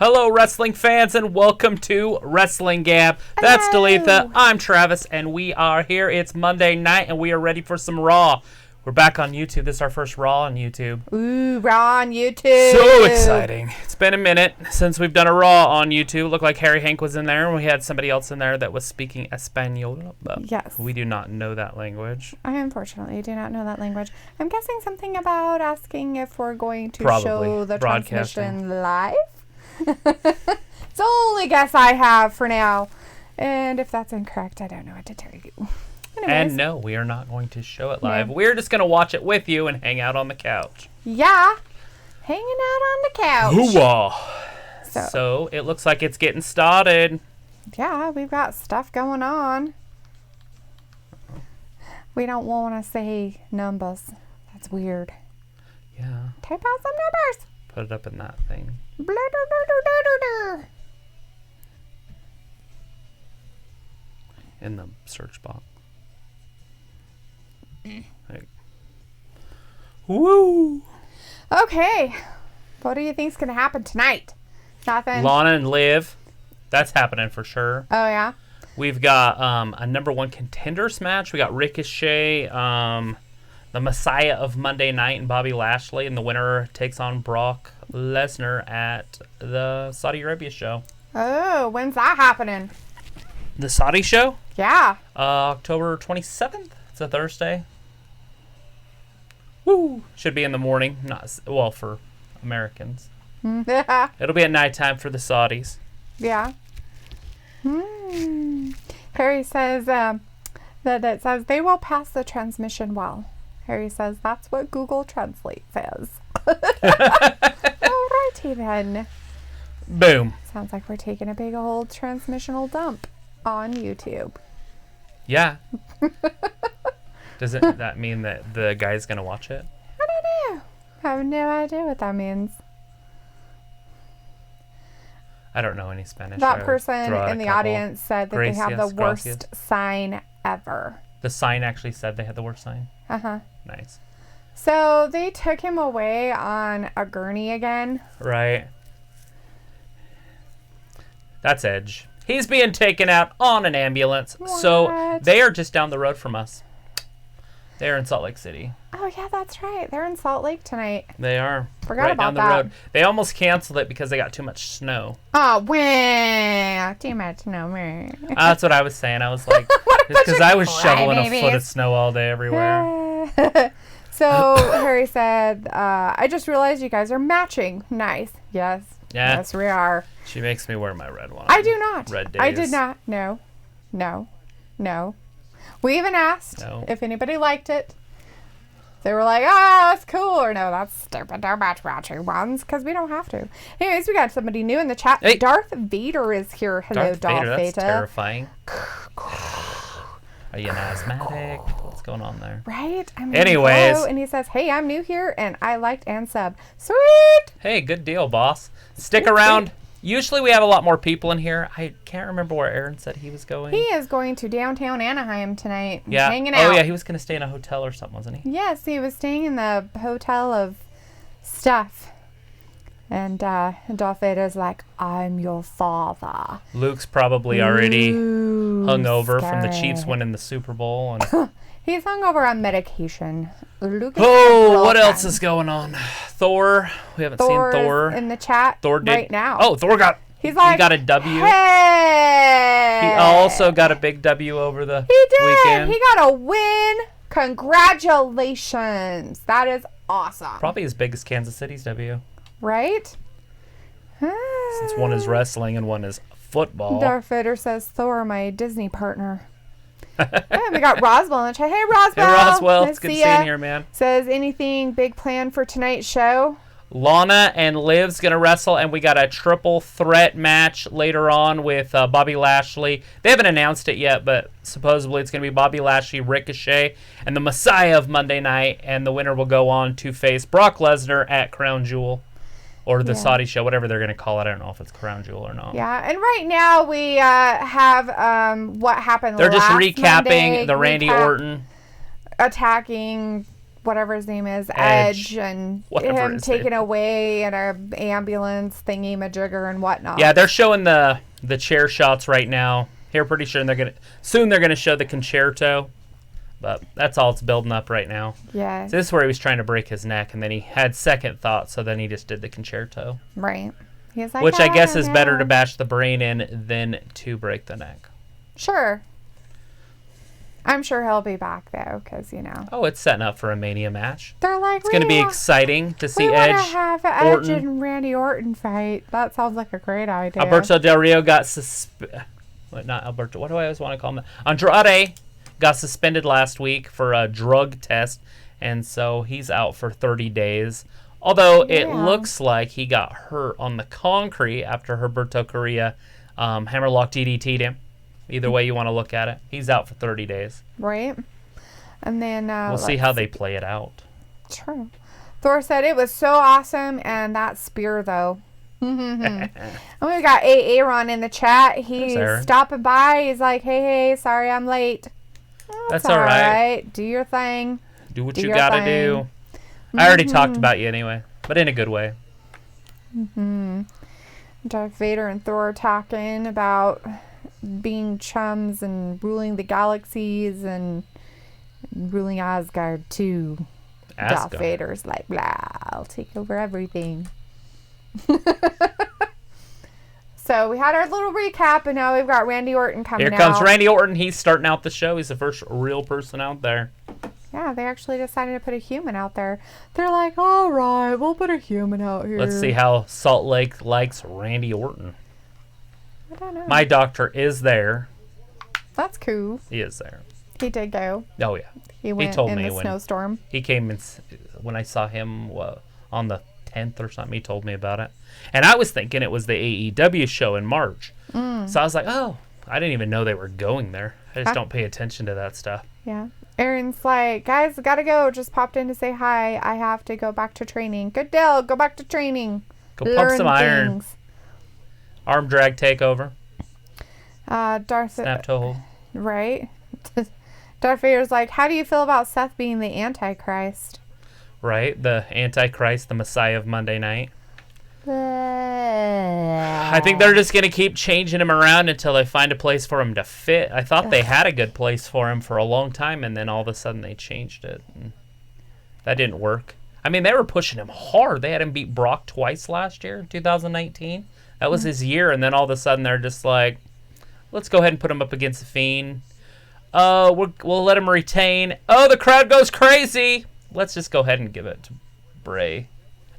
Hello, wrestling fans, and welcome to Wrestling Gab. That's Dalitha. I'm Travis, and we are here. It's Monday night, and we are ready for some Raw. We're back on YouTube. This is our first Raw on YouTube. Ooh, Raw on YouTube. So exciting. It's been a minute since we've done a Raw on YouTube. Looked like Harry Hank was in there, and we had somebody else in there that was speaking Espanol. Yes. We do not know that language. I unfortunately do not know that language. I'm guessing something about asking if we're going to Probably. show the Broadcasting. transmission live. It's the only guess I have for now. And if that's incorrect, I don't know what to tell you. Anyways. And no, we are not going to show it live. No. We're just going to watch it with you and hang out on the couch. Yeah. Hanging out on the couch. Hoo-wah. So it looks like it's getting started. Yeah, we've got stuff going on. We don't want to say numbers. That's weird. Yeah. Type out some numbers. Put it up in that thing. In the search box. Like, woo! Okay. What do you think's going to happen tonight? Nothing. Lana and Liv. That's happening for sure. Oh, yeah? We've got a number one contenders match. We got Ricochet, the Messiah of Monday Night, and Bobby Lashley. And the winner takes on Brock Lesnar at the Saudi Arabia show. Oh, when's that happening? The Saudi show? Yeah. October 27th. It's a Thursday. Woo! Should be in the morning. Well, for Americans. Yeah. It'll be at nighttime for the Saudis. Yeah. Harry says that it says they will pass the transmission well. Harry says that's what Google Translate says. Alrighty then. Boom. Sounds like we're taking a big old transmissional dump on YouTube. Yeah. Does that mean that the guy's gonna watch it? I don't know. I have no idea what that means. I don't know any Spanish. That person in the audience said that they have the worst gracias. sign ever. The sign actually said they had the worst sign? Uh-huh. Nice. So they took him away on a gurney again. Right. That's Edge. He's being taken out on an ambulance. What? So they are just down the road from us. They're in Salt Lake City. Oh, yeah, that's right. They're in Salt Lake tonight. They are. Forgot right about down the that. road. They almost canceled it because they got too much snow. Oh, wow. Too much snow, man. That's what I was saying. I was like, because I was shoveling a foot of snow all day everywhere. So Harry said, I just realized you guys are matching. Nice. Yes. Yeah. Yes, we are. She makes me wear my red one. I do not. Red days. I did not. No. No. No. We even asked if anybody liked it. They were like, that's cool. Or no, that's stupid. They're matching ones because we don't have to. Anyways, we got somebody new in the chat. Hey. Darth Vader is here. Hello, Darth Vader. That's terrifying. Are you an asthmatic? What's going on there? Right? I mean, anyways. hello. And he says, hey, I'm new here and I liked and sub. Sweet. Hey, good deal, boss. Stick around. Usually we have a lot more people in here. I can't remember where Aaron said he was going. He is going to downtown Anaheim tonight. Yeah. Hanging out. Oh, yeah. He was going to stay in a hotel or something, wasn't he? Yes, he was staying in the hotel of stuff. And Darth Vader's like, I'm your father. Luke's probably already hung over scary. from the Chiefs winning the Super Bowl. And he's hung over on medication. Luke what else is going on? Thor. We haven't seen Thor. In the chat Thor did, right now. Oh, Thor got... He got a W. Hey! He also got a big W over the weekend. He got a win. Congratulations. That is awesome. Probably as big as Kansas City's W. Right? Since one is wrestling and one is football. Darth Vader says, Thor, my Disney partner. We got Roswell in the chat. Hey, Roswell. Hey, Roswell. Nice It's good to seeing you here, man. Says, anything big plan for tonight's show? Lana and Liv's going to wrestle, and we got a triple threat match later on with Bobby Lashley. They haven't announced it yet, but supposedly it's going to be Bobby Lashley, Ricochet, and the Messiah of Monday Night, and the winner will go on to face Brock Lesnar at Crown Jewel. Or the Saudi show, whatever they're going to call it. I don't know if it's Crown Jewel or not. Yeah, and right now we have what happened They're last just recapping Monday, the Randy Orton. attacking whatever his name is, Edge and Whatever him his taken name. away in a ambulance thingy majigger and whatnot. Yeah, they're showing the chair shots right now. Here, pretty sure they're gonna show the concerto, but that's all it's building up right now. Yeah. So this is where he was trying to break his neck, and then he had second thought, so then he just did the concerto, Right. He's like, which I guess don't is better to know." bash the brain in than to break the neck. Sure. I'm sure he'll be back though, because Oh, it's setting up for a Mania match. they're like, It's going to be exciting to see we want to Edge. have Edge Orton. and Randy Orton fight. That sounds like a great idea. Alberto Del Rio got not Alberto. What do I always want to call him? Andrade got suspended last week for a drug test, and so he's out for 30 days. Although it Yeah. looks like he got hurt on the concrete after Humberto Correa hammerlock DDT'd him. Either way you want to look at it, he's out for 30 days. Right. And then We'll see how they play it out. True. Thor said it was so awesome, and that spear though. And we got Aaron in the chat. He's Aaron. stopping by. He's like, hey, sorry I'm late. Oh, That's it's all right. Do your thing. Do what Do you your gotta thing. do. I already talked about you anyway, but in a good way. Darth Vader and Thor are talking about being chums and ruling the galaxies and ruling Asgard too. Darth Asgard. Vader's like, blah, I'll take over everything. So we had our little recap, and now we've got Randy Orton coming Here out. comes Randy Orton. He's starting out the show. He's the first real person out there. Yeah, they actually decided to put a human out there. They're like, all right, we'll put a human out here. Let's see how Salt Lake likes Randy Orton. I don't know. My doctor is there. That's cool. He is there. He did go. Oh, yeah. He went told in me the when- snowstorm. He came in when I saw him on the 10th or something. He told me about it. And I was thinking it was the AEW show in March. So I was like, oh, I didn't even know they were going there. I just don't pay attention to that stuff. Yeah. Aaron's like, guys, gotta go. Just popped in to say hi. I have to go back to training. Good deal. Go back to training. Go pump some iron. things. Arm drag takeover. Darth, Snap toe hold. right? Darth Vader's like, how do you feel about Seth being the Antichrist? Right? The Antichrist, the Messiah of Monday night. I think they're just going to keep changing him around until they find a place for him to fit. I thought they had a good place for him for a long time, and then all of a sudden they changed it. And that didn't work. I mean, they were pushing him hard. They had him beat Brock twice last year, 2019. That was his year, and then all of a sudden they're just like, let's go ahead and put him up against the Fiend. We'll let him retain. Oh, the crowd goes crazy. Let's just go ahead and give it to Bray,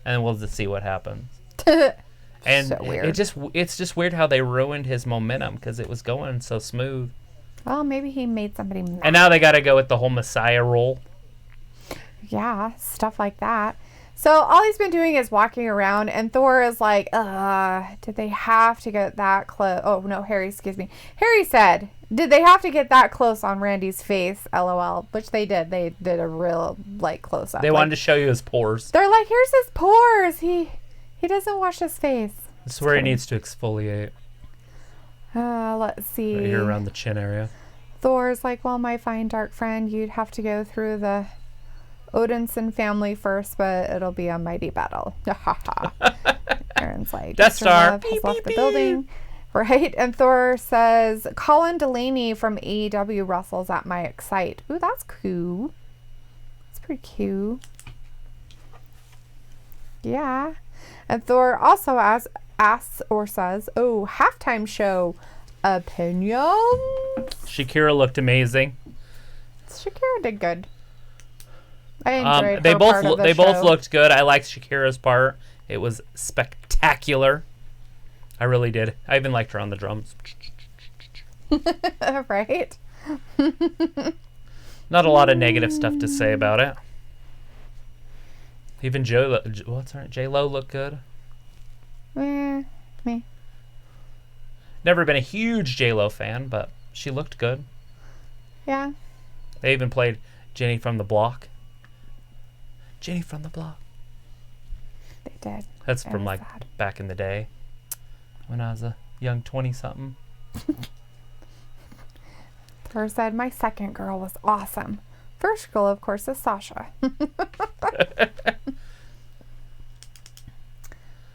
and we'll just see what happens. And So weird. it's just weird how they ruined his momentum because it was going so smooth. Well, maybe he made somebody mad. And now they got to go with the whole Messiah role. Yeah, stuff like that. So all he's been doing is walking around, and Thor is like, did they have to get that close? Oh, no, Harry, excuse me. Harry said, did they have to get that close on Randy's face? LOL. Which they did. They did a real, close up. They wanted to show you his pores. They're like, here's his pores. He doesn't wash his face. This is where he needs to exfoliate. Let's see. Right here around the chin area. Thor's like, well, my fine dark friend, you'd have to go through the Odinson family first, but it'll be a mighty battle. Aaron's like, Death Mr. Star. Love has Beep, left beep, the beep. building. Right? And Thor says, Colin Delaney from AEW wrestles at my Excite. Ooh, that's cool. That's pretty cute. Yeah. And Thor also asks or says, oh, halftime show opinions? Shakira looked amazing. Shakira did good. I enjoyed They her both part of the they both show. looked good. I liked Shakira's part. It was spectacular. I really did. I even liked her on the drums. Right? Not a lot of negative stuff to say about it. Even J-Lo looked good. Me. Never been a huge J-Lo fan, but she looked good. Yeah. They even played Jenny from the Block. Jenny from the Block. They did. That's Very from sad. back in the day when I was a young 20-something. Thor said, my second girl was awesome. First girl, of course, is Sasha.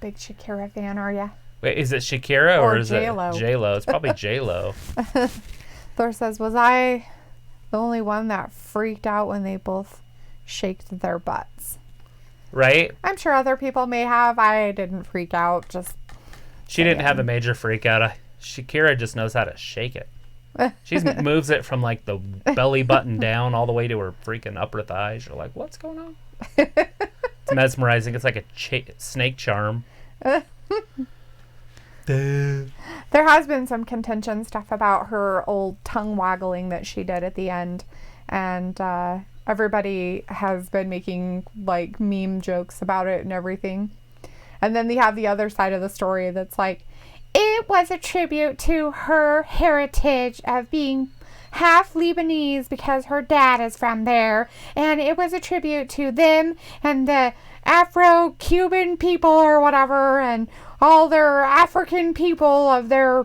Big Shakira fan, are ya? Wait, is it Shakira or is J-Lo? it J-Lo? It's probably J-Lo. Thor says, was I the only one that freaked out when they both shaked their butts? Right? I'm sure other people may have. I didn't freak out. Just she didn't have a major freak out. Shakira just knows how to shake it. She moves it from like the belly button down all the way to her freaking upper thighs. You're like, what's going on? It's mesmerizing. It's like a snake charm. There has been some contention stuff about her old tongue waggling that she did at the end. And everybody has been making like meme jokes about it and everything. And then they have the other side of the story that's like, it was a tribute to her heritage of being half Lebanese because her dad is from there. And it was a tribute to them and the Afro-Cuban people or whatever and all their African people of their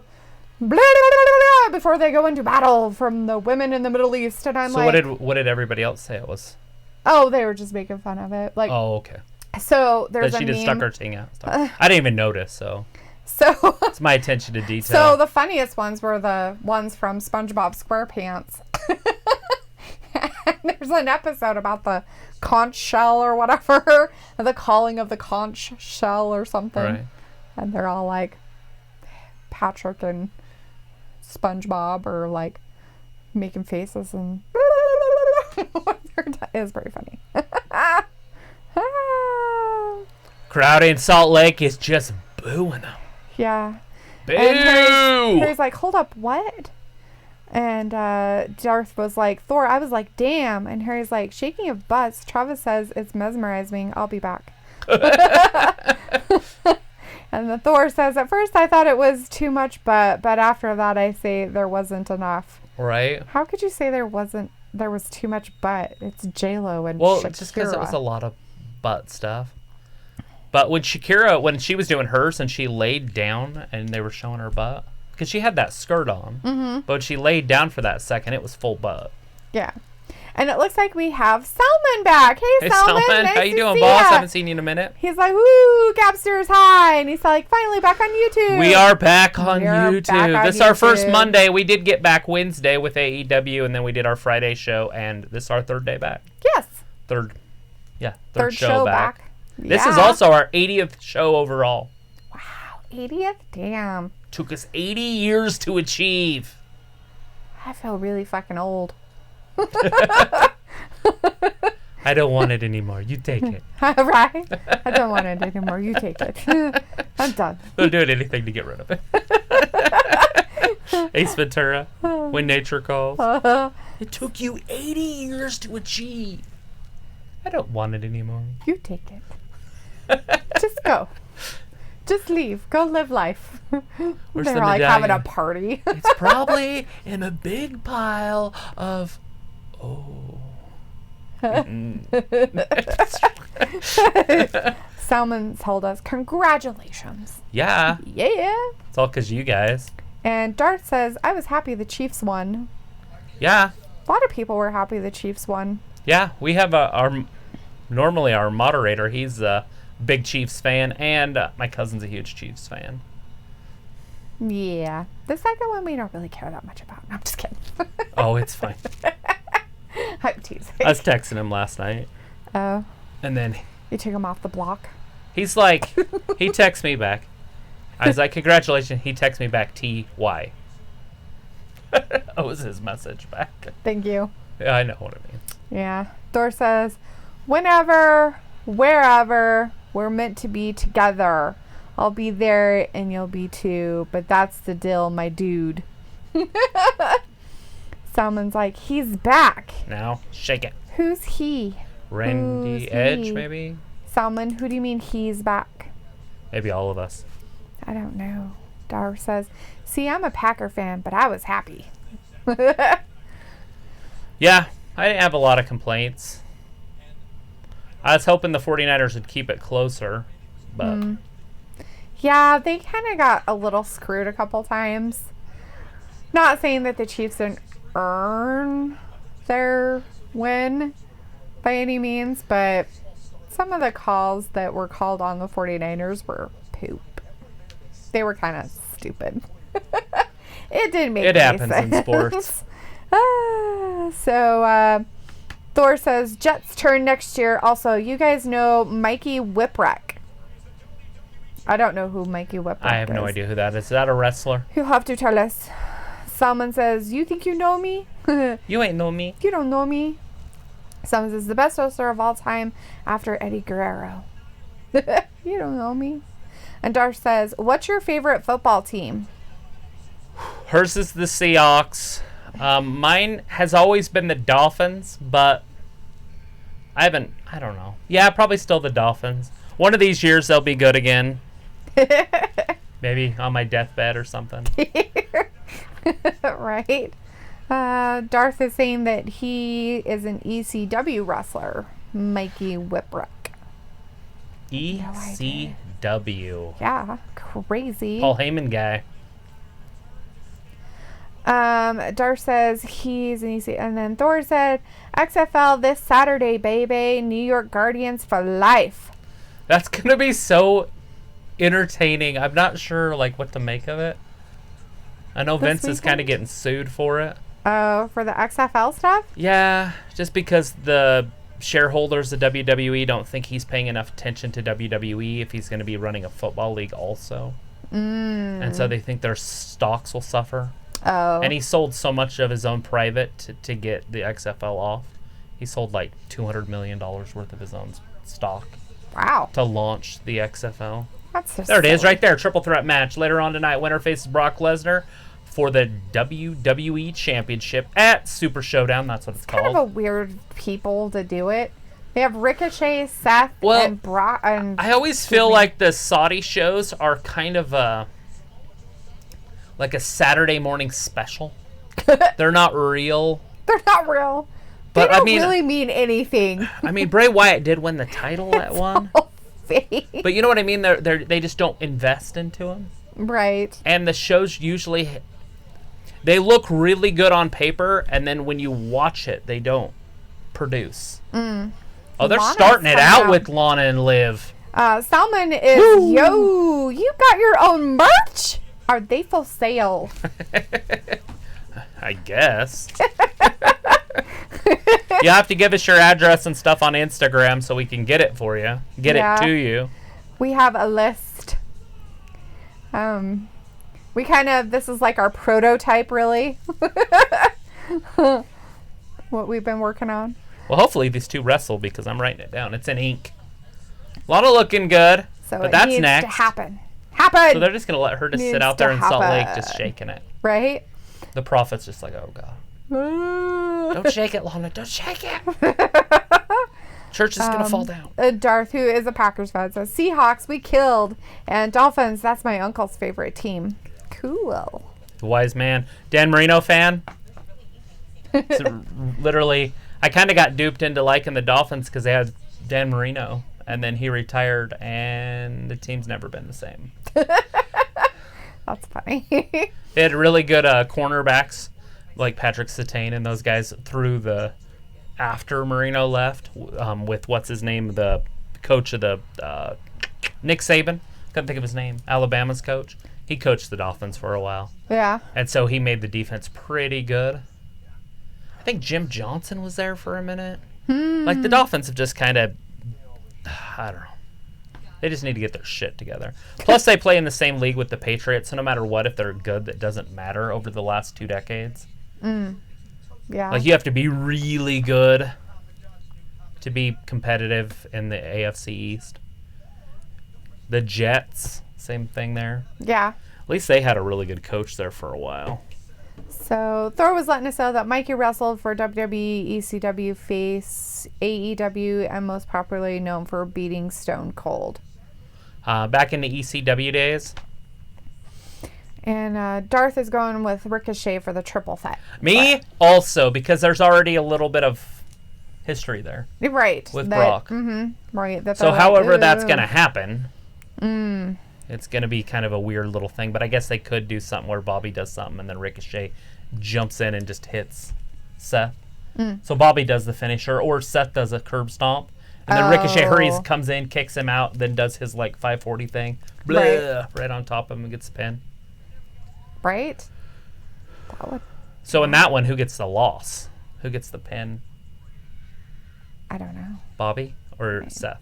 blah, blah, blah, blah, before they go into battle from the women in the Middle East. And I'm so like... So what did everybody else say it was? Oh, they were just making fun of it. Like, oh, okay. So there's she a just meme. stuck her tongue out. I didn't even notice, so... So it's my attention to detail. So the funniest ones were the ones from SpongeBob SquarePants. There's an episode about the conch shell or whatever, the calling of the conch shell or something. Right. And they're all like Patrick and SpongeBob are like making faces and it was pretty funny. Crowd in Salt Lake is just booing them. Yeah. Boo! And Harry's like, hold up, what? And Darth was like, Thor, I was like, damn. And Harry's like, shaking of butts. Travis says it's mesmerizing. I'll be back. And the Thor says, at first I thought it was too much butt, but after that I say there wasn't enough. Right. How could you say there was too much butt? It's J-Lo and Well, Shakira. just because it was a lot of butt stuff. But when she was doing hers and she laid down and they were showing her butt, because she had that skirt on, but when she laid down for that second, it was full butt. Yeah. And it looks like we have Salman back. Hey Salman. Nice how you doing, see boss? Ya. I haven't seen you in a minute. He's like, woo, Gapsters, hi. And he's like, finally back on YouTube. We are back on YouTube. Back on This is our first YouTube. Monday. We did get back Wednesday with AEW, and then we did our Friday show, and this is our third day back. Yes. Third show back. This is also our 80th show overall. Wow, 80th? Damn. Took us 80 years to achieve. I feel really fucking old. I don't want it anymore. You take it. Right? I don't want it anymore. You take it. I'm done. We'll do anything to get rid of it. Ace Ventura, When Nature Calls. It took you 80 years to achieve. I don't want it anymore. You take it. Just go. Just leave. Go live life. Where's They're the like medallion? having a party. It's probably in a big pile of... Oh. Salman told us, congratulations. Yeah. Yeah. It's all because you guys. And Darth says, I was happy the Chiefs won. Yeah. A lot of people were happy the Chiefs won. Yeah. We have normally our moderator. He's a big Chiefs fan, and my cousin's a huge Chiefs fan. Yeah. The second one we don't really care that much about. No, I'm just kidding. Oh, it's fine. I'm teasing. I was texting him last night. Oh. And then You took him off the block? he's like, he texts me back. I was like, congratulations. He texts me back, T-Y. That was his message back. Thank you. Yeah, I know what it means. Yeah. Thor says, whenever, wherever, we're meant to be together. I'll be there and you'll be too, but that's the deal, my dude. Salman's like, he's back. Now, shake it. Who's he? Randy Who's Edge, he? maybe? Salman, who do you mean he's back? Maybe all of us. I don't know. Dar says, see, I'm a Packer fan, but I was happy. Yeah, I didn't have a lot of complaints. I was hoping the 49ers would keep it closer, but... Yeah, they kind of got a little screwed a couple times. Not saying that the Chiefs didn't earn their win by any means, but some of the calls that were called on the 49ers were poop. They were kind of stupid. It didn't make it any happens sense. in sports. So Thor says Jets turn next year. Also, you guys know Mikey Whipwreck. I don't know who Mikey Whipwreck is. I have no idea who that is. Is that a wrestler? You'll have to tell us. Salmon says, you think you know me? You ain't know me. You don't know me. Salmon says, the best wrestler of all time after Eddie Guerrero. You don't know me. And Darth says, what's your favorite football team? Hers is the Seahawks. Mine has always been the Dolphins, but I don't know. Yeah, probably still the Dolphins. One of these years they'll be good again. Maybe on my deathbed or something. Right. Darth is saying that he is an ECW wrestler. Mikey Whipwreck. ECW. Yeah, crazy. Paul Heyman guy. Darth says he's an EC, and then Thor said XFL this Saturday, baby. New York Guardians for life. That's gonna be so entertaining. I'm not sure what to make of it. I know Vince is kind of getting sued for it. Oh, for the XFL stuff? Yeah, just because the shareholders of WWE don't think he's paying enough attention to WWE if he's going to be running a football league also. And so they think their stocks will suffer. Oh. And he sold so much of his own private to get the XFL off. He sold $200 million worth of his own stock. Wow. To launch the XFL. That's just there it is right there. Triple threat match. Later on tonight, winner faces Brock Lesnar for the WWE Championship at Super Showdown. That's what it's called. Kind of a weird people to do it. They have Ricochet, Seth, and Brock. And I always feel like the Saudi shows are kind of like a Saturday morning special. They're not real. They're not real. But they don't really mean anything. I mean, Bray Wyatt did win the title at one. Fake. But you know what I mean? They just don't invest into them. Right. And the shows usually, they look really good on paper, and then when you watch it, they don't produce. Oh, they're starting it out with Lana and Liv. Salmon is, yo, you got your own merch? Are they for sale? I guess. You have to give us your address and stuff on Instagram so we can get it for you. Get it to you. We have a list. We this is like our prototype, really. What we've been working on. Well, hopefully these two wrestle because I'm writing it down. It's in ink. Lana looking good, so but that's next. To happen. So they're just going to let her just sit out there in Salt Lake just shaking it. Right? The Prophet's just like, oh, God. Don't shake it, Lana. Don't shake it. Church is going to fall down. Darth, who is a Packers fan, says, Seahawks, we killed. And Dolphins, that's my uncle's favorite team. Cool. Wise man. Dan Marino fan? Literally, I kind of got duped into liking the Dolphins because they had Dan Marino. And then he retired, and the team's never been the same. That's funny. They had really good cornerbacks, like Patrick Surtain and those guys through the after Marino left with what's his name, the coach of the Nick Saban. Couldn't think of his name. Alabama's coach. He coached the Dolphins for a while. Yeah. And so he made the defense pretty good. I think Jim Johnson was there for a minute. Like the Dolphins have just kind of, I don't know. They just need to get their shit together. Plus, they play in the same league with the Patriots, so no matter what, if they're good, that doesn't matter over the last 2 decades. Yeah. Like, you have to be really good to be competitive in the AFC East. The Jets, same thing there. Yeah. At least they had a really good coach there for a while. So, Thor was letting us know that Mikey wrestled for WWE, ECW, Face, AEW, and most popularly known for beating Stone Cold. Back in the ECW days. And Darth is going with Ricochet for the triple threat. Me also, because there's already a little bit of history there. Right. With Brock. Right. So however that's going to happen, it's going to be kind of a weird little thing. But I guess they could do something where Bobby does something and then Ricochet jumps in and just hits Seth. So Bobby does the finisher, or Seth does a curb stomp. And then Ricochet hurries, comes in, kicks him out, then does his, 540 thing. Blah, right on top of him and gets the pin. Right? That would... So in that one, who gets the loss? Who gets the pin? I don't know. Bobby or Maybe. Seth?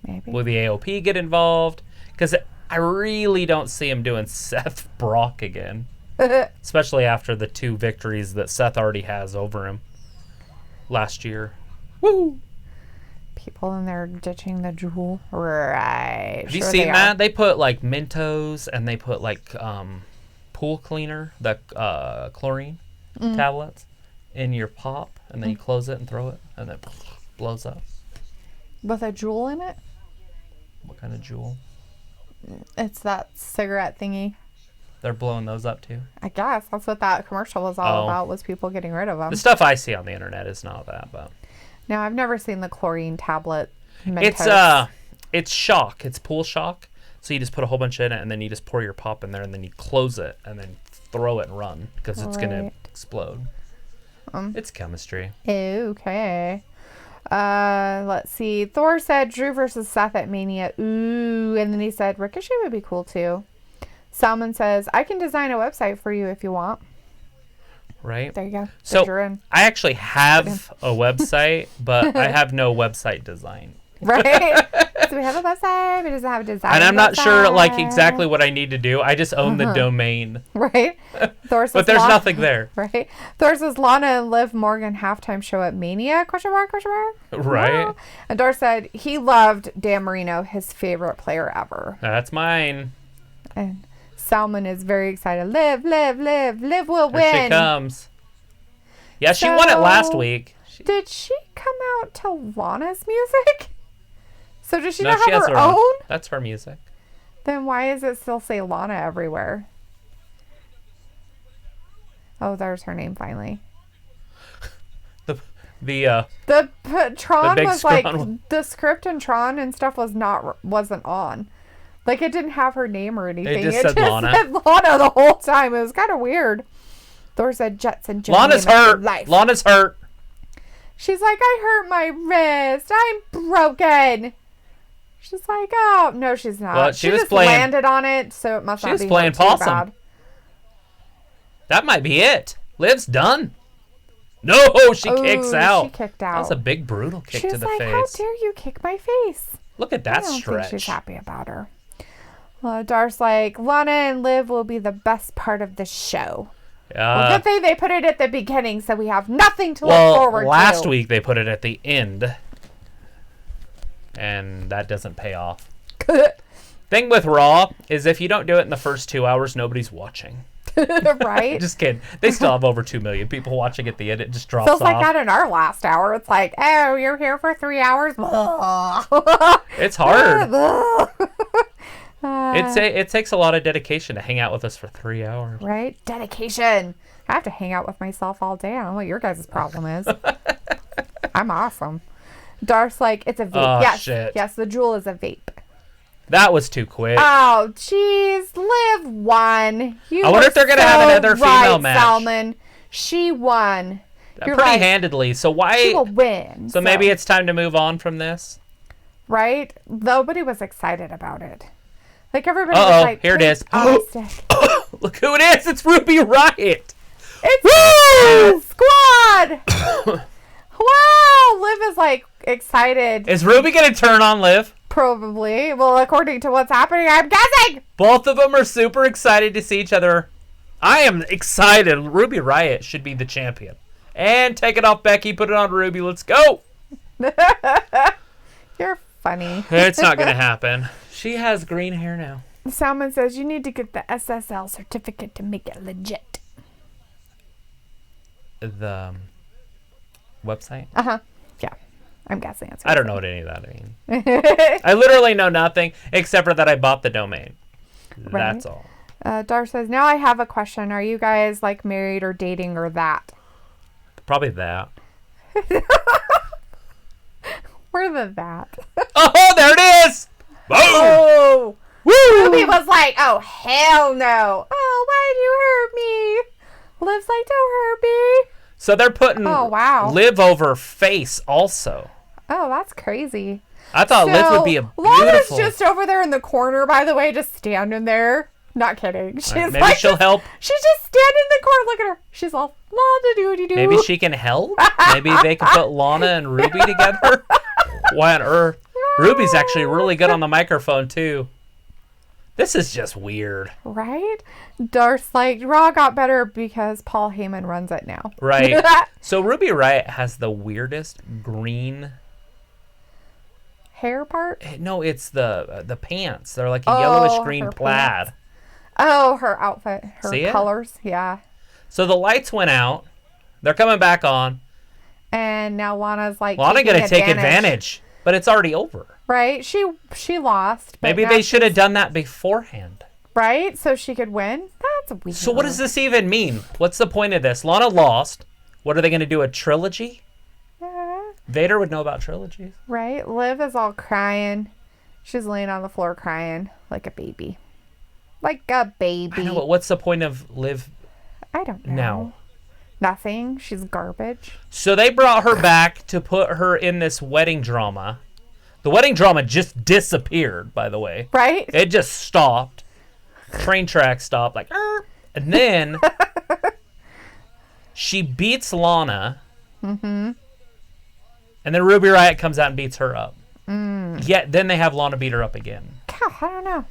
Maybe. Will the AOP get involved? Because I really don't see him doing Seth Brock again. Especially after the 2 victories that Seth already has over him last year. Woo! People in there ditching the Jewel. Right. Have you seen that? They put Mentos and they put pool cleaner, the chlorine tablets in your pop, and then you close it and throw it, and it blows up. With a Jewel in it? What kind of Jewel? It's that cigarette thingy. They're blowing those up too. I guess that's what that commercial was all about, was people getting rid of them. The stuff I see on the internet is not that, but no, I've never seen the chlorine tablet. It's shock. It's pool shock. So you just put a whole bunch in it, and then you just pour your pop in there, and then you close it, and then throw it and run because it's gonna explode. It's chemistry. Okay. Let's see. Thor said Drew versus Seth at Mania. Ooh, and then he said Ricochet would be cool too. Salmon says I can design a website for you if you want. Right. There you go. So I actually have a website, but I have no website design. Right. So we have a website, but it doesn't have a design. And I'm not sure exactly what I need to do. I just own the domain. Right. Thor says but there's nothing there. Right. Thor says Lana and Liv Morgan halftime show at Mania? Question mark? Right. Yeah. And Dar said he loved Dan Marino, his favorite player ever. That's mine. And Salmon is very excited. Liv will win. Here she comes. Yeah, she won it last week. Did she come out to Lana's music? So does she not she have has her own? That's her music. Then why does it still say Lana everywhere? Oh, there's her name finally. The Tron big was scrawn the script in Tron and stuff wasn't on. Like it didn't have her name or anything. It just said Lana. Said Lana the whole time. It was kind of weird. Thor said Jetson. Lana's hurt. Lana's hurt. She's like, I hurt my wrist. I'm broken. She's like, oh no, she's not. Well, she just landed on it, so it must not be. She was playing possum. Bad. That might be it. Liv's done. No, she kicks out. She kicked out. That was a big, brutal kick to the face. How dare you kick my face? Look at that stretch. I don't think she's happy about her. Dar's like, Lana and Liv will be the best part of the show. Well, good thing they put it at the beginning, so we have nothing to look forward to. Last week they put it at the end, and that doesn't pay off. Thing with Raw is if you don't do it in the first 2 hours, nobody's watching. Right? Just kidding. They still have over 2 million people watching at the end. It just drops off. Feels like that in our last hour. It's like, oh, you're here for 3 hours? It's hard. It takes a lot of dedication to hang out with us for 3 hours. Right? Dedication. I have to hang out with myself all day. I don't know what your guys' problem is. I'm awesome. Darth's like, it's a vape. Oh, yes, shit. Yes, the Jewel is a vape. That was too quick. Oh, jeez. Liv won. I wonder if they're going to have another female match. Salmon. She won. You're pretty handedly. So why? She will win. So maybe it's time to move on from this. Right? Nobody was excited about it. Like everybody was like, here it is. Look who it is. It's Ruby Riott. It's Squad. Wow. Liv is like excited. Is Ruby going to turn on Liv? Probably. Well, according to what's happening, I'm guessing. Both of them are super excited to see each other. I am excited. Ruby Riott should be the champion. And take it off Becky. Put it on Ruby. Let's go. You're funny. It's not going to happen. She has green hair now. Salmon says you need to get the SSL certificate to make it legit. The website? Uh-huh. Yeah. I'm guessing. I don't know what any of that means. I literally know nothing except for that I bought the domain. Right. That's all. Dar says, now I have a question. Are you guys like married or dating or that? Probably that. We're the that. Oh, there it is! Boom! Oh! Woo! Ruby was like, oh, hell no. Oh, why'd you hurt me? Liv's like, don't hurt me. So they're putting Liv over face also. Oh, that's crazy. I thought Liv would be a beautiful... Lana's just over there in the corner, by the way, just standing there. Not kidding. She's maybe like she'll help. She's just standing in the corner. Look at her. She's all la-da-doo-dee-doo. Maybe she can help? Maybe they can put Lana and Ruby together? Why on earth? Ruby's actually really good on the microphone, too. This is just weird. Right? Darth's like, Raw got better because Paul Heyman runs it now. Right. So Ruby Riott has the weirdest green... hair part? No, it's the pants. They're like a yellowish green plaid. Pants. Oh, her outfit. Her See colors. It? Yeah. So the lights went out. They're coming back on. And now Lana's like, Lana going to take advantage. But it's already over. Right? She lost. Maybe they should have done that beforehand. Right? So she could win? That's weird. So what does this even mean? What's the point of this? Lana lost. What are they going to do? A trilogy? Vader would know about trilogies. Right? Liv is all crying. She's laying on the floor crying like a baby. Like a baby. I know, but what's the point of Liv? I don't know. Now? Nothing. She's garbage. So they brought her back to put her in this wedding drama. The wedding drama just disappeared, by the way. Right? It just stopped. Train track stopped. Like, and then she beats Lana. Mm-hmm. And then Ruby Riott comes out and beats her up. Yet then they have Lana beat her up again. God, I don't know.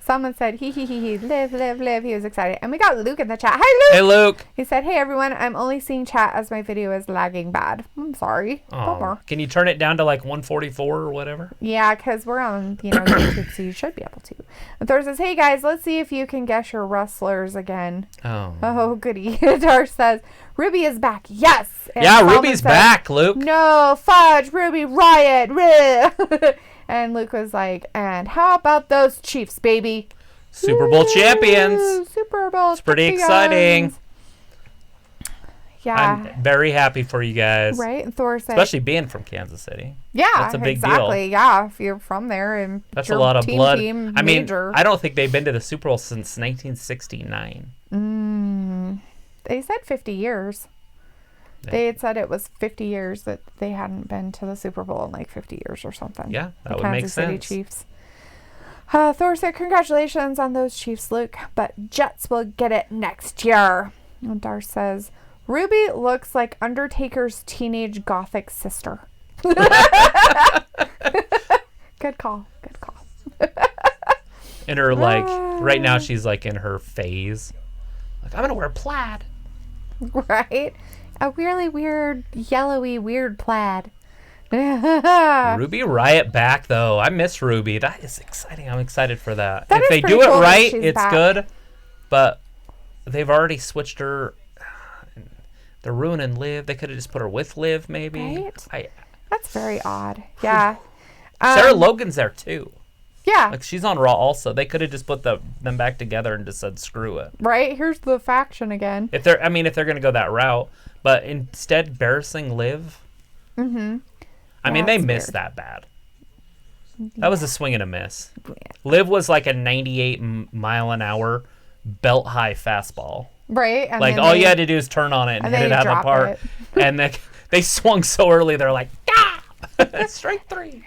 Someone said, he, Liv. He was excited. And we got Luke in the chat. Hi, Luke. Hey, Luke. He said, hey, everyone. I'm only seeing chat as my video is lagging bad. I'm sorry. Oh, can you turn it down to like 144 or whatever? Yeah, because we're on, YouTube, so you should be able to. And Thor says, hey, guys, let's see if you can guess your wrestlers again. Oh, goody. Darth says, Ruby is back. Yes. And yeah, Ruby's back, Luke. No, fudge, Ruby Riott. And Luke was like, and how about those Chiefs, baby? Super Bowl champions. Super Bowl It's pretty exciting. Yeah. I'm very happy for you guys. Right? And Thor said, especially being from Kansas City. Yeah, that's a big deal. Yeah, if you're from there. And that's a lot of blood. I mean, I don't think they've been to the Super Bowl since 1969. They said 50 years. They had said it was 50 years that they hadn't been to the Super Bowl in like 50 years or something. Yeah, that would Kansas make City sense. Chiefs. Thor said, congratulations on those Chiefs, Luke, but Jets will get it next year. And Darth says, Ruby looks like Undertaker's teenage gothic sister. Good call. Good call. In her, like, right now she's like in her phase. Like, I'm going to wear plaid. Right? A really weird, yellowy, weird plaid. Ruby Riott back, though. I miss Ruby. That is exciting. I'm excited for that. If they do it cool right, it's back. good. But they've already switched her. They're ruining Liv. They could have just put her with Liv, maybe. Right? That's very odd. Yeah. Sarah Logan's there, too. Yeah. Like, she's on Raw also. They could have just put them back together and just said, screw it. Right? Here's the faction again. If they're going to go that route. But instead, embarrassing Liv. Mm-hmm. I mean, they missed that bad. That was a swing and a miss. Liv was like a 98 mile an hour belt high fastball. Right. And like all you had to do is turn on it and hit it out of the park. And they swung so early, they're like, ah! Strike three.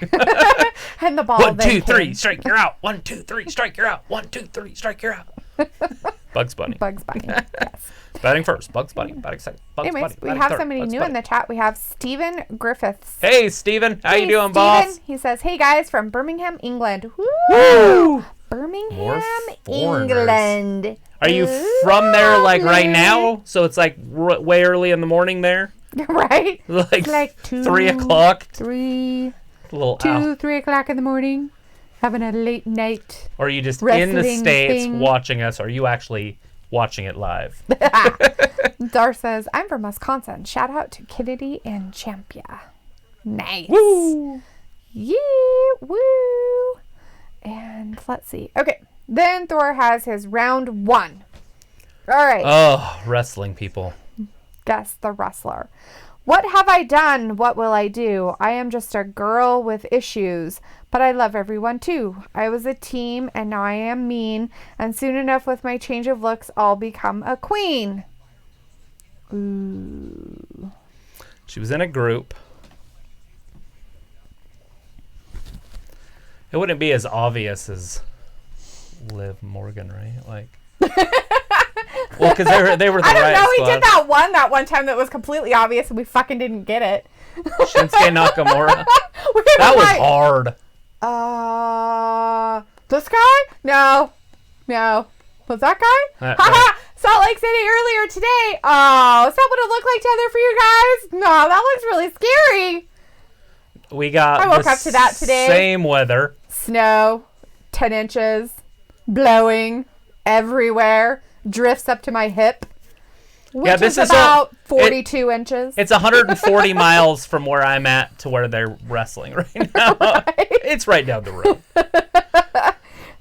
And the ball. 1, 2, 3, strike, you're out. 1, 2, 3, strike, you're out. 1, 2, 3, strike, you're out. Bugs Bunny. Bugs Bunny. Yes. Batting first, Bugs Bunny. Batting second, Bugs Anyways, Bunny. we have somebody new in the chat. We have Stephen Griffiths. Hey, Stephen. How you doing, Steven. boss? He says, hey, guys, from Birmingham, England. Woo! Woo! Birmingham, England. Are you from there, like, right now? So it's, like, way early in the morning there? Right? Like 3 o'clock? 3. A little 2, 3 o'clock in the morning. Having a late night. Or are you just in the States watching us? Or are you actually watching it live? Dar says, I'm from Wisconsin. Shout out to Kennedy and Champia. Nice. Woo! Yeah, woo. And let's see. Okay. Then Thor has his round 1. All right. Oh, wrestling people. Guess the wrestler. What have I done? What will I do? I am just a girl with issues, but I love everyone too. I was a team and now I am mean, and soon enough with my change of looks, I'll become a queen. Ooh. She was in a group. It wouldn't be as obvious as Liv Morgan, right? Like, well, because they were the I don't right know. squad. He did that one time that was completely obvious, and we fucking didn't get it. Shinsuke Nakamura. That was hard. This guy? No. Was that guy? Haha. Salt Lake City earlier today. Oh, is that what it looked like down there for you guys? No, that looks really scary. We got. I woke up to that today. Same weather. Snow, 10 inches, blowing everywhere, drifts up to my hip, which this is is about 42 inches. It's 140 miles from where I'm at to where they're wrestling right now. Right? It's right down the road.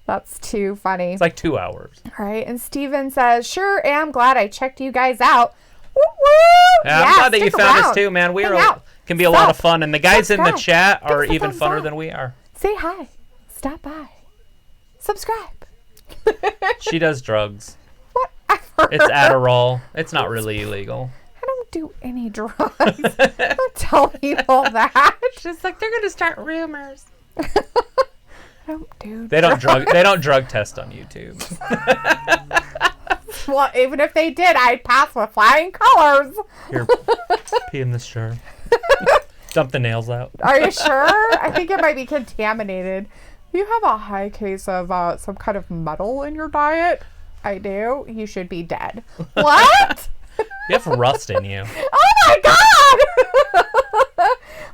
That's too funny. It's like 2 hours. All right, and Steven says, sure am glad I checked you guys out. Woo woo! Yeah, I'm glad that you found us too, man. Can be a lot of fun, and the guys in the chat are even funner than we are. Say hi. Stop by. Subscribe. She does drugs. Whatever. It's Adderall. It's not really illegal. I don't do any drugs. Don't tell people that. She's like, they're gonna start rumors. Don't do They don't drug test on YouTube. Well, even if they did, I'd pass with flying colors. Here, pee in this jar. Dump the nails out. Are you sure? I think it might be contaminated. You have a high case of some kind of metal in your diet. I do. You should be dead. What? You have rust in you. Oh my God!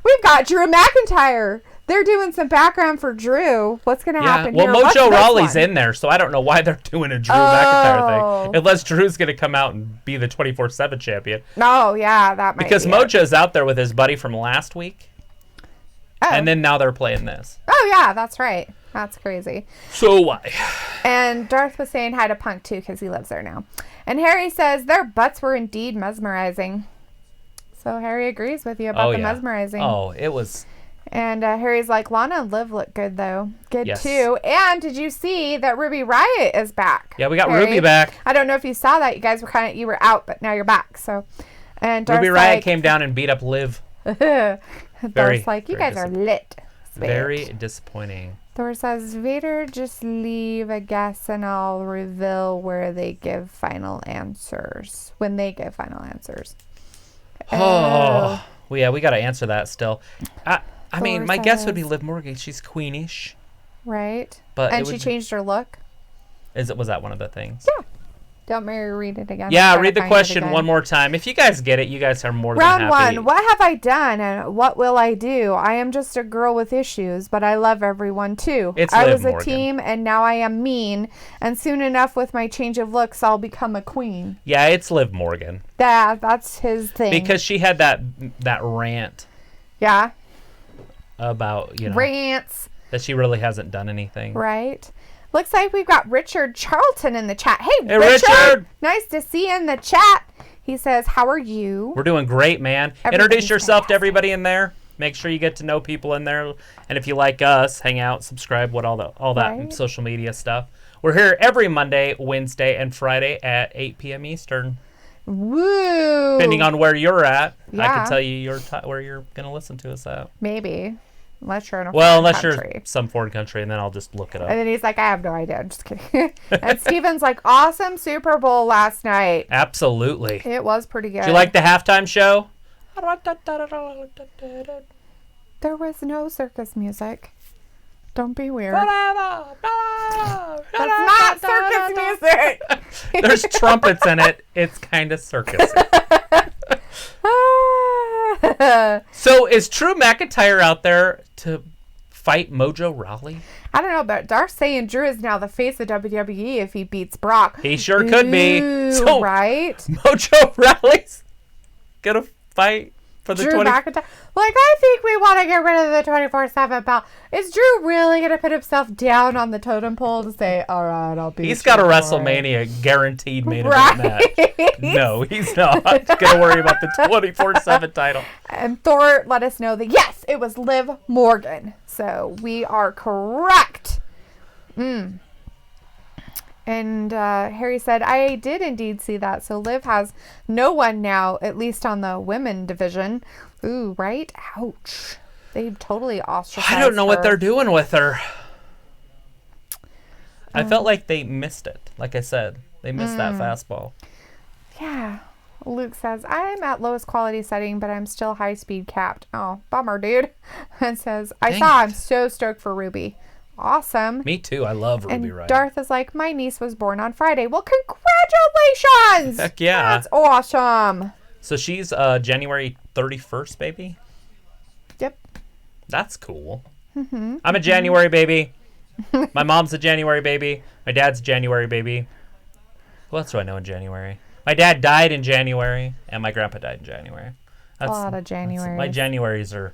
We've got Drew McIntyre. They're doing some background for Drew. What's going to happen here? Well, What's Mojo this Rawley's one? in there, so I don't know why they're doing a Drew McIntyre thing. Unless Drew's going to come out and be the 24/7 champion. Oh, yeah, that might Because be Mojo's out there with his buddy from last week. Oh. And then now they're playing this. Oh, yeah, that's right. That's crazy. So why? And Darth was saying hi to Punk, too, because he lives there now. And Harry says their butts were indeed mesmerizing. So Harry agrees with you about the mesmerizing. Oh, it was... And Harry's like, Lana and Liv look good, though. Good, Yes. too. And did you see that Ruby Riott is back? Yeah, we got Harry? Ruby back. I don't know if you saw that. You guys were you were out, but now you're back. So, and Darth's Ruby Riott like, came down and beat up Liv. Darth's like, you guys are lit. Very disappointing. Thor says, Vader, just leave a guess and I'll reveal where they give final answers. When they give final answers. Oh. Well, yeah, we got to answer that still. I mean, Thor my guess would be says- Liv Morgan. She's queenish. Right? But And she changed her look. Was that one of the things? Yeah. Don't Mary read it again. Yeah, I'm trying read to the find it question again. one more time. If you guys get it, you guys are more Round than happy. 1. What have I done and what will I do? I am just a girl with issues, but I love everyone too. It's I Liv was a Morgan. team and now I am mean. And soon enough with my change of looks, I'll become a queen. Yeah, it's Liv Morgan. That's his thing. Because she had that rant yeah. about, Rants. that she really hasn't done anything. Right. Looks like we've got Richard Charlton in the chat. Hey, Hey, Richard! Nice to see you in the chat. He says, how are you? We're doing great, man. Everybody's Introduce yourself fantastic. to everybody in there. Make sure you get to know people in there. And if you like us, hang out, subscribe, all that Right. social media stuff. We're here every Monday, Wednesday, and Friday at 8 p.m. Eastern. Woo. Depending on where you're at, I Yeah. can tell you where you're going to listen to us at. Maybe. Unless you're in a Unless foreign you're country. some foreign country, and then I'll just look it up. And then he's like, I have no idea. I'm just kidding. And Steven's like, awesome Super Bowl last night. Absolutely. It was pretty good. Did you like the halftime show? There was no circus music. Don't be weird. That's That's not circus music. There's trumpets in it. It's kind of circus. So is Drew McIntyre out there to fight Mojo Rawley? I don't know, but Darth's saying Drew is now the face of WWE if he beats Brock. He sure could be. Ooh, So right? Mojo Rawley's gonna fight for the Drew 20. McIntyre. Like, I think we want to get rid of the 24/7 belt. Is Drew really going to put himself down on the totem pole to say, all right, I'll be He's got a WrestleMania guaranteed main event match. No, he's not gonna worry about the 24/7 title. And Thor let us know that, yes, it was Liv Morgan. So we are correct. And Harry said, I did indeed see that. So Liv has no one now, at least on the women division. Ooh, right? Ouch. They totally ostracized I don't know what her. they're doing with her. I felt like they missed it. Like I said, they missed that fastball. Yeah. Luke says, I'm at lowest quality setting, but I'm still high speed capped. Oh, bummer, dude. And says, Dang I'm it. so stoked for Ruby. Awesome. Me too. I love Ruby And Riott. Darth is like, my niece was born on Friday. Well, congratulations! Heck yeah. That's awesome. So she's January 31st, baby? Yep. That's cool. I'm a January baby. My mom's a January baby. My dad's a January baby. Who else do I know in January? My dad died in January, and my grandpa died in January. A lot of Januaries. My Januaries are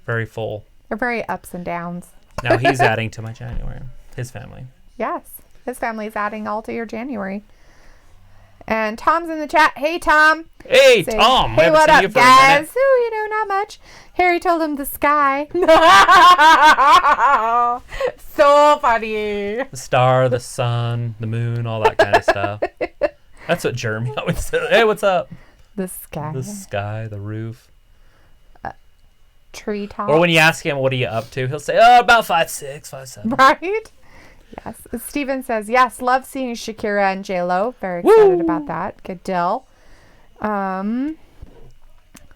very full. They're very ups and downs. Now he's adding to my January. His family. Yes. His family's adding all to your January. And Tom's in the chat. Hey, Tom. Hey, Saying, Tom. I Hey, haven't what seen up, you for a guys? minute. Ooh, not much. Harry told him the sky. So funny. The star, the sun, the moon, all that kind of stuff. That's what Jeremy always said. Hey, what's up? The sky. The sky, the roof. Treetop. Or when you ask him, what are you up to? He'll say, oh, about 5'6", 5'7". Right? Yes. Steven says, yes, love seeing Shakira and J-Lo. Very excited about that. Good deal.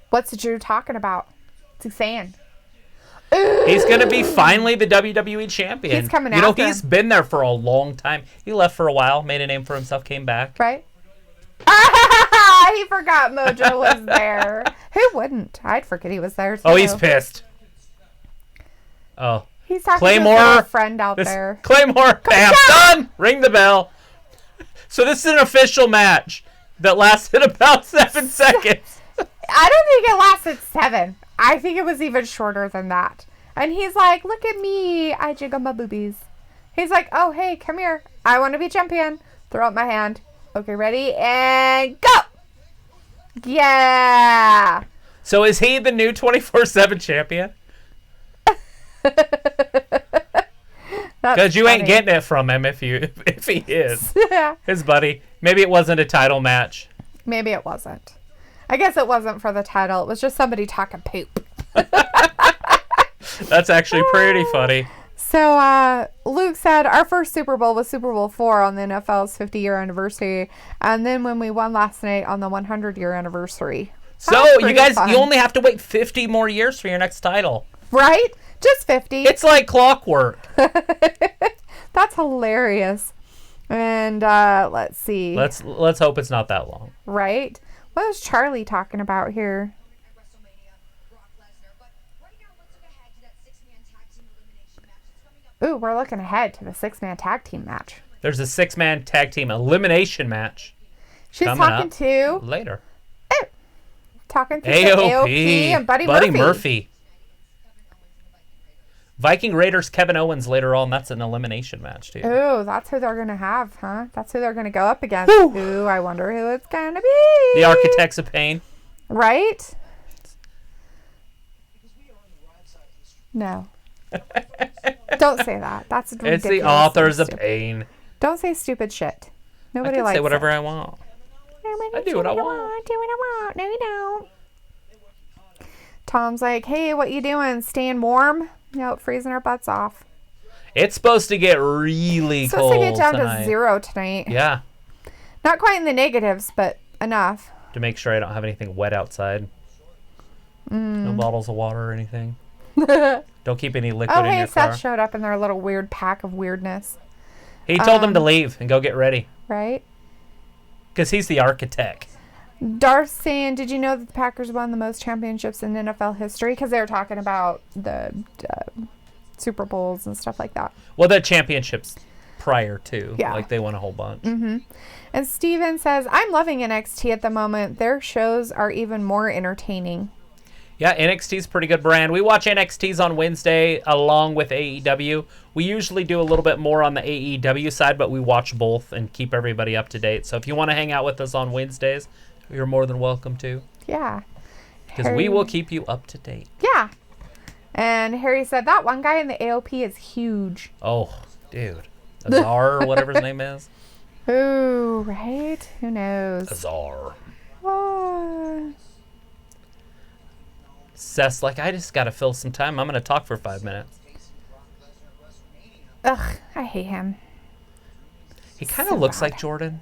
What's Drew talking about? What's he saying? He's going to be finally the WWE champion. He's coming You know, after he's him. been there for a long time. He left for a while, made a name for himself, came back. Right? He forgot Mojo was there. Who wouldn't? I'd forget he was there, too. Oh, he's pissed. Oh. He's talking Claymore. to his little friend out This there. Claymore. Bam. Done. Ring the bell. So this is an official match that lasted about 7 seconds. I don't think it lasted 7. I think it was even shorter than that. And he's like, look at me. I jiggle my boobies. He's like, oh, hey, come here. I want to be champion. Throw up my hand. Okay, ready? And go. Yeah. So is he the new 24/7 champion? Because you ain't getting it from him if he is. His buddy. Maybe it wasn't a title match. Maybe it wasn't. I guess it wasn't for the title. It was just somebody talking poop. That's actually pretty funny. So Luke said our first Super Bowl was Super Bowl 4 on the NFL's 50-year anniversary, and then when we won last night on the 100-year anniversary. So you pretty guys, fun. you only have to wait 50 more years for your next title. Right? Just 50. It's like clockwork. That's hilarious. And let's see. Let's hope it's not that long. Right? What is Charlie talking about here? Ooh, we're looking ahead to the 6-man tag team match. There's a 6-man tag team elimination match She's coming talking up to later. AOP and Buddy Murphy. Viking Raiders Kevin Owens later on. That's an elimination match too. Ooh, that's who they're going to have, huh? That's who they're going to go up against. Ooh, I wonder who it's going to be. The Architects of Pain. Right? No. Don't say that. That's ridiculous. It's the authors of pain. Don't say stupid shit. I Nobody can likes say whatever it. I want. I do what I want. Do what I want. No, you don't. Tom's like, hey, what you doing? Staying warm? Nope, freezing our butts off. It's supposed to get really It's cold supposed to get down tonight. to 0 tonight. Yeah, Not quite in the negatives, but enough. to make sure I don't have anything wet outside. No bottles of water or anything. Don't keep any liquid Oh, in hey, your Seth car. showed up in their little weird pack of weirdness, He told them to leave and go get ready right? because he's the architect. Darth saying, did you know that the Packers won the most championships in NFL history? Because they were talking about the Super Bowls and stuff like that. Well, the championships prior to. Yeah. Like they won a whole bunch. And Steven says, I'm loving NXT at the moment. Their shows are even more entertaining. Yeah, NXT's a pretty good brand. We watch NXT's on Wednesday along with AEW. We usually do a little bit more on the AEW side, but we watch both and keep everybody up to date. So if you want to hang out with us on Wednesdays, you're more than welcome to. Yeah. Because we will keep you up to date. Yeah. And Harry said, that one guy in the AOP is huge. Oh, dude. Azar or whatever his name is. Ooh, right? Who knows? Bizarre. Oh. Seth's like, I just got to fill some time. I'm going to talk for 5 minutes. Ugh, I hate him. He kind of looks like Jordan.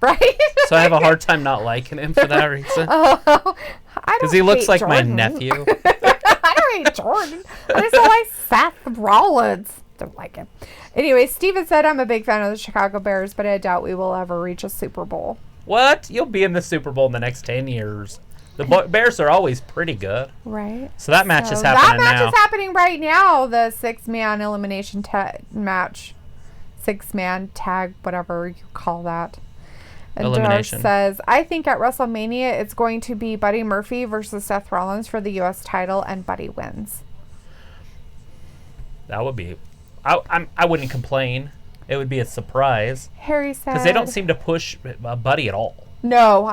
Right? So I have a hard time not liking him for that reason. Oh, Because he looks like Jordan. my nephew. I don't hate Jordan. I just don't like Seth Rollins. Don't like him. Anyway, Steven said, I'm a big fan of the Chicago Bears, but I doubt we will ever reach a Super Bowl. What? You'll be in the Super Bowl in the next 10 years. The Bears are always pretty good. Right. So that match is happening now. That match is happening right now. The 6-man elimination match. 6-man tag, whatever you call that. And Elimination. Dark says, I think at WrestleMania it's going to be Buddy Murphy versus Seth Rollins for the U.S. title, and Buddy wins. That would be... I wouldn't complain. It would be a surprise. Harry said... Because they don't seem to push Buddy at all. No,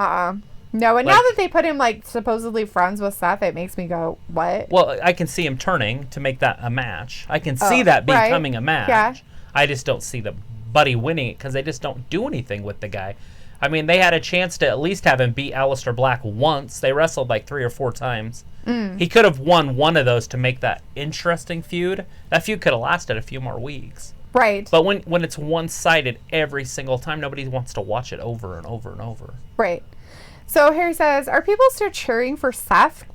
No, and now Like- that they put him, like, supposedly friends with Seth, it makes me go, what? Well, I can see him turning to make that a match. I can see Oh, that right. becoming a match. Yeah. I just don't see the Buddy winning it because they just don't do anything with the guy. I mean, they had a chance to at least have him beat Aleister Black once. They wrestled like 3 or 4 times. He could have won one of those to make that interesting feud. That feud could have lasted a few more weeks. Right. But when it's one-sided every single time, nobody wants to watch it over and over and over. Right. So Harry says, are people still cheering for Seth?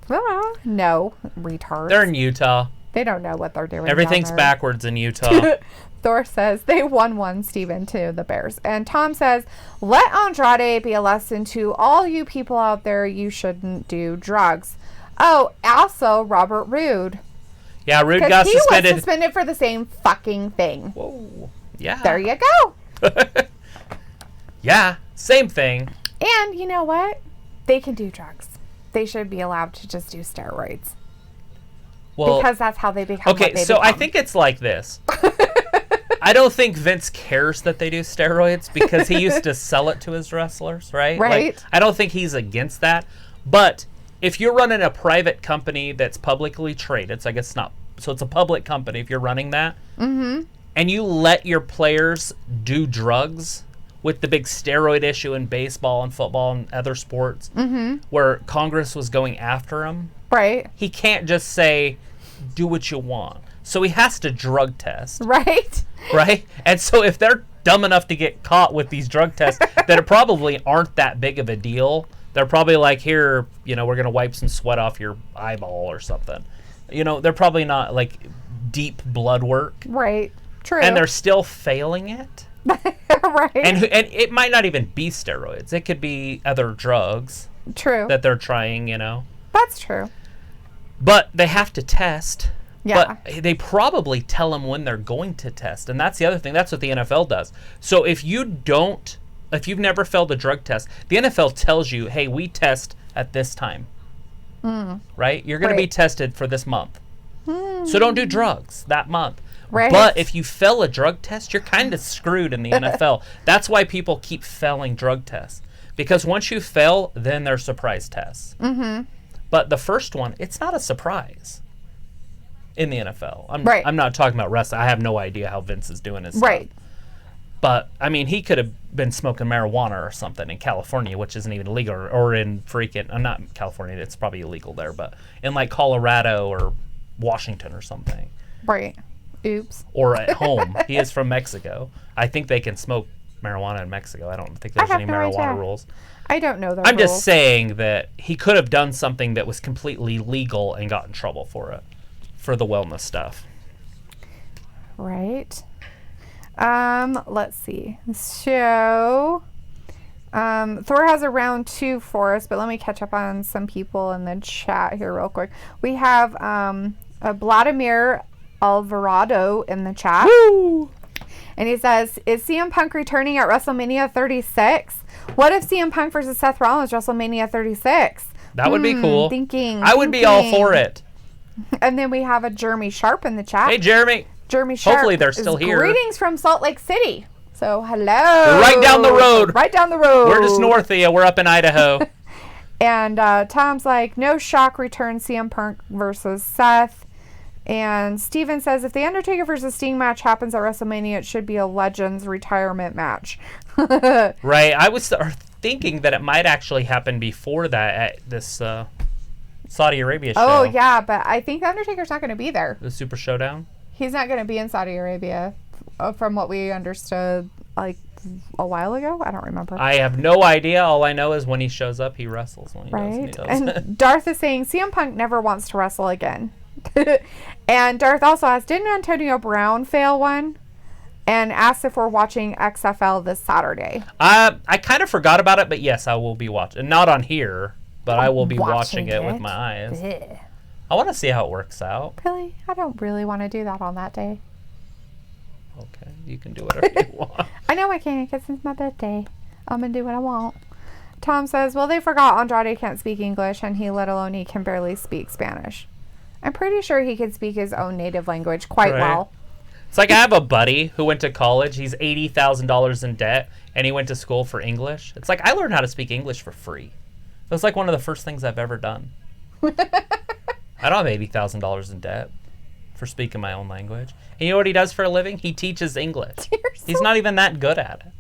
No, retards. They're in Utah. They don't know what they're doing. Everything's down there. backwards in Utah. Thor says they won one, Steven, to the Bears. And Tom says, let Andrade be a lesson to all you people out there. You shouldn't do drugs. Oh, also Robert Roode. Yeah, Rude Because got he suspended. was suspended for the same fucking thing. Whoa. Yeah. There you go. Yeah, same thing. And you know what? They can do drugs. They should be allowed to just do steroids. Well, Because that's how they become okay, what they so I become. think it's like this. I don't think Vince cares that they do steroids because he used to sell it to his wrestlers, right? Right. Like, I don't think he's against that. But if you're running a private company that's publicly traded, so I guess it's not, so it's a public company if you're running that, and you let your players do drugs with the big steroid issue in baseball and football and other sports, where Congress was going after them, Right. he can't just say, do what you want. So he has to drug test, Right. right? And so if they're dumb enough to get caught with these drug tests that are probably aren't that big of a deal, they're probably like, here, we're going to wipe some sweat off your eyeball or something. They're probably not like deep blood work. Right. True. And they're still failing it. right. And it might not even be steroids. It could be other drugs True. that they're trying, That's true. But they have to test. Yeah. But they probably tell them when they're going to test. And that's the other thing. That's what the NFL does. So if you've never failed a drug test, the NFL tells you, hey, we test at this time. Right? You're going to be Right. tested for this month. So don't do drugs that month. Right. But if you fail a drug test, you're kind of screwed in the NFL. That's why people keep failing drug tests. Because once you fail, then they're surprise tests. But the first one, it's not a surprise in the NFL. Right. I'm not talking about wrestling. I have no idea how Vince is doing his stuff. Right. But, I mean, he could have been smoking marijuana or something in California, which isn't even legal, or in freaking, not California, it's probably illegal there, but in like Colorado or Washington or something. Right. Oops. Or at home. He is from Mexico. I think they can smoke marijuana in Mexico. I don't think there's have any no marijuana idea. rules. I don't know the I'm rules. just saying that he could have done something that was completely legal and got in trouble for it, for the wellness stuff. Right. Let's see. So, Thor has a round 2 for us, but let me catch up on some people in the chat here real quick. We have a Vladimir Alvarado in the chat. Woo! And he says, is CM Punk returning at WrestleMania 36? What if CM Punk versus Seth Rollins WrestleMania 36? That would be cool. I would be all for it. And then we have a Jeremy Sharp in the chat. Hey, Jeremy. Jeremy Sharp. Hopefully they're still is here. Greetings from Salt Lake City. So, hello. We're right down the road. Right down the road. We're just north of you. We're up in Idaho. And Tom's like, no shock return CM Punk versus Seth. And Steven says, if the Undertaker versus Sting match happens at WrestleMania, it should be a Legends retirement match. Right. I was thinking that it might actually happen before that at this Saudi Arabia show. Oh, yeah, but I think the Undertaker's not going to be there. The Super Showdown? He's not going to be in Saudi Arabia, from what we understood, like, a while ago. I don't remember. I have no idea. All I know is when he shows up, he wrestles. When he right? does, he does. And Darth is saying CM Punk never wants to wrestle again. And Darth also asks, didn't Antonio Brown fail one? And asks if we're watching XFL this Saturday. I kind of forgot about it, but yes, I will be watching. Not on here, but I will be watching it with my eyes. Blech. I want to see how it works out. Really? I don't really want to do that on that day. Okay, you can do whatever you want. I know I can because it's my birthday. I'm going to do what I want. Tom says, well, they forgot Andrade can't speak English, and he, let alone he, can barely speak Spanish. I'm pretty sure he can speak his own native language quite well. It's like I have a buddy who went to college. He's $80,000 in debt, and he went to school for English. It's like I learned how to speak English for free. It was like one of the first things I've ever done. I don't have $80,000 in debt for speaking my own language. And you know what he does for a living? He teaches English. He's not even that good at it.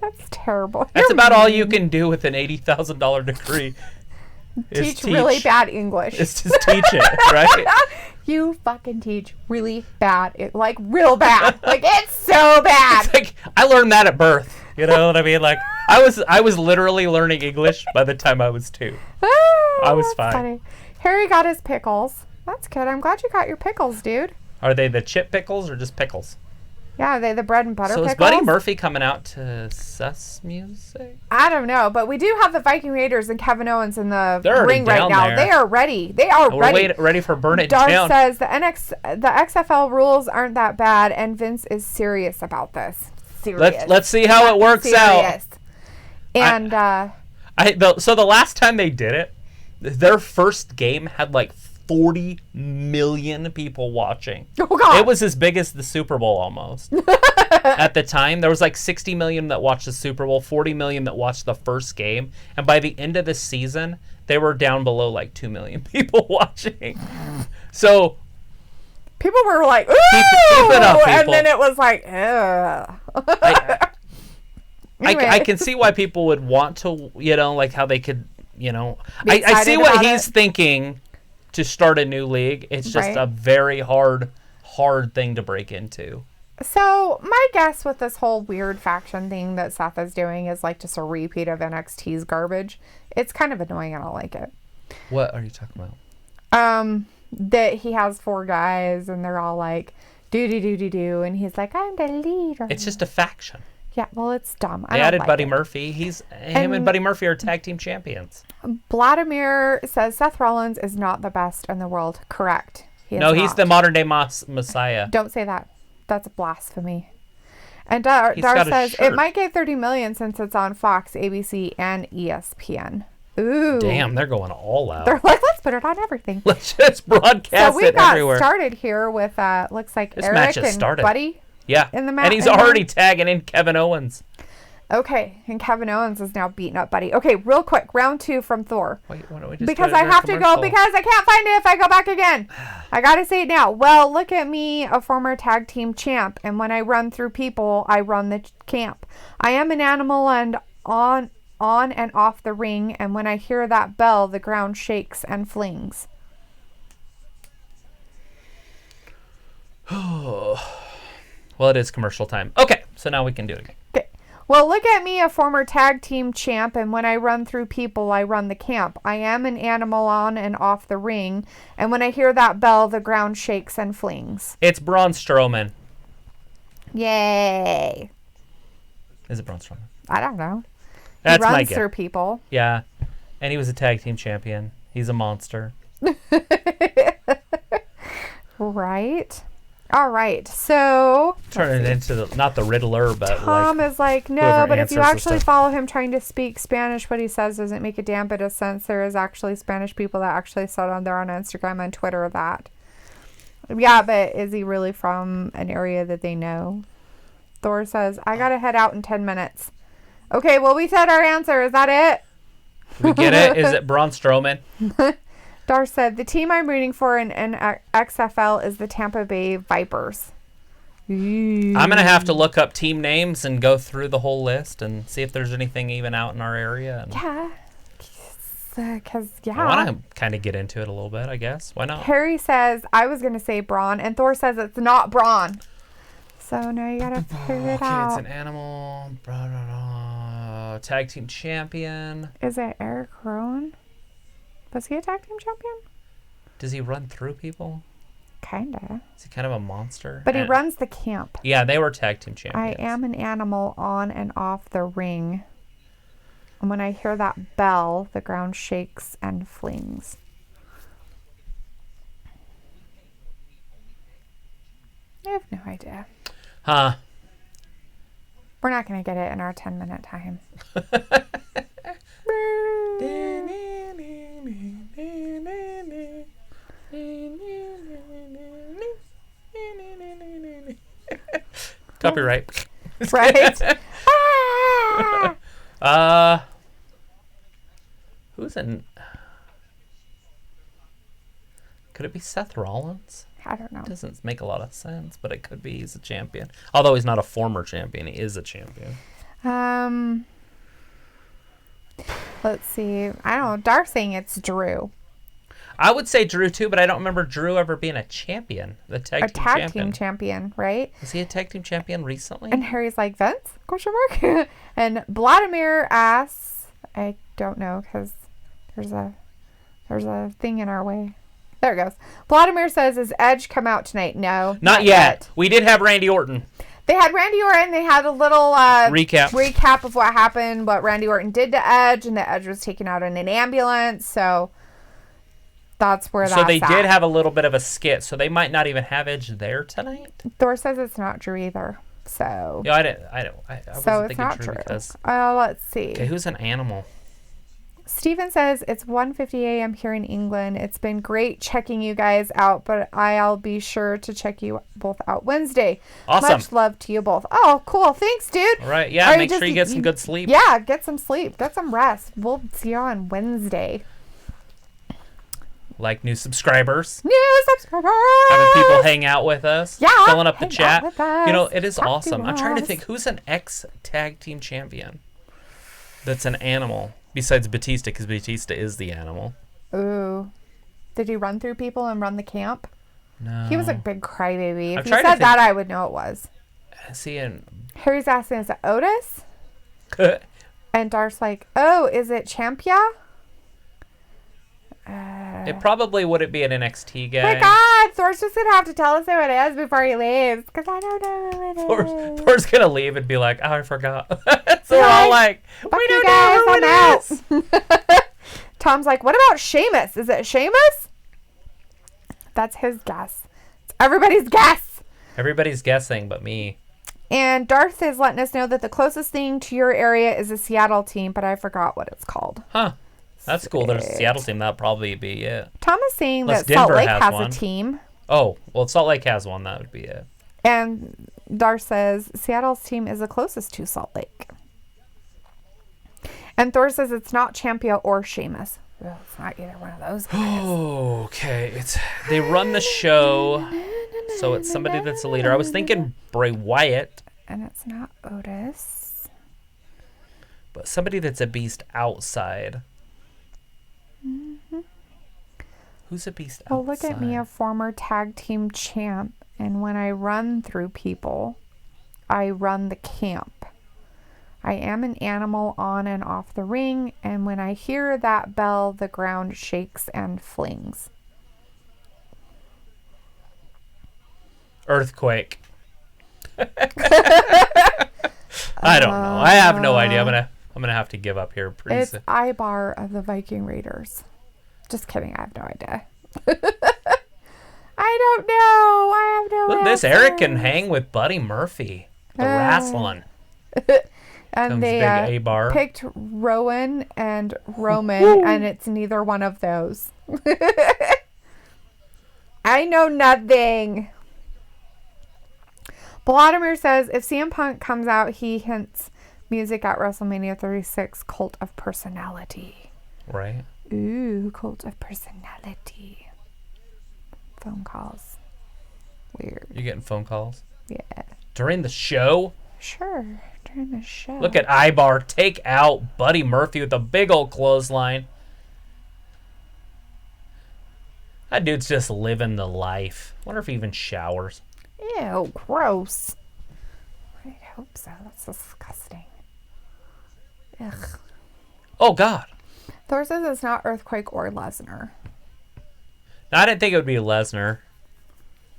That's terrible. That's about all you can do with an $80,000 degree. Teach really bad English. It's just teach it, right? You fucking teach really bad. Like, real bad. Like, it's so bad. It's like, I learned that at birth. You know what I mean? Like, I was literally learning English by the time I was 2. I was fine. Funny. Harry got his pickles. That's good. I'm glad you got your pickles, dude. Are they the chip pickles or just pickles? Yeah, are they the bread and butter pickles? So is Buddy Murphy coming out to Sus Music? I don't know, but we do have the Viking Raiders and Kevin Owens in the They're ring right now. there. They are ready. They are ready. We're ready for Burn It Darth Down. says the XFL rules aren't that bad, and Vince is serious about this. Serious. Let's see how it works out. And so the last time they did it, their first game had like 40 million people watching. Oh God! It was as big as the Super Bowl almost. At the time, there was like 60 million that watched the Super Bowl, 40 million that watched the first game, and by the end of the season, they were down below like 2 million people watching. So people were like, "Ooh!" Keep it up, people. And then it was like, "Ugh." Anyway. I can see why people would want to, like how they could, I see what he's thinking to start a new league. It's just a very hard thing to break into. So my guess with this whole weird faction thing that Seth is doing is like just a repeat of NXT's garbage. It's kind of annoying. I don't like it. What are you talking about? That he has 4 guys and they're all like, do, and he's like, I'm the leader. It's just a faction. Yeah, well, it's dumb. They added Buddy Murphy. Him and Buddy Murphy are tag team champions. Vladimir says Seth Rollins is not the best in the world. Correct. He's the modern day Messiah. Don't say that. That's blasphemy. And Dar says it might get 30 million since it's on Fox, ABC, and ESPN. Ooh. Damn, they're going all out. They're like, let's put it on everything. Let's just broadcast it everywhere. So we got started here with, looks like this Eric and Buddy. Yeah, in the match, and he's already tagging in Kevin Owens. Okay, and Kevin Owens is now beating up Buddy. Okay, real quick, round 2 from Thor. Wait, why don't we just because I have to go because I can't find it if I go back again. I gotta say it now. Well, look at me, a former tag team champ, and when I run through people, I run the camp. I am an animal and on and off the ring, and when I hear that bell, the ground shakes and flings. Well, it is commercial time. Okay, so now we can do it again. Okay. Well, look at me, a former tag team champ, and when I run through people, I run the camp. I am an animal on and off the ring, and when I hear that bell, the ground shakes and flings. It's Braun Strowman. Yay. Is it Braun Strowman? I don't know. That's he my runs guess. through people. Yeah, and he was a tag team champion. He's a monster. Right. All right, so turn it into not the Riddler, but Tom is like, no, but if you actually follow him trying to speak Spanish, what he says doesn't make a damn bit of sense. There is actually Spanish people that actually said on Instagram and Twitter that. Yeah, but is he really from an area that they know? Thor says, I gotta head out in 10 minutes. Okay, well, we said our answer. Is that it? We get it? Is it Braun Strowman? Dar said, the team I'm rooting for in XFL is the Tampa Bay Vipers. I'm going to have to look up team names and go through the whole list and see if there's anything even out in our area. And Yeah. Because, I want to kind of get into it a little bit, I guess. Why not? Harry says, I was going to say Braun, and Thor says it's not Braun. So now you got to figure it out. It's an animal. Blah, blah, blah. Tag team champion. Is it Eric Rowan? Was he a tag team champion? Does he run through people? Kinda. Is he kind of a monster? But he runs the camp. Yeah, they were tag team champions. I am an animal on and off the ring. And when I hear that bell, the ground shakes and flings. I have no idea. Huh. We're not going to get it in our 10-minute time. Copyright. Right? Who's in? Could it be Seth Rollins? I don't know. Doesn't make a lot of sense, but it could be. He's a champion. Although he's not a former champion, he is a champion. Let's see. I don't know. Dar's saying it's Drew. I would say Drew too, but I don't remember Drew ever being a champion. The tag Team champion, right? Was he a tag team champion recently? And Harry's like, Vince? Question mark. And Vladimir asks, I don't know, because there's a thing in our way. There it goes. Vladimir says, "Is Edge come out tonight?" No, not yet. We did have Randy Orton. They had Randy Orton. They had a little recap of what happened, what Randy Orton did to Edge, and that Edge was taken out in an ambulance. So that's where that's So they at. did have a little bit of a skit. So they might not even have Edge there tonight. Thor says it's not Drew either. So yeah, I so wasn't it's thinking not Drew true. because. Let's see. Okay, who's an animal? Steven says, it's 1:50 a.m. here in England. It's been great checking you guys out, but I'll be sure to check you both out Wednesday. Awesome. Much love to you both. Oh, cool. Thanks, dude. All right. Yeah, make sure you get some good sleep. Yeah, get some sleep. Get some rest. We'll see you on Wednesday. Like new subscribers. New subscribers. Having people hang out with us. Yeah. Filling up the chat. You know, it is Talk to awesome. I'm trying to us. think, who's an ex-tag team champion that's an animal? Besides Batista, because Batista is the animal. Ooh. Did he run through people and run the camp? No. He was a big crybaby. If I'm he trying to said think- that, I would know it was. Is he in... Harry's asking, is it Otis? And Darth's like, oh, is it Champia? It probably wouldn't be an NXT guy. My God, Thor's just gonna have to tell us who it is before he leaves, because I don't know who it is. Thor's gonna leave and be like, oh, I forgot. So we're all like, we don't know who it is. Tom's like, what about Sheamus? Is it Sheamus? That's his guess. It's everybody's guess. Everybody's guessing but me. And Darth is letting us know that the closest thing to your area is a Seattle team, but I forgot what it's called. Huh. That's cool. There's a Seattle team. That'll probably be it. Tom is saying Unless that Salt Denver Lake has one. a team. Oh, well, Salt Lake has one. That would be it. And Darth says Seattle's team is the closest to Salt Lake. And Thor says it's not Ciampa or Sheamus. Well, it's not either one of those guys. Oh, okay. They run the show, so it's somebody that's a leader. I was thinking Bray Wyatt. And it's not Otis. But somebody that's a beast outside. Mm-hmm. Who's a beast outside? Oh, look at me, a former tag team champ. And when I run through people, I run the camp. I am an animal on and off the ring. And when I hear that bell, the ground shakes and flings. Earthquake. I don't know. I have no idea. I'm gonna have to give up here pretty It's soon. Ibar of the Viking Raiders. Just kidding. I have no idea. I don't know. I have no Look, this answer. Eric can hang with Buddy Murphy, the wrestling. And Comes they big A-bar. picked Rowan and Roman, and it's neither one of those. I know nothing. Vladimir says if CM Punk comes out, he hints music at WrestleMania 36, Cult of Personality. Right. Ooh, cult of personality. Phone calls. Weird. You getting phone calls? Yeah. During the show? Sure. During the show. Look at Ibar take out Buddy Murphy with a big old clothesline. That dude's just living the life. Wonder if he even showers. Ew, gross. I hope so. That's disgusting. Ugh. Oh, God. Thor says it's not Earthquake or Lesnar. Now, I didn't think it would be Lesnar.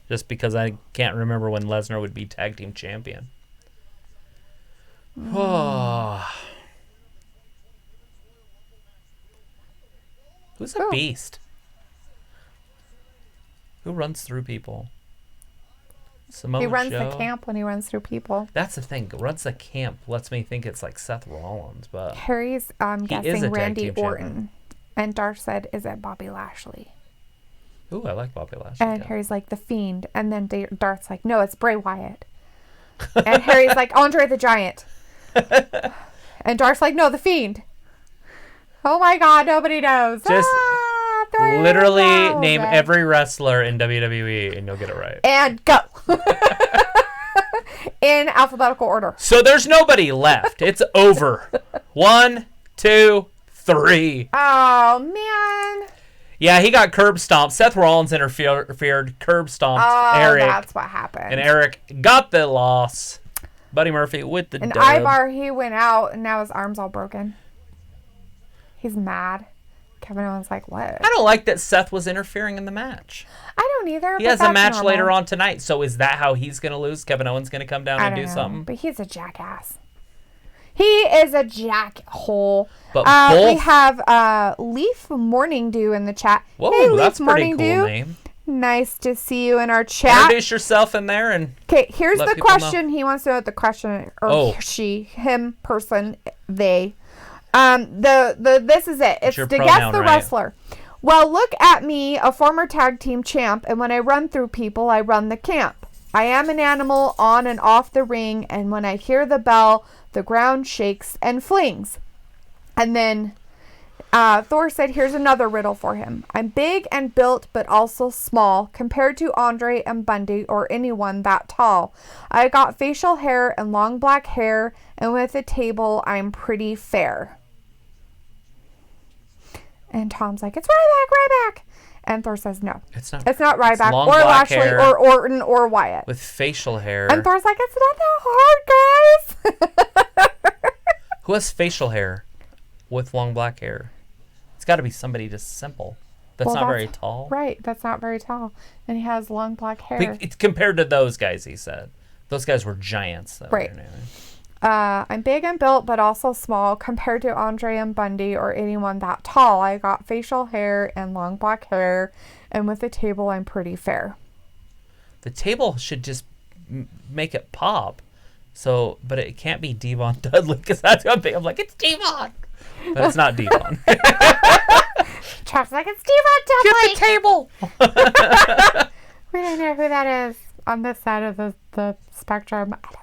Just because I can't remember when Lesnar would be tag team champion. Who's a beast? Who runs through people? Samoa He runs Joe? the camp when he runs through people. That's the thing. Runs the camp lets me think it's like Seth Rollins, but Harry's is a guessing tag Randy team champion. Orton. And Darth said, is it Bobby Lashley? ooh, I like Bobby Lashley. And yeah. Harry's like, The Fiend. And then Darth's like, no, it's Bray Wyatt. And Harry's like, Andre the Giant. And Darth's like, no, The Fiend. Oh my God, nobody knows. Just throw literally it out. name every wrestler in WWE and you'll get it right. And go. In alphabetical order. So there's nobody left. It's over. 1, 2, 3. Oh, man. Yeah, he got curb stomped. Seth Rollins interfered, curb stomped Eric. That's what happened. And Eric got the loss. Buddy Murphy with the And dub. Ivar, he went out and now his arm's all broken. He's mad. Kevin Owens like, what? I don't like that Seth was interfering in the match. I don't either. He but has a that's match normal. later on tonight, so is that how he's going to lose? Kevin Owens going to come down I and don't do know, something? But he's a jackass. He is a jackhole. But We both... have Leaf Morning Dew in the chat. Whoa, hey, Leaf that's a pretty Morning cool Dew. name. Nice to see you in our chat. Introduce yourself in there and... Okay, here's let the people know. question. He wants to know what the question, or Oh. she, him, person, they. This is it. It's your to guess pronoun, the right? wrestler. Well, look at me, a former tag team champ, and when I run through people, I run the camp. I am an animal on and off the ring, and when I hear the bell, the ground shakes and flings. And then Thor said, here's another riddle for him. I'm big and built, but also small, compared to Andre and Bundy or anyone that tall. I got facial hair and long black hair, and with a table, I'm pretty fair. And Tom's like, it's Ryback. And Thor says, no. It's not Ryback long or black Lashley hair or Orton or Wyatt. with facial hair. And Thor's like, it's not that hard, guys. Who has facial hair with long black hair? It's got to be somebody just simple. That's not very tall. Right, that's not very tall. And he has long black hair. But it's compared to those guys, he said. Those guys were giants, though. Right. I'm big and built, but also small compared to Andre and Bundy or anyone that tall. I got facial hair and long black hair, and with the table, I'm pretty fair. The table should just make it pop. So, but it can't be Devon Dudley because that's how big. I'm like, it's Devon, but it's not Devon. Chop's like, it's Devon Dudley. Get the table. We don't know who that is on this side of the spectrum. I don't know.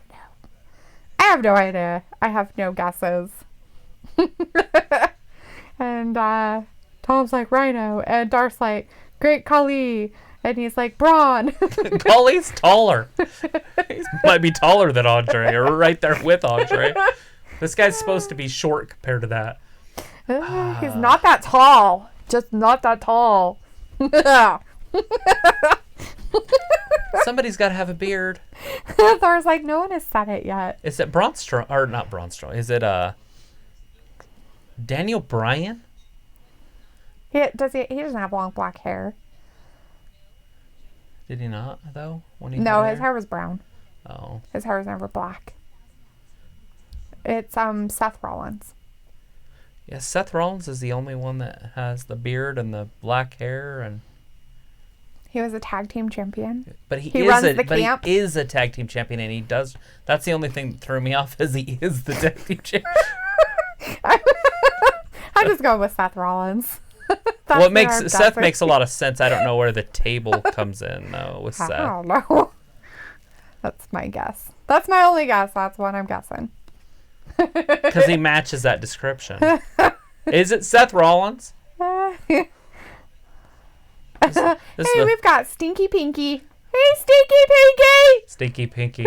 I have no idea. I have no guesses. And Tom's like, Rhino. And Darth's like, Great Khali. And he's like, Braun. Khali's taller. He might be taller than Andre, or right there with Andre. This guy's supposed to be short compared to that. He's not that tall. Just not that tall. Somebody's got to have a beard. Thor's like, no one has said it yet. Is it Braun Strowman? Or not Braun Strowman. Is it Daniel Bryan? He doesn't have long black hair. Did he not, though? When he No, had his hair was brown. Oh. His hair was never black. It's Seth Rollins. Yeah, Seth Rollins is the only one that has the beard and the black hair, and He was a tag team champion. but he runs is the camp. he is a tag team champion, and he does. That's the only thing that threw me off is he is the tag team champion. I'm just going with Seth Rollins. Well, it makes That's Seth makes a lot of sense. I don't know where the table comes in though with I Seth. don't know. That's my guess. That's my only guess. That's what I'm guessing. Because he matches that description. Is it Seth Rollins? Hey, This is the we've got Stinky Pinky. Hey, Stinky Pinky! Stinky Pinky.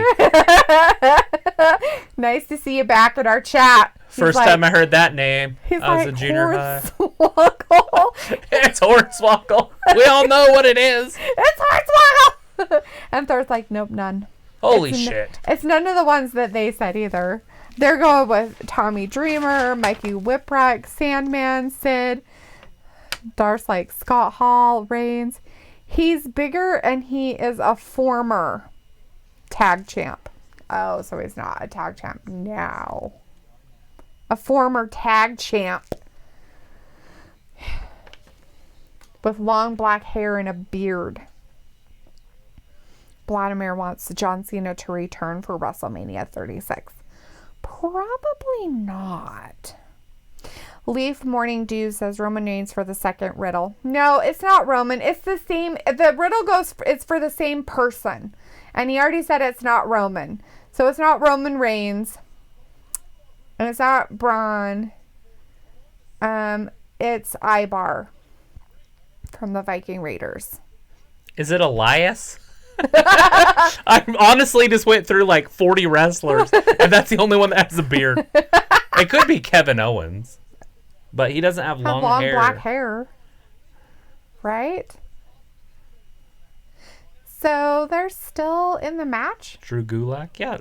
Nice to see you back in our chat. First time I heard that name, He's I was like, in junior high. Hornswoggle. It's Hornswoggle. We all know what it is. It's Hornswoggle! And Thor's like, nope, none. Holy It's shit. It's none of the ones that they said either. They're going with Tommy Dreamer, Mikey Whipwreck, Sandman, Sid. Darth's like Scott Hall, Reigns. He's bigger and he is a former tag champ. Oh, so he's not a tag champ now. A former tag champ. With long black hair and a beard. Vladimir wants John Cena to return for WrestleMania 36. Probably not. Leaf Morning Dew says Roman Reigns for the second riddle. No, it's not Roman. It's the same. The riddle goes, it's for the same person. And he already said it's not Roman. So it's not Roman Reigns. And it's not Braun. It's Ibar from the Viking Raiders. Is it Elias? I honestly just went through like 40 wrestlers, and that's the only one that has a beard. It could be Kevin Owens, but he doesn't have long hair. Black hair. Right? So they're still in the match? Drew Gulak? Yeah.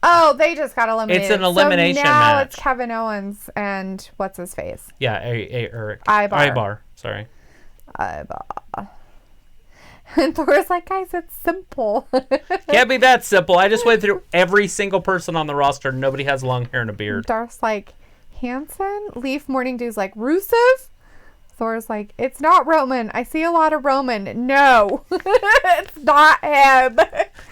Oh, they just got eliminated. It's an elimination so now match. It's Kevin Owens and what's his face? Yeah, Eric. Ibar. Sorry. Ibar. And Thor's like, guys, it's simple. Can't be that simple. I just went through every single person on the roster. Nobody has long hair and a beard. Darth's like, Hanson? Leaf Morning Dew's like, Rusev? Thor's like, it's not Roman. I see a lot of Roman. No, it's not him.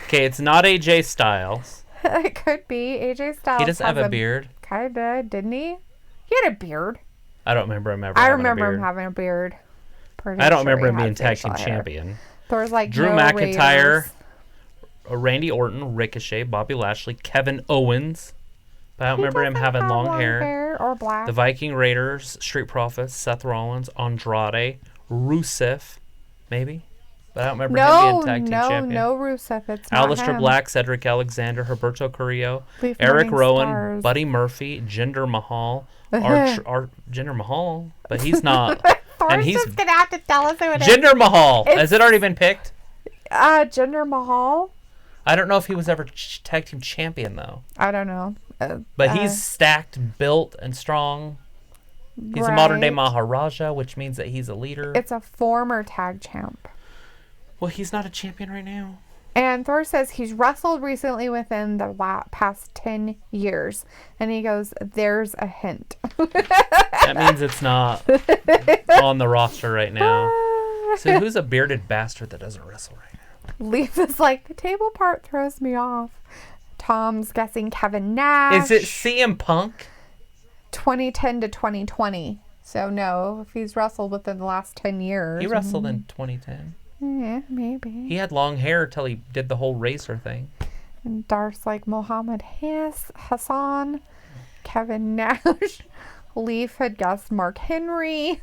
Okay, it's not AJ Styles. It could be. AJ Styles. He doesn't have a beard. Kinda, didn't he? He had a beard. I don't remember him ever I having remember a beard. him having a beard. I don't remember him he being had tag team facial hair. champion. Thor's like, Drew no McIntyre, Raiders. Randy Orton, Ricochet, Bobby Lashley, Kevin Owens. But I don't He remember him doesn't having have long hair. or black. The Viking Raiders, Street Profits, Seth Rollins, Andrade, Rusev, maybe. But I don't remember him being tag team champion. No Rusev. It's not Aleister him. Black, Cedric Alexander, Roberto Carrillo, Leaf Eric Morning Rowan, Stars. Buddy Murphy, Jinder Mahal, Jinder Mahal, but he's not. Thor's and he's just gonna have to tell us who it is. Jinder Mahal. It's- Has it already been picked? Jinder Mahal. I don't know if he was ever tag team champion though. I don't know. But he's stacked, built, and strong. He's a modern day right. Maharaja, which means that he's a leader. It's a former tag champ. Well, he's not a champion right now. And Thor says he's wrestled recently within the past 10 years. And he goes, there's a hint. That means it's not on the roster right now. So who's a bearded bastard that doesn't wrestle right now? Leaf is like, the table part throws me off. Tom's guessing Kevin Nash. Is it CM Punk? 2010 to 2020. So no, if he's wrestled within the last 10 years. He wrestled in 2010. Yeah, maybe. He had long hair till he did the whole racer thing. And Darth's like Mohammed Hassan, Kevin Nash. Leaf had guessed Mark Henry.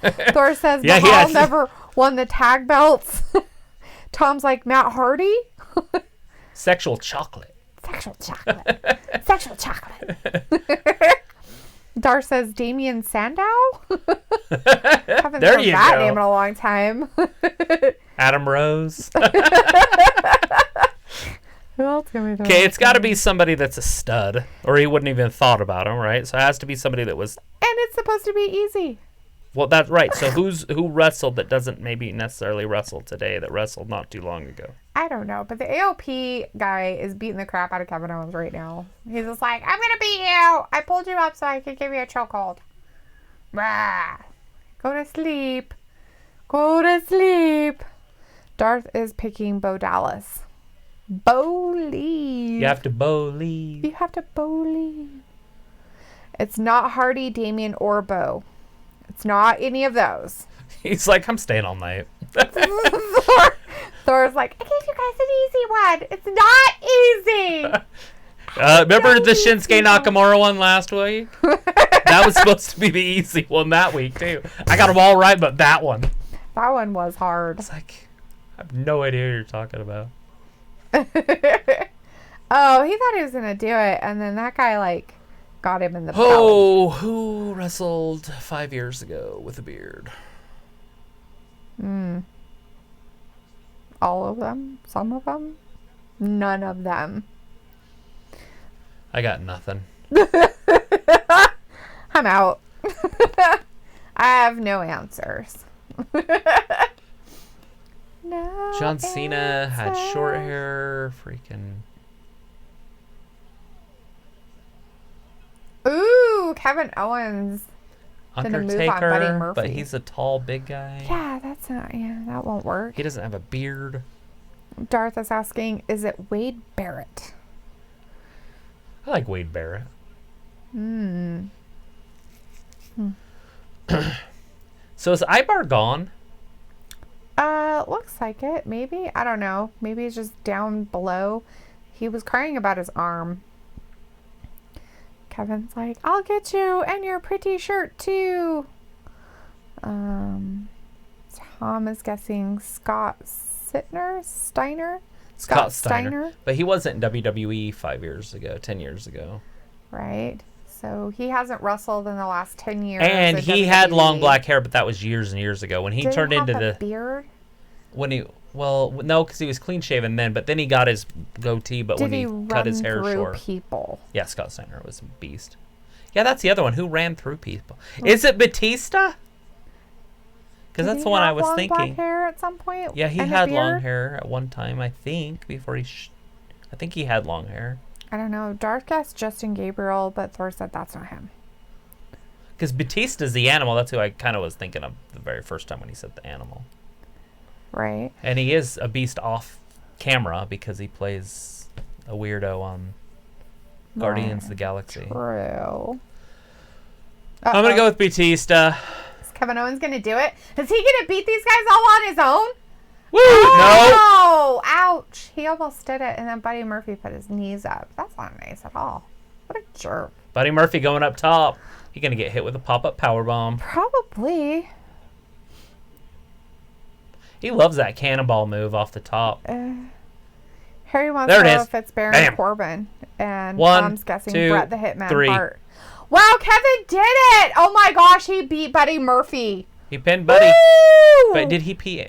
Thor says Yeah, he Mahal has. never won the tag belts. Tom's like Matt Hardy. Sexual chocolate. Sexual chocolate. Sexual chocolate. Darth says Damian Sandow. Haven't There heard you that go. name in a long time. Adam Rose. Who else can we throw Okay, out it's got to there? be somebody that's a stud, or he wouldn't even thought about him, right? So it has to be somebody that was. And it's supposed to be easy. Well, that's right. So who wrestled that doesn't maybe necessarily wrestle today that wrestled not too long ago? I don't know, but the AOP guy is beating the crap out of Kevin Owens right now. He's just like, I'm gonna beat you. I pulled you up so I could give you a chokehold. Rah. Go to sleep. Go to sleep. Darth is picking Bo Dallas. Believe. You have to believe. You have to believe. It's not Hardy, Damien, or Bo. It's not any of those. He's like, I'm staying all night. Thor's like, I gave you guys an easy one. It's not easy. Remember the Shinsuke Nakamura one last week? That was supposed to be the easy one that week, too. I got them all right, but that one. That one was hard. It's like, I have no idea what you're talking about. Oh, he thought he was going to do it, and then that guy, like, got him in the belly. Oh, who wrestled 5 years ago with a beard? All of them? Some of them? None of them. I got nothing. I'm out. I have no answers. No John Cena had answers. short hair. Freaking. Ooh, Kevin Owens. Gonna move on Buddy Undertaker, Murphy. but he's a tall, big guy. Yeah, that's not. Yeah, that won't work. He doesn't have a beard. Darth is asking, is it Wade Barrett? I like Wade Barrett. So is Ibar gone? Looks like it. Maybe. I don't know. Maybe he's just down below. He was crying about his arm. Kevin's like, I'll get you and your pretty shirt too. Tom is guessing Scott Steiner. Scott Steiner. But he wasn't in WWE 5 years ago, 10 years ago. Right. So he hasn't wrestled in the last 10 years. And in he had WWE. long black hair, but that was years and years ago. When he Did turned he have into a the... beard? When he... Well, no, because he was clean shaven then, but then he got his goatee, but Did when he run cut his hair through short. people? Yeah, Scott Steiner was a beast. Yeah, that's the other one. Who ran through people? Is it Batista? Because Did that's he the one I have was long thinking. Black hair at some point. Yeah, he and a had long beard? hair at one time, I think, before he... I think he had long hair. I don't know. Darth guessed Justin Gabriel, but Thor said that's not him. Because Batista's the animal. That's who I kind of was thinking of the very first time when he said the animal. Right. And he is a beast off camera because he plays a weirdo on Guardians of the Galaxy. True. I'm going to go with Batista. Is Kevin Owens going to do it? Is he going to beat these guys all on his own? Woo! Oh, ouch. He almost did it, and then Buddy Murphy put his knees up. That's not nice at all. What a jerk. No. Buddy Murphy going up top. He's going to get hit with a pop-up powerbomb. Probably. He loves that cannonball move off the top. Harry wants There to it know is. if it's Baron Bam. Corbin. And One, Tom's guessing 2, Bret the Hitman 3. Hart. Wow, Kevin did it! Oh my gosh, he beat Buddy Murphy. He pinned Buddy. Woo! But did he pee?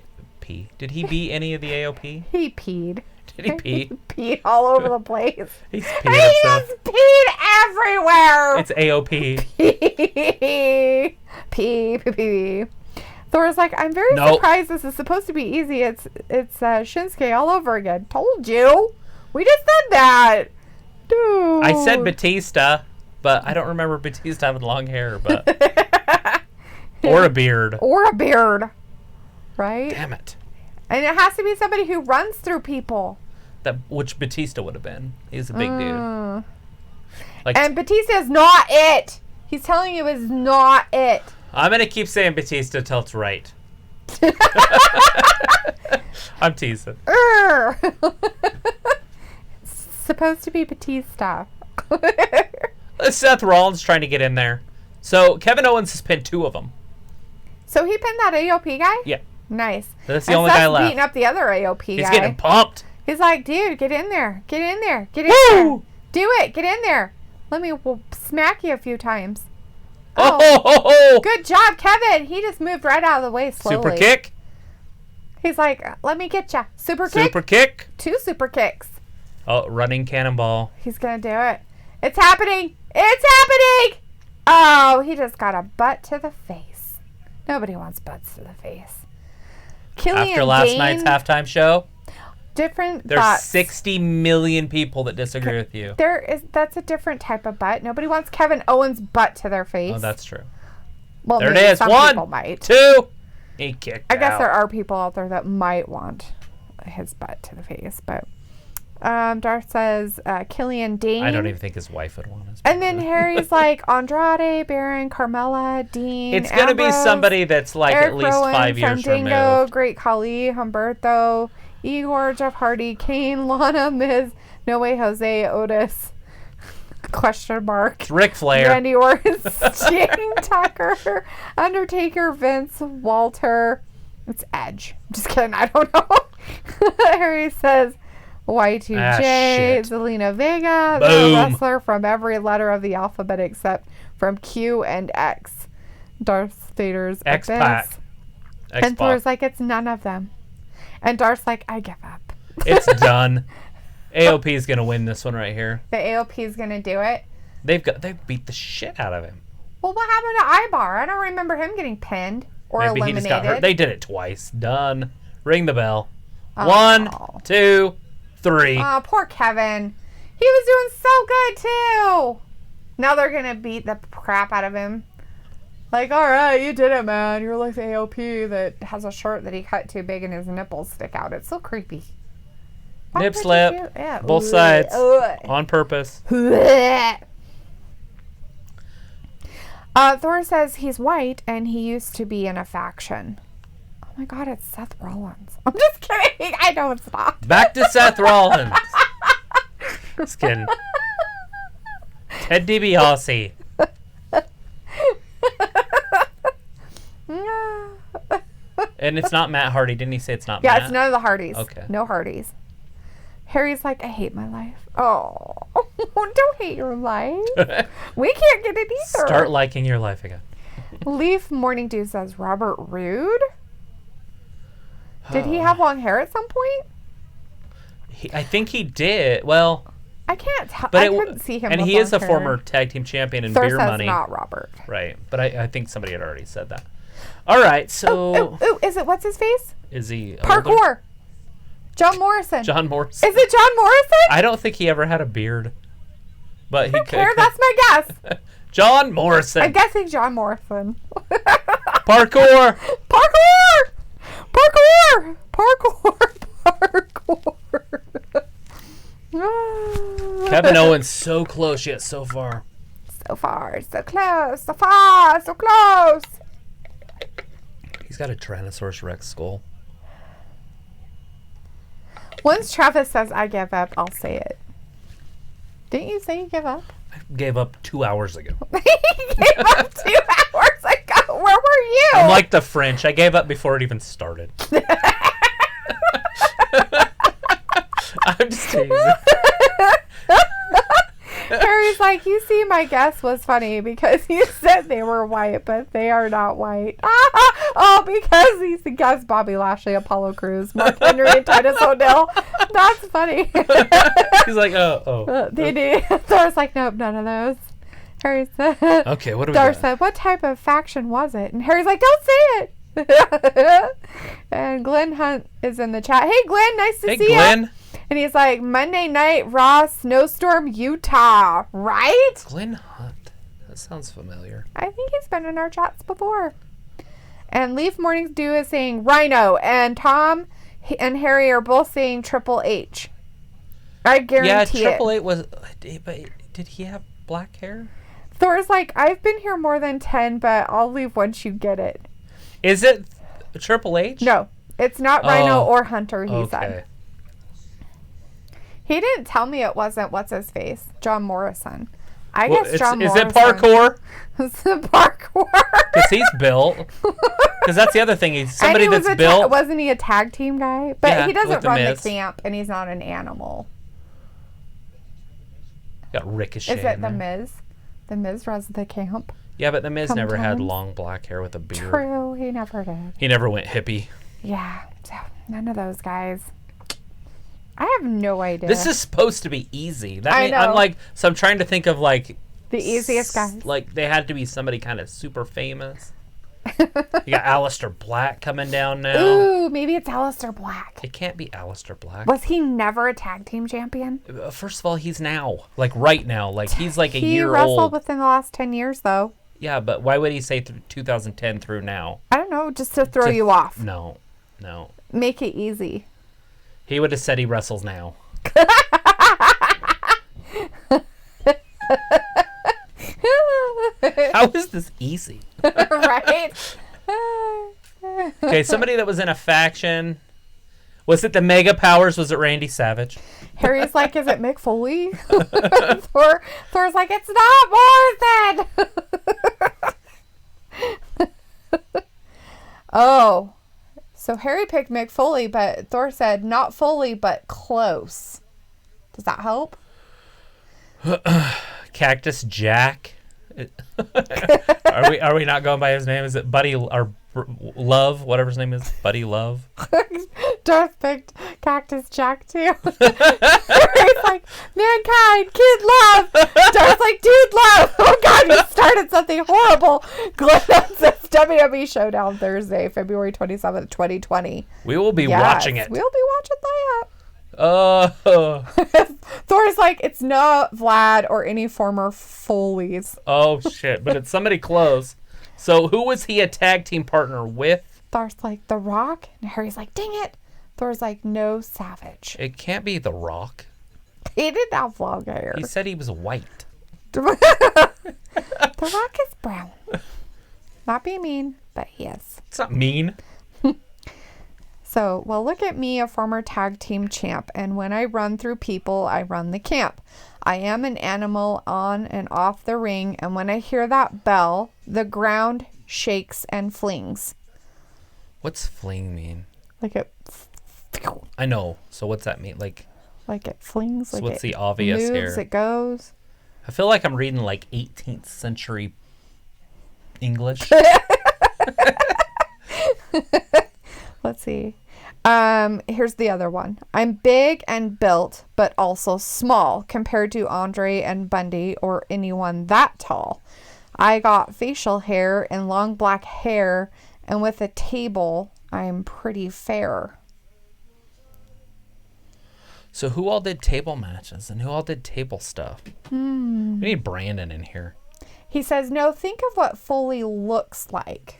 Did he beat any of the AOP? He peed. Did he pee? Peed all over the place. He's He peeing himself. just peed everywhere. It's AOP. Pee. Thor's like, I'm very Nope. surprised this is supposed to be easy. It's Shinsuke all over again. Told you. We just said that. Dude. I said Batista, but I don't remember Batista having long hair, but or a beard. Or a beard. Right? Damn it. And it has to be somebody who runs through people. That which Batista would have been. He's a big dude. Like And Batista is not it. He's telling you it's not it. I'm gonna keep saying Batista till it's right. I'm teasing. Supposed to be Batista. Seth Rollins trying to get in there. So Kevin Owens has pinned 2 of them. So he pinned that AOP guy? Yeah, Nice. that's the And only Seth's guy left. beating up the other AOP He's guy. getting pumped. He's like, dude, get in there. Get in there. Get in there. Woo! Do it. Get in there. Let me smack you a few times. Oh, ho, ho, ho. Good job, Kevin. He just moved right out of the way slowly. Super kick. He's like, let me get you. Super kick. Super kick. 2 super kicks. Oh, running cannonball. He's going to do it. It's happening. It's happening. Oh, he just got a butt to the face. Nobody wants butts to the face. Killian After last Dane, night's halftime show, different there's butts. 60 million people that disagree with you. That's a different type of butt. Nobody wants Kevin Owens' butt to their face. Oh, that's true. well, There it maybe is. some 1, people might. 2. He kicked I guess out. there are people out there that might want his butt to the face, but Darth says Killian Dane. I don't even think his wife would want his. And then Harry's like Andrade, Baron, Carmella, Dean. It's going to be Ambrose, somebody that's like Eric at least Rowan, 5 years Fandango, removed. Great Khali, Humberto, Igor, Jeff Hardy, Kane, Lana, Miz, No Way Jose, Otis. Question mark. It's Ric Flair. Randy Orton, Sting, Tucker, Undertaker, Vince, Walter. It's Edge. Just kidding. I don't know. Harry says Y2J, Zelina Vega, the wrestler from every letter of the alphabet except from Q and X. Darth Vader's X-Pac. And Thor's like, it's none of them. And Darth's like, I give up. It's done. AOP is gonna win this one right here. The AOP is gonna do it. They beat the shit out of him. Well, what happened to Ibar? I don't remember him getting pinned or Maybe eliminated. he just got hurt. They did it twice. Done. Ring the bell. Oh. 1, 2, 3. Oh, poor Kevin. He was doing so good too. Now they're gonna beat the crap out of him. Like, all right, you did it, man. You're like the AOP that has a shirt that he cut too big and his nipples stick out. It's so creepy. Nip slip. Yeah. Both sides. On purpose. Thor says he's white and he used to be in a faction. Oh my god, it's Seth Rollins. I'm just kidding. I know it's not. Back to Seth Rollins. Just kidding. Ted DiBiase. And it's not Matt Hardy. Didn't he say it's not Matt? Yeah, it's none of the Hardys. Okay. No Hardys. Harry's like, I hate my life. Oh, don't hate your life. We can't get it either. Start liking your life again. Leaf Morning Dew says Robert Roode. Did he have long hair at some point? I think he did. Well, I can't tell. but I couldn't see him. And with he is a long hair. former tag team champion in Thor Beer says Money. not Robert. Right. But I think somebody had already said that. All right. So Ooh, is it what's his face? is he Parkour. older? John Morrison. John Morrison. Is it John Morrison? I don't think he ever had a beard. But he Care, that's my guess. John Morrison. I'm guessing John Morrison. Parkour. Parkour! Parkour! Parkour! Parkour! Kevin Owens so close yet so far. So far, so close, so far, so close. He's got a Tyrannosaurus Rex skull. Once Travis says, I give up, I'll say it. Didn't you say you give up? I gave up 2 hours ago. He gave up 2 hours ago. Where were you? I'm like the French. I gave up before it even started. I'm just teasing. Harry's like, you see, my guess was funny because you said they were white, but they are not white. Oh, because he's guessed Bobby Lashley, Apollo Crews, Mark Henry, and Titus O'Neil. That's funny. He's like, oh. They do. Thor's like, nope, none of those. Harry said. Okay, what do we Thor got? said, what type of faction was it? And Harry's like, don't say it. And Glenn Hunt is in the chat. Hey, Glenn, nice to see you. Hey, Glenn. And he's like, Monday Night Raw, Snowstorm, Utah, right? Glenn Hunt. That sounds familiar. I think he's been in our chats before. And Leaf Mornings Dew is saying Rhino, and Tom and Harry are both saying Triple H. I guarantee Yeah, Triple H was. But did he have black hair? Thor's like, I've been here more than 10, but I'll leave once you get it. Is it Triple H? No, it's not Rhino or Hunter, he said. He didn't tell me it wasn't what's his face, John Morrison. I guess John Morrison. Is it Parkour? It's the Parkour. Because he's built. Because that's the other thing. He's somebody and he that's built. Wasn't he a tag team guy? But Yeah, he doesn't with the run Miz. the camp, and he's not an animal. Got Ricochet. Is it in the there. Miz? The Miz runs the camp. Yeah, but the Miz never had Sometimes. long black hair with a beard. True, he never did. He never went hippie. Yeah, so none of those guys. I have no idea. This is supposed to be easy. I know. I'm like, so I'm trying to think of like the easiest guys. Like they had to be somebody kind of super famous. You got Aleister Black coming down now. Ooh, maybe it's Aleister Black. It can't be Aleister Black. Was he never a tag team champion? First of all, he's now, like right now, like he's like a year He wrestled old. within the last 10 years, though. Yeah, but why would he say 2010 through now? I don't know, just to throw you off. No. Make it easy. He would have said he wrestles now. How is this easy? Right? Okay, somebody that was in a faction. Was it the Mega Powers? Was it Randy Savage? Harry's like, is it Mick Foley? Thor's like, it's not Morrison. Oh, so Harry picked Mick Foley, but Thor said not Foley, but close. Does that help? Cactus Jack. Are we not going by his name? Is it Buddy or Love? Whatever his name is, Buddy Love. Darth picked Cactus Jack too. Harry's like, mankind, kid love. Darth's like, dude love. Oh God, you started something horrible. Glenn says WWE Showdown Thursday, February 27th, 2020. We will be watching it. We'll be watching that. Thor's like, it's not Vlad or any former Foleys. Oh shit! But it's somebody close. So who was he a tag team partner with? Thor's like, The Rock, and Harry's like, dang it. Thor's like, no, Savage. It can't be The Rock. He didn't have long hair. He said he was white. The Rock is brown. Not being mean, but he is. It's not mean. So, well, look at me, a former tag team champ, and when I run through people, I run the camp. I am an animal on and off the ring, and when I hear that bell, the ground shakes and flings. What's fling mean? Like it... I know. So what's that mean? Like it flings? So like what's it the obvious moves, here? it goes. I feel like I'm reading like 18th century English. Let's see. Here's the other one. I'm big and built, but also small compared to Andre and Bundy or anyone that tall. I got facial hair and long black hair, and with a table, I'm pretty fair. So who all did table matches and who all did table stuff? We need Brandon in here. He says, no, think of what Foley looks like.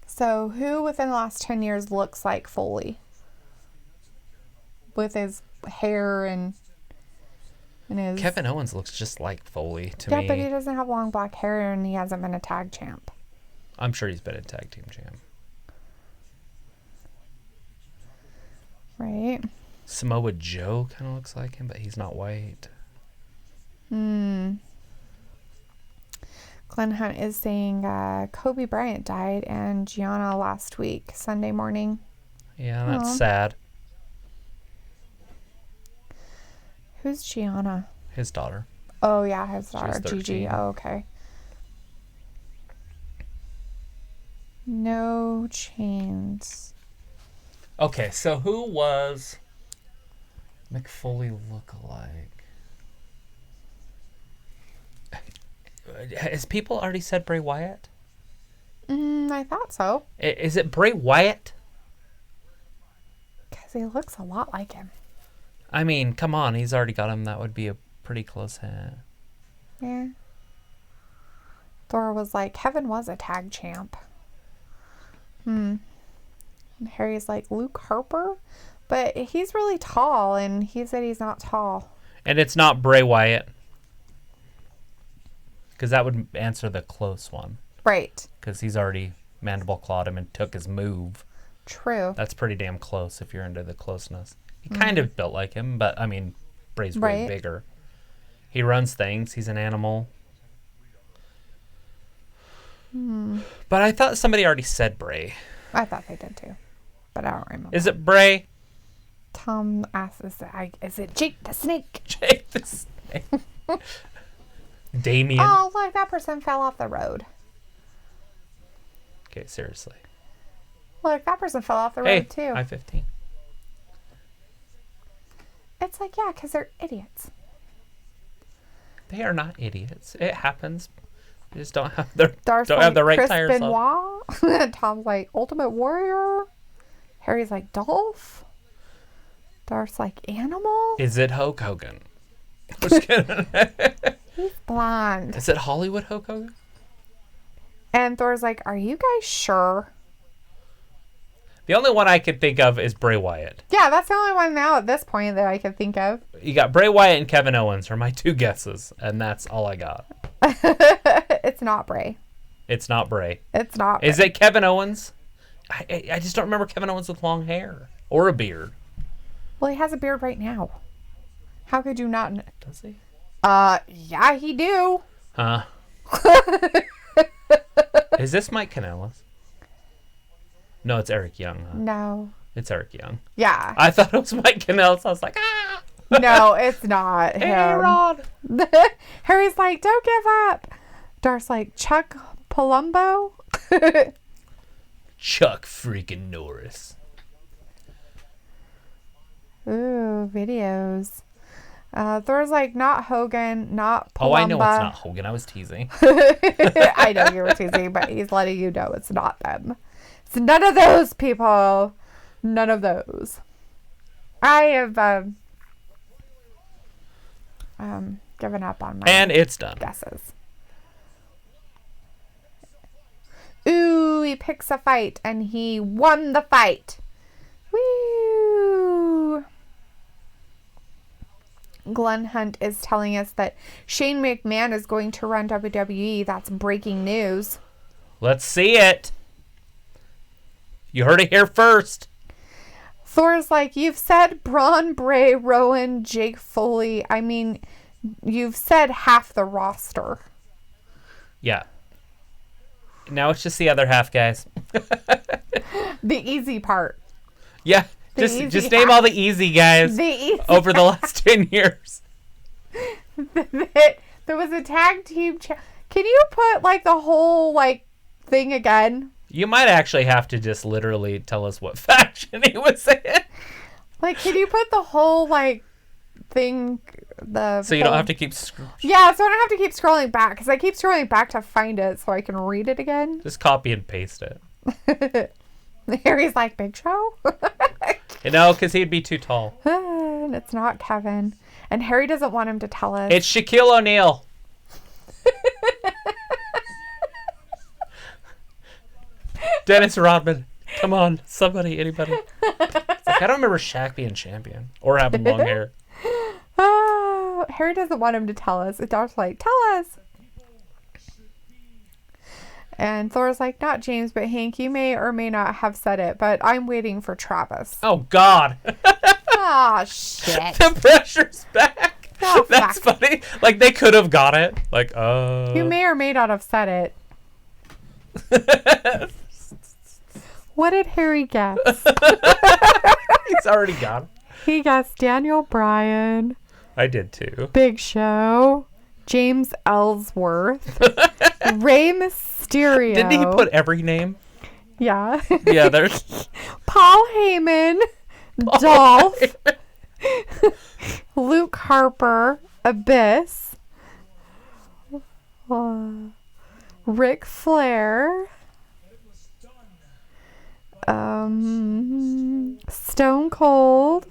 So who within the last 10 years looks like Foley? With his hair and his... Kevin Owens looks just like Foley to me. Yeah, but he doesn't have long black hair and he hasn't been a tag champ. I'm sure he's been a tag team champ. Right? Samoa Joe kind of looks like him, but he's not white. Glenn Hunt is saying Kobe Bryant died and Gianna last week, Sunday morning. Yeah, that's sad. Who's Gianna? His daughter. Oh, yeah, his daughter, She's 13. Gigi. Oh, okay. No chains. Okay, so who was McFoley look-alike? Has people already said Bray Wyatt? I thought so. Is it Bray Wyatt? Because he looks a lot like him. I mean, come on, he's already got him. That would be a pretty close hit. Yeah. Thor was like, Kevin was a tag champ. And Harry's like, Luke Harper? But he's really tall, and he said he's not tall. And it's not Bray Wyatt. Because that would answer the close one. Right. Because he's already mandible clawed him and took his move. True. That's pretty damn close if you're into the closeness. He kind of built like him, but I mean, Bray's way bigger. He runs things. He's an animal. But I thought somebody already said Bray. I thought they did too, but I don't remember. Is it Bray? Tom asks, is it Jake the Snake? Jake the Snake. Damien. Oh, look, that person fell off the road. Okay, seriously. Look, that person fell off the road too. I-15. It's like, yeah, because they're idiots. They are not idiots. It happens. They just don't have their Darth's don't like, have the right Chris tires on. Benoit. Tom's like, Ultimate Warrior. Harry's like, Dolph. Darth's like, Animal. Is it Hulk Hogan? Just kidding. He's blonde. Is it Hollywood Hulk Hogan? And Thor's like, are you guys sure? The only one I could think of is Bray Wyatt. Yeah, that's the only one now at this point that I can think of. You got Bray Wyatt and Kevin Owens are my two guesses, and that's all I got. It's not Bray. It's not Bray. It's not Bray. Is it Kevin Owens? I just don't remember Kevin Owens with long hair or a beard. Well, he has a beard right now. How could you not? Does he? Yeah, he do. Huh? Is this Mike Kanellis? No, it's Eric Young. Huh? No. It's Eric Young. Yeah. I thought it was Mike Kanellis. I was like, ah. No, it's not him. Hey, Rod. Harry's like, don't give up. Darth's like, Chuck Palumbo? Chuck freaking Norris. Ooh, videos. Thor's like, not Hogan, not Palumbo. Oh, I know it's not Hogan. I was teasing. I know you were teasing, but he's letting you know it's not them. It's none of those people. None of those. I have given up on my And it's done. guesses. Ooh, he picks a fight and he won the fight. Woo! Glenn Hunt is telling us that Shane McMahon is going to run WWE. That's breaking news. Let's see it. You heard it here first. Thor's like, you've said Braun, Bray, Rowan, Jake Foley. I mean, you've said half the roster. Yeah. Now it's just the other half, guys. The easy part. Yeah. Just name all the easy guys over the last 10 years. There was a tag team. Can you put like the whole like thing again? You might actually have to just literally tell us what faction he was in. Like, can you put the whole like thing? So you don't have to keep. Yeah, so I don't have to keep scrolling back because I keep scrolling back to find it so I can read it again. Just copy and paste it. Harry's like, Big Show? Because he'd be too tall. And it's not Kevin. And Harry doesn't want him to tell us. It's Shaquille O'Neal. Dennis Rodman. Come on, somebody, anybody. It's like, I don't remember Shaq being champion or having long hair. Oh, Harry doesn't want him to tell us. Darth's like, tell us. And Thor's like, not James, but Hank, you may or may not have said it, but I'm waiting for Travis. Oh, God. Oh, shit. The pressure's back. Oh, That's fuck. funny. Like, they could have got it. Like, You may or may not have said it. What did Harry guess? He's already got it. He guessed Daniel Bryan, I did, too. Big Show, James Ellsworth, Rey Mysterio. Didn't he put every name? Yeah. Yeah, there's... Paul Heyman, Dolph, Luke Harper, Abyss, Ric Flair, Stone Cold,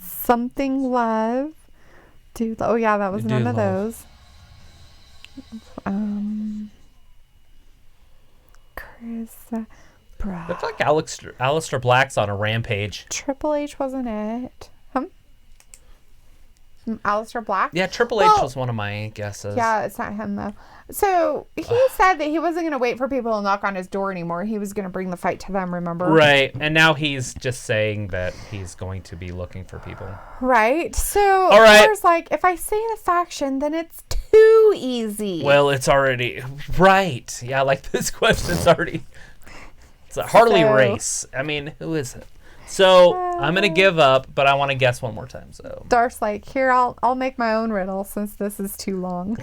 Something Love, Dude. Oh yeah, that was Dude none of Love. those. Chris, Looks like Aleister Black's on a rampage. Triple H wasn't it? Aleister Black? Yeah, Triple H was one of my guesses. Yeah, it's not him though. So he said that he wasn't going to wait for people to knock on his door anymore. He was going to bring the fight to them, remember? Right, and now he's just saying that he's going to be looking for people. Right. So All right. Thor's like, if I say the faction, then it's too easy. Well, it's already... Right. Yeah, like this question's already... It's a Harley race. I mean, who is it? So, I'm going to give up, but I want to guess one more time. So Darth's like, here, I'll make my own riddle since this is too long.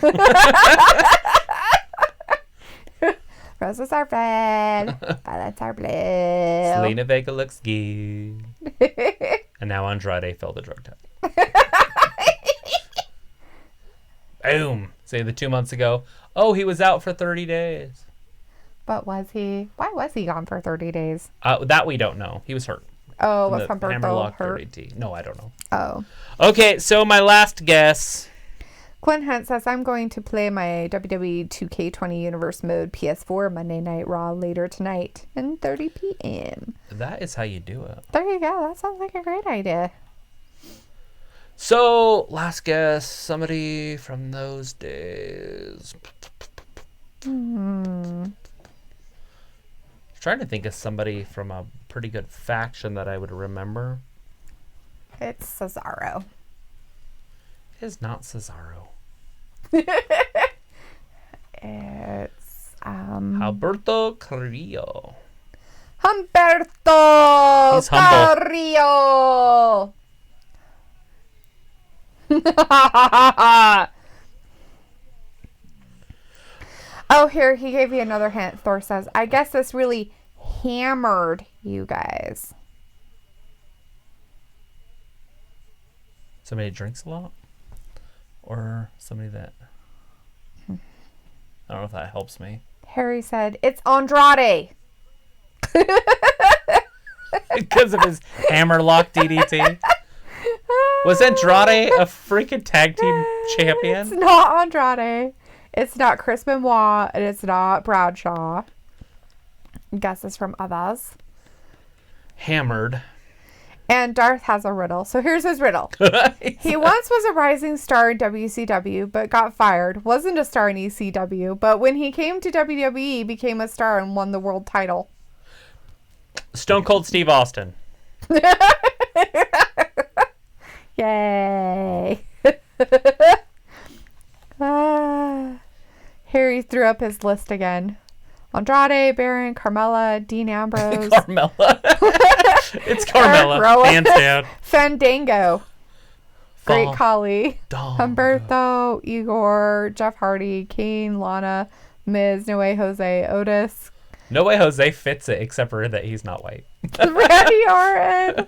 Roses are red, violets are blue. Selena Vega looks good. And now Andrade failed the drug test. Boom. Say the 2 months ago. Oh, he was out for 30 days. But was he? Why was he gone for 30 days? That we don't know. He was hurt. Oh, was The Humberto Hammerlock hurt? 30T. No, I don't know. Oh. Okay, so my last guess. Glenn Hunt says, I'm going to play my WWE 2K20 Universe Mode PS4 Monday Night Raw later tonight at 30 p.m. That is how you do it. There you go. That sounds like a great idea. So, last guess. Somebody from those days. trying to think of somebody from a pretty good faction that I would remember. It's Cesaro. It is not Cesaro. It's Alberto Carrillo. Humberto He's humble. Carrillo. Oh, here, he gave you another hint. Thor says, I guess this really hammered you guys. Somebody drinks a lot? Or somebody that... I don't know if that helps me. Harry said, it's Andrade. Because of his hammerlock DDT. Was Andrade a freaking tag team champion? It's not Andrade. It's not Chris Benoit. And it's not Bradshaw. Guesses from others. Hammered. And Darth has a riddle. So here's his riddle. He once was a rising star in WCW, but got fired. Wasn't a star in ECW, but when he came to WWE, became a star and won the world title. Stone Cold Steve Austin. Yay. Harry threw up his list again. Andrade, Baron, Carmella, Dean Ambrose. Carmella. It's Carmella. Hands down. Fandango. Great Fall Khali. Dong. Humberto, Igor, Jeff Hardy, Kane, Lana, Miz, No Way Jose, Otis. No Way Jose fits it, except for that he's not white. Randy Orton.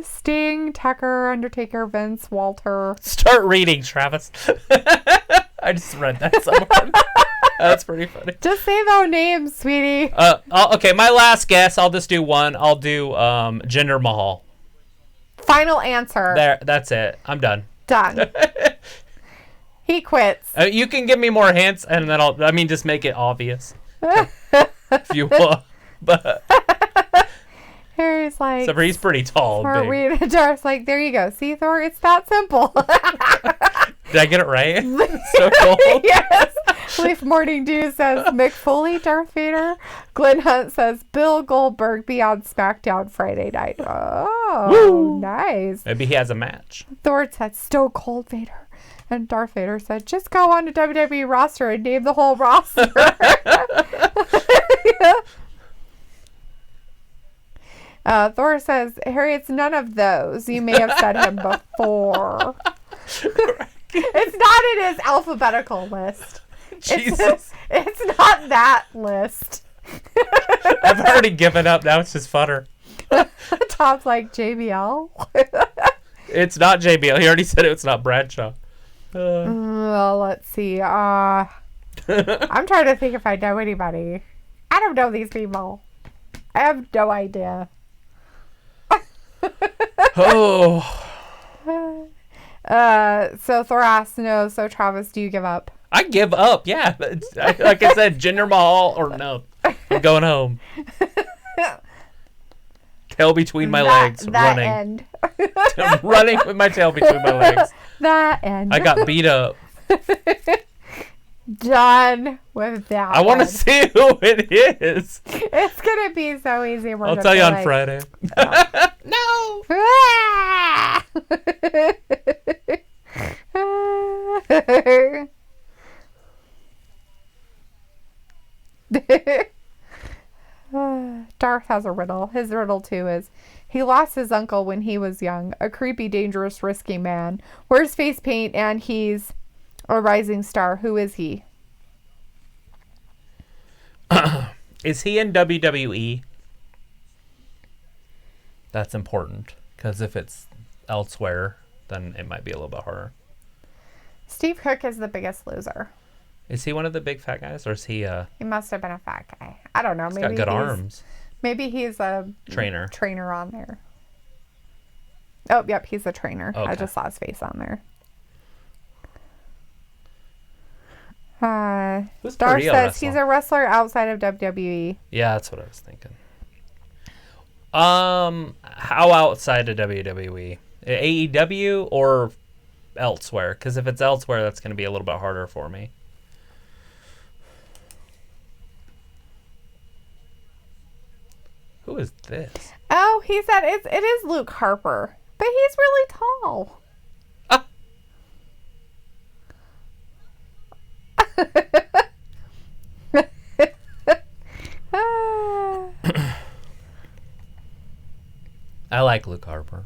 Sting, Tucker, Undertaker, Vince, Walter. Start reading, Travis. I just read that somewhere. That's pretty funny. Just say those names, sweetie. Okay, my last guess. I'll just do one. I'll do Jinder Mahal. Final answer. There, that's it. I'm done. Done. He quits. You can give me more hints, and then just make it obvious if you want. But Harry's like, except for he's pretty tall. And big. Darth's like, there you go. See, Thor, it's that simple. Did I get it right? So cool. Yes. Leaf Morning Dew says Mick Foley, Darth Vader. Glenn Hunt says Bill Goldberg be on SmackDown Friday night. Oh, Woo. nice. Maybe he has a match. Thor said Stone Cold Vader. And Darth Vader said, just go on to WWE roster and name the whole roster. Thor says, Harry, it's none of those. You may have said him before. It's not in his alphabetical list. Jesus. It's not that list. I've already given up. Now it's just fodder. Tom's like, JBL? It's not JBL. He already said it's not Bradshaw. Well, let's see. I'm trying to think if I know anybody. I don't know these people. I have no idea. Oh. So Thor asks, no. So Travis, do you give up? I give up. Yeah. Like I said, Jinder Mahal or no. I'm going home. Tail between my legs. Running. End. I'm running with my tail between my legs. That end. I got beat up. Done with that. I want to see who it is. It's going to be so easy. I'll tell you on Friday. No. Darth has a riddle. His riddle, too, is he lost his uncle when he was young. A creepy, dangerous, risky man. Wears face paint, and he's a rising star. Who is he? Is he in WWE? That's important, because if it's elsewhere, then it might be a little bit harder. Steve Cook is the Biggest Loser. Is he one of the big fat guys, or is he He must have been a fat guy. I don't know. He's got good arms. Maybe he's a Trainer on there. Oh, yep, he's a trainer. Okay. I just saw his face on there. Darth says he's a wrestler outside of WWE. Yeah, that's what I was thinking. How outside of WWE? AEW or elsewhere? Because if it's elsewhere, that's going to be a little bit harder for me. Who is this? Oh, he said it is Luke Harper, but he's really tall. Ah. I like Luke Harper.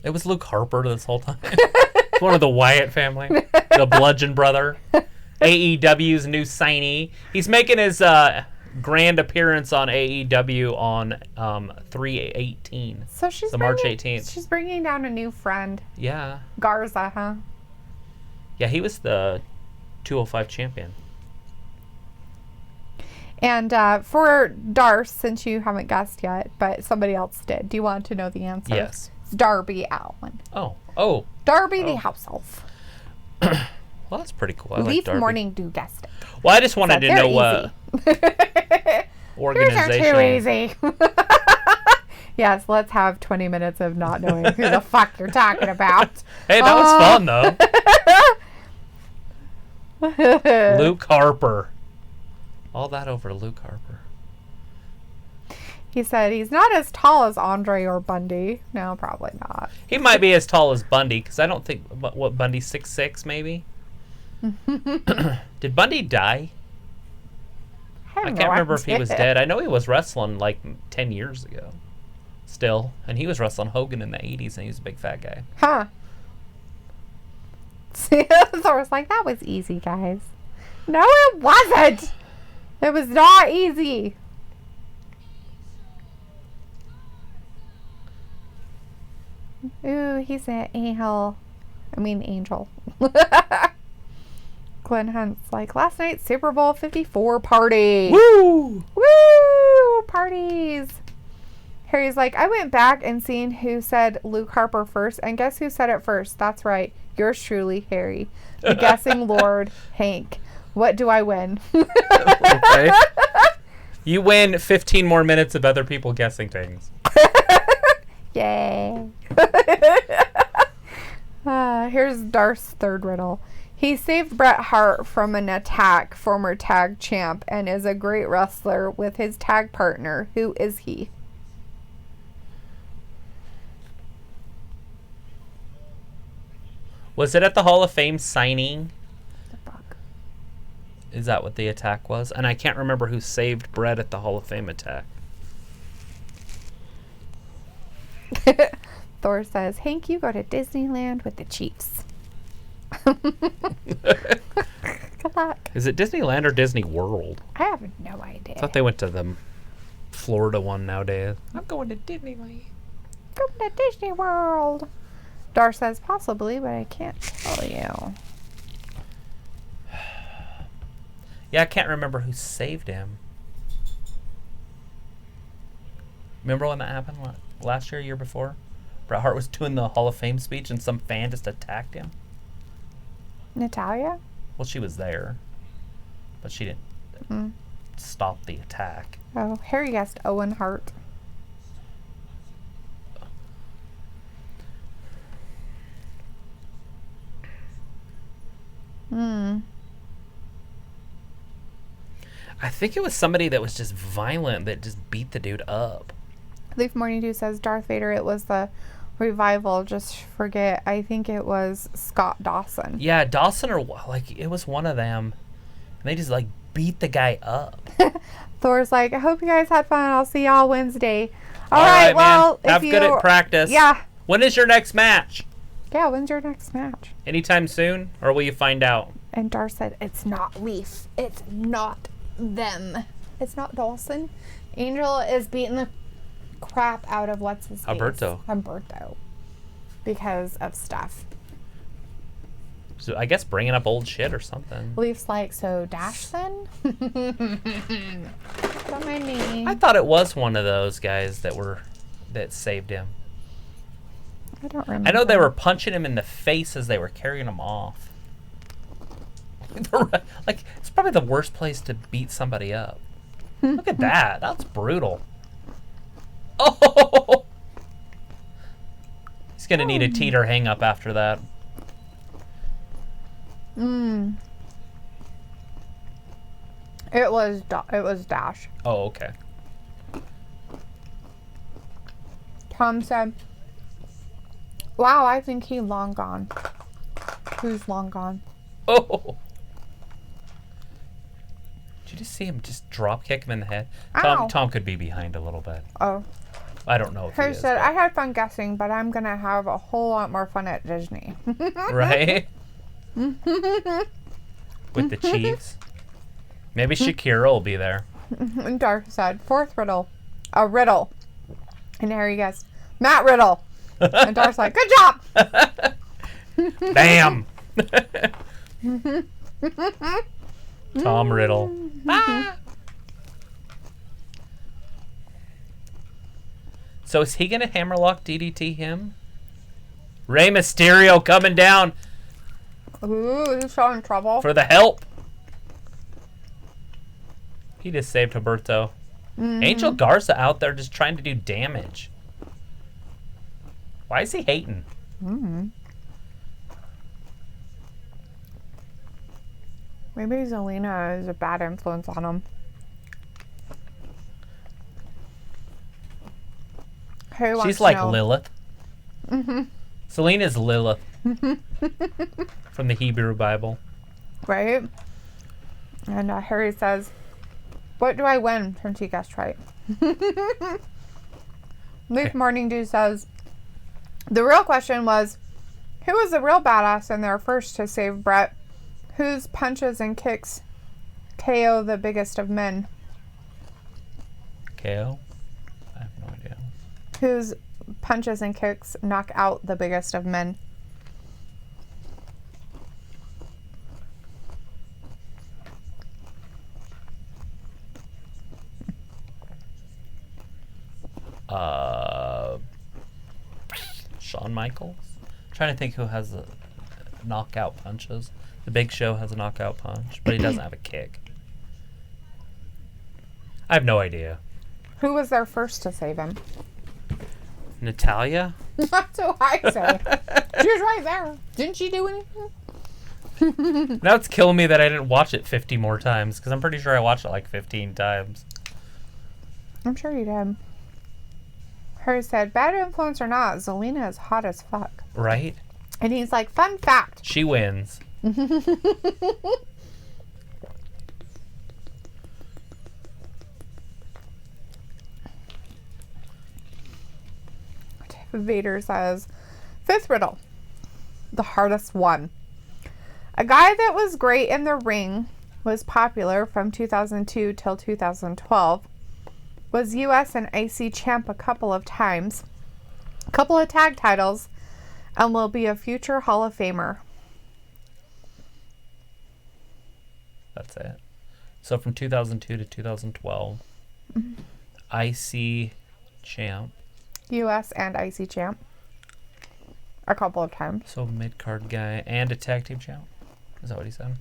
It was Luke Harper this whole time. It's one of the Wyatt family, the Bludgeon brother, AEW's new signee. He's making his grand appearance on AEW on 3/18. So she's March 18th. She's bringing down a new friend, Yeah, Garza, huh? yeah, he was the 205 champion. And for Darce, since you haven't guessed yet, but somebody else did, do you want to know the answer? Yes. It's Darby Allin. Oh, Darby the house elf. well, that's pretty cool. I like Leaf Darby. Morning Dew guessed it. Well, I just wanted to They're know what organization. Yours are too easy. Yes, let's have 20 minutes of not knowing who the fuck you're talking about. Hey, that was fun though. Luke Harper. All that over Luke Harper. He said he's not as tall as Andre or Bundy. No, probably not. He might be as tall as Bundy, because I don't think, what, Bundy's 6'6", maybe? Did Bundy die? I can't remember if he was dead. I know he was wrestling like 10 years ago. Still. And he was wrestling Hogan in the 80s, and he was a big fat guy. Huh. Thor's like, that was easy, guys. No, it wasn't. It was not easy. Ooh, he's an angel. Angel. Glenn Hunt's like, last night's Super Bowl 54 party. Woo! Woo! Parties. Harry's like, I went back and seen who said Luke Harper first, and guess who said it first? That's right. Yours truly, Harry. The guessing lord, Hank. What do I win? Okay. You win 15 more minutes of other people guessing things. Yay. Here's Darth's third riddle. He saved Bret Hart from an attack, former tag champ, and is a great wrestler with his tag partner. Who is he? Was it at the Hall of Fame signing? The fuck? Is that what the attack was? And I can't remember who saved Bret at the Hall of Fame attack. Thor says, Hank, you go to Disneyland with the Chiefs. Good luck. Is it Disneyland or Disney World? I have no idea. I thought they went to the Florida one nowadays. I'm going to Disneyland. Go to Disney World. Dar says possibly, but I can't tell you. Yeah, I can't remember who saved him. Remember when that happened last year before? Bret Hart was doing the Hall of Fame speech and some fan just attacked him. Natalia? Well, she was there, but she didn't stop the attack. Oh, Harry guessed Owen Hart. I think it was somebody that was just violent that just beat the dude up. Leaf Morning Dew says Darth Vader. It was the revival. Just forget. I think it was Scott Dawson. Yeah, Dawson or like it was one of them. And they just like beat the guy up. Thor's like, I hope you guys had fun. I'll see y'all Wednesday. All right, well, man. Have good at practice. Yeah. When is your next match? Yeah, when's your next match? Anytime soon, or will you find out? And Darth said, it's not Leaf. It's not them. It's not Dawson. Angel is beating the crap out of what's his face? Humberto. Because of stuff. So I guess bringing up old shit or something. Leaf's like, so Dash then? Don't mind me. I thought it was one of those guys that saved him. I don't remember. I know they were punching him in the face as they were carrying him off. Like, it's probably the worst place to beat somebody up. Look at that. That's brutal. Oh! He's going to need a teeter hang up after that. It was Dash. Oh, okay. Tom said, wow, I think he's long gone. Who's long gone? Oh. Did you just see him just drop kick him in the head? Ow. Tom could be behind a little bit. Oh. I don't know if he Harry is. said, But... I had fun guessing, but I'm going to have a whole lot more fun at Disney. Right? With the Chiefs. Maybe Shakira will be there. And Darth said, fourth riddle. A riddle. And Harry guessed, Matt Riddle. And Darth's like, good job. Bam. Tom Riddle. Ah. So is he going to hammerlock DDT him? Rey Mysterio coming down Ooh, he's showing trouble. for the help. He just saved Humberto. Angel Garza out there just trying to do damage. Why is he hating? Maybe Zelina is a bad influence on him. Harry wants She's to like know. Lilith. Selena's Lilith. From the Hebrew Bible. Right? And Harry says, what do I win since he guessed right? Luke Morning Dew says, the real question was, who was the real badass in there first to save Brett? Whose punches and kicks KO the biggest of men? KO? I have no idea. Whose punches and kicks knock out the biggest of men? Shawn Michaels? I'm trying to think who has the knockout punches. The Big Show has a knockout punch, but he doesn't have a kick. I have no idea. Who was there first to save him? Natalia? That's what I say. She was right there. Didn't she do anything? Now it's killing me that I didn't watch it 50 more times, because I'm pretty sure I watched it like 15 times. I'm sure you did. Harry said, bad influence or not, Zelina is hot as fuck. Right? And he's like, fun fact. She wins. Vader says, fifth riddle. The hardest one. A guy that was great in the ring, was popular from 2002 till 2012, was US and IC champ a couple of times, a couple of tag titles, and will be a future Hall of Famer. That's it. So from 2002 to 2012, IC champ. US and IC champ. A couple of times. So mid-card guy and a tag team champ. Is that what he said?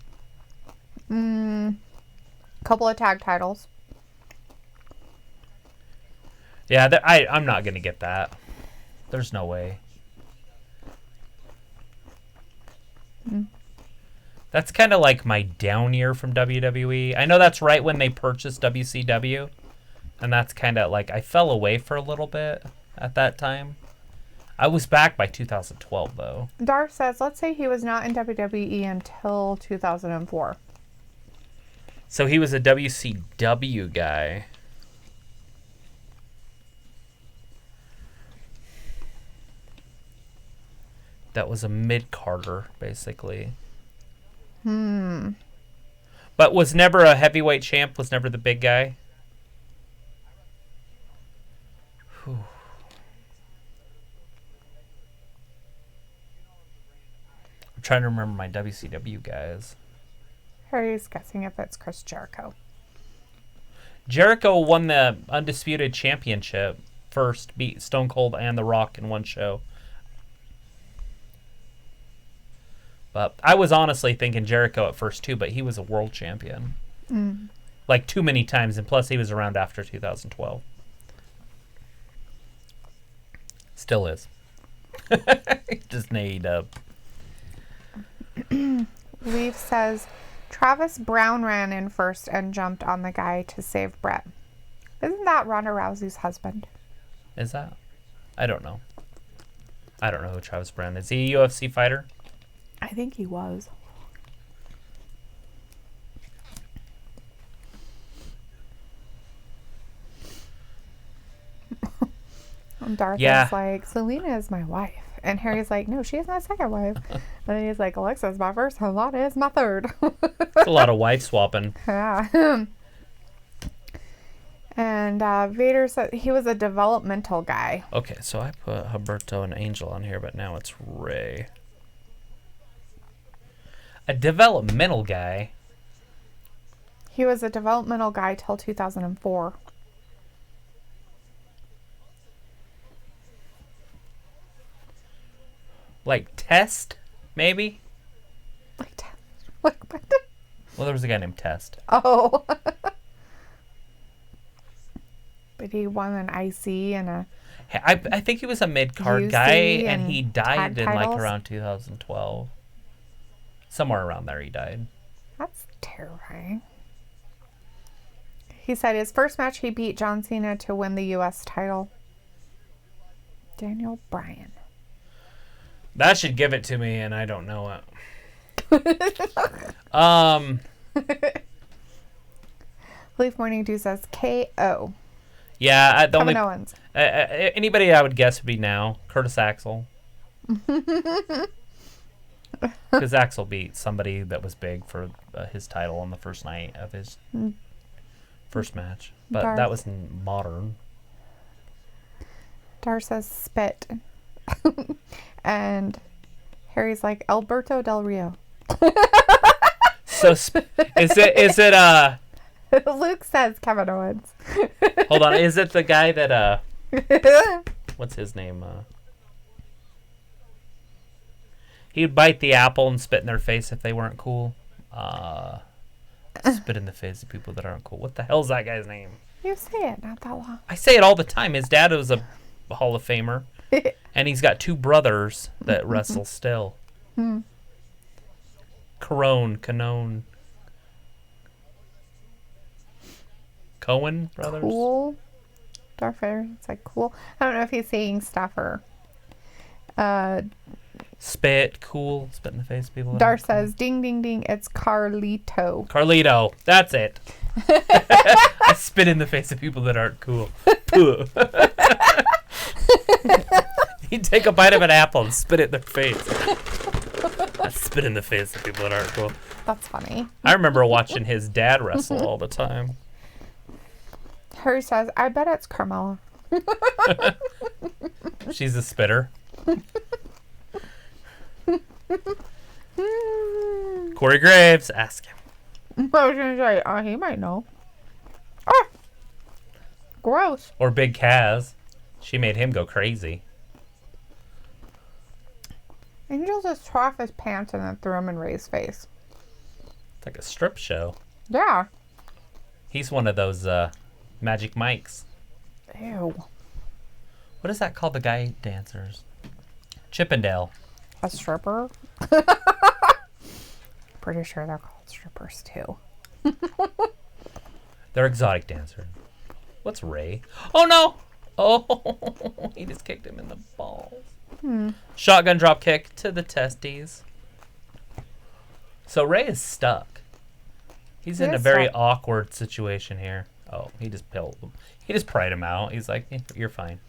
Couple of tag titles. Yeah, I'm not going to get that. There's no way. That's kind of like my down year from WWE. I know that's right when they purchased WCW. And that's kind of like, I fell away for a little bit at that time. I was back by 2012, though. Darth says, let's say he was not in WWE until 2004. So he was a WCW guy. That was a mid-carder, basically. But was never a heavyweight champ, was never the big guy. Whew. I'm trying to remember my WCW guys. Harry's guessing if it's Chris Jericho. Jericho won the Undisputed Championship first, beat Stone Cold and The Rock in one show. But I was honestly thinking Jericho at first too, but he was a world champion. Like too many times, and plus he was around after 2012. Still is. Just in AEW. Leaf says, Travis Brown ran in first and jumped on the guy to save Brett. Isn't that Ronda Rousey's husband? Is that? I don't know. I don't know who Travis Browne is. Is he a UFC fighter? I think he was. And Darth is like, Selena is my wife. And Harry's like, no, she is my second wife. And he's like, Alexa's my first, Lana is my third. That's a lot of wife swapping. Yeah. And Vader said he was a developmental guy. Okay, so I put Humberto and Angel on here, but now it's Rey. A developmental guy? He was a developmental guy till 2004. Like Test, maybe? Like Test? What? Well, there was a guy named Test. Oh. But he won an IC and a... I think he was a mid-card guy, and he died in like around 2012. Somewhere around there he died. That's terrifying. He said his first match he beat John Cena to win the U.S. title. Daniel Bryan. That should give it to me, and I don't know it. Leaf Morning Dew says KO. Yeah, the Kevin only Owens. Anybody I would guess would be now Curtis Axel. Because Axel beat somebody that was big for his title on the first night of his first match. But Darth. that was modern. Dar says spit. And Harry's like, Alberto Del Rio. So is it Luke says Kevin Owens. hold on, is it the guy that what's his name? He'd bite the apple and spit in their face if they weren't cool. Spit in the face of people that aren't cool. What the hell's that guy's name? You say it not that long. I say it all the time. His dad was a Hall of Famer. And he's got two brothers that wrestle still. Canone. Cohen brothers? Cool. Darth Vader. It's like cool. I don't know if he's saying stuff or... Spit, cool. Spit in the face of people. Darth says, ding, ding, ding. It's Carlito. Carlito. That's it. I spit in the face of people that aren't cool. You take a bite of an apple and spit it in their face. I spit in the face of people that aren't cool. That's funny. I remember watching his dad wrestle all the time. Harry says, I bet it's Carmella. She's a spitter. Corey Graves, ask him. I was going to say, he might know. Oh! Gross. Or Big Kaz. She made him go crazy. Angel just tore off his pants and then threw him in Ray's face. It's like a strip show. Yeah. He's one of those Magic Mikes. Ew. What is that called? The guy dancers. Chippendale. A stripper? Pretty sure they're called strippers too. They're exotic dancers. What's Ray? Oh no! Oh, he just kicked him in the balls. Shotgun drop kick to the testes. So Ray is stuck. He's in a very awkward situation here. Oh, he just pilled him. He just pried him out. He's like, you're fine.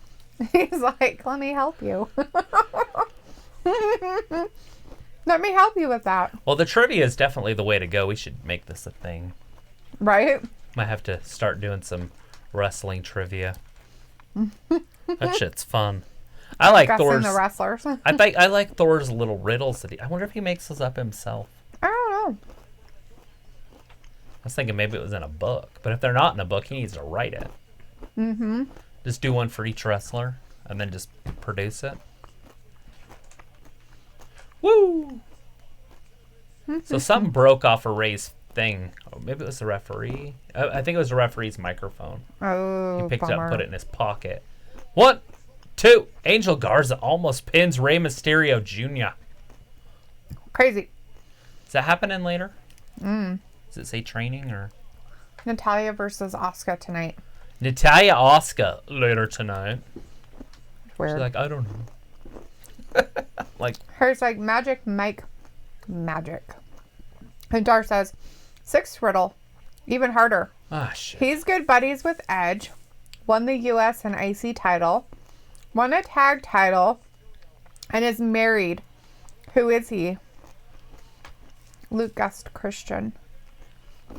He's like, let me help you. Let me help you with that. Well, the trivia is definitely the way to go. We should make this a thing. Right? Might have to start doing some wrestling trivia. That shit's fun. I like Guessing Thor's. the wrestlers. I like Thor's little riddles that I wonder if he makes those up himself. I don't know. I was thinking maybe it was in a book, but if they're not in a book, he needs to write it. Mm-hmm. Just do one for each wrestler, and then just produce it. Woo! So something broke off of Ray's thing. Oh, maybe it was the referee. I think it was the referee's microphone. Oh, He picked it up bummer. and put it in his pocket. 1, 2. Angel Garza almost pins Rey Mysterio Jr. Crazy. Is that happening later? Does it say training or? Natalia versus Asuka tonight. Natalia Asuka later tonight. weird. She's like, I don't know. Like, Hers like Magic Mike Magic. And Dar says, sixth riddle, even harder. shit. He's good buddies with Edge, won the US and IC title, won a tag title, and is married. Who is he? Luke Gust Christian.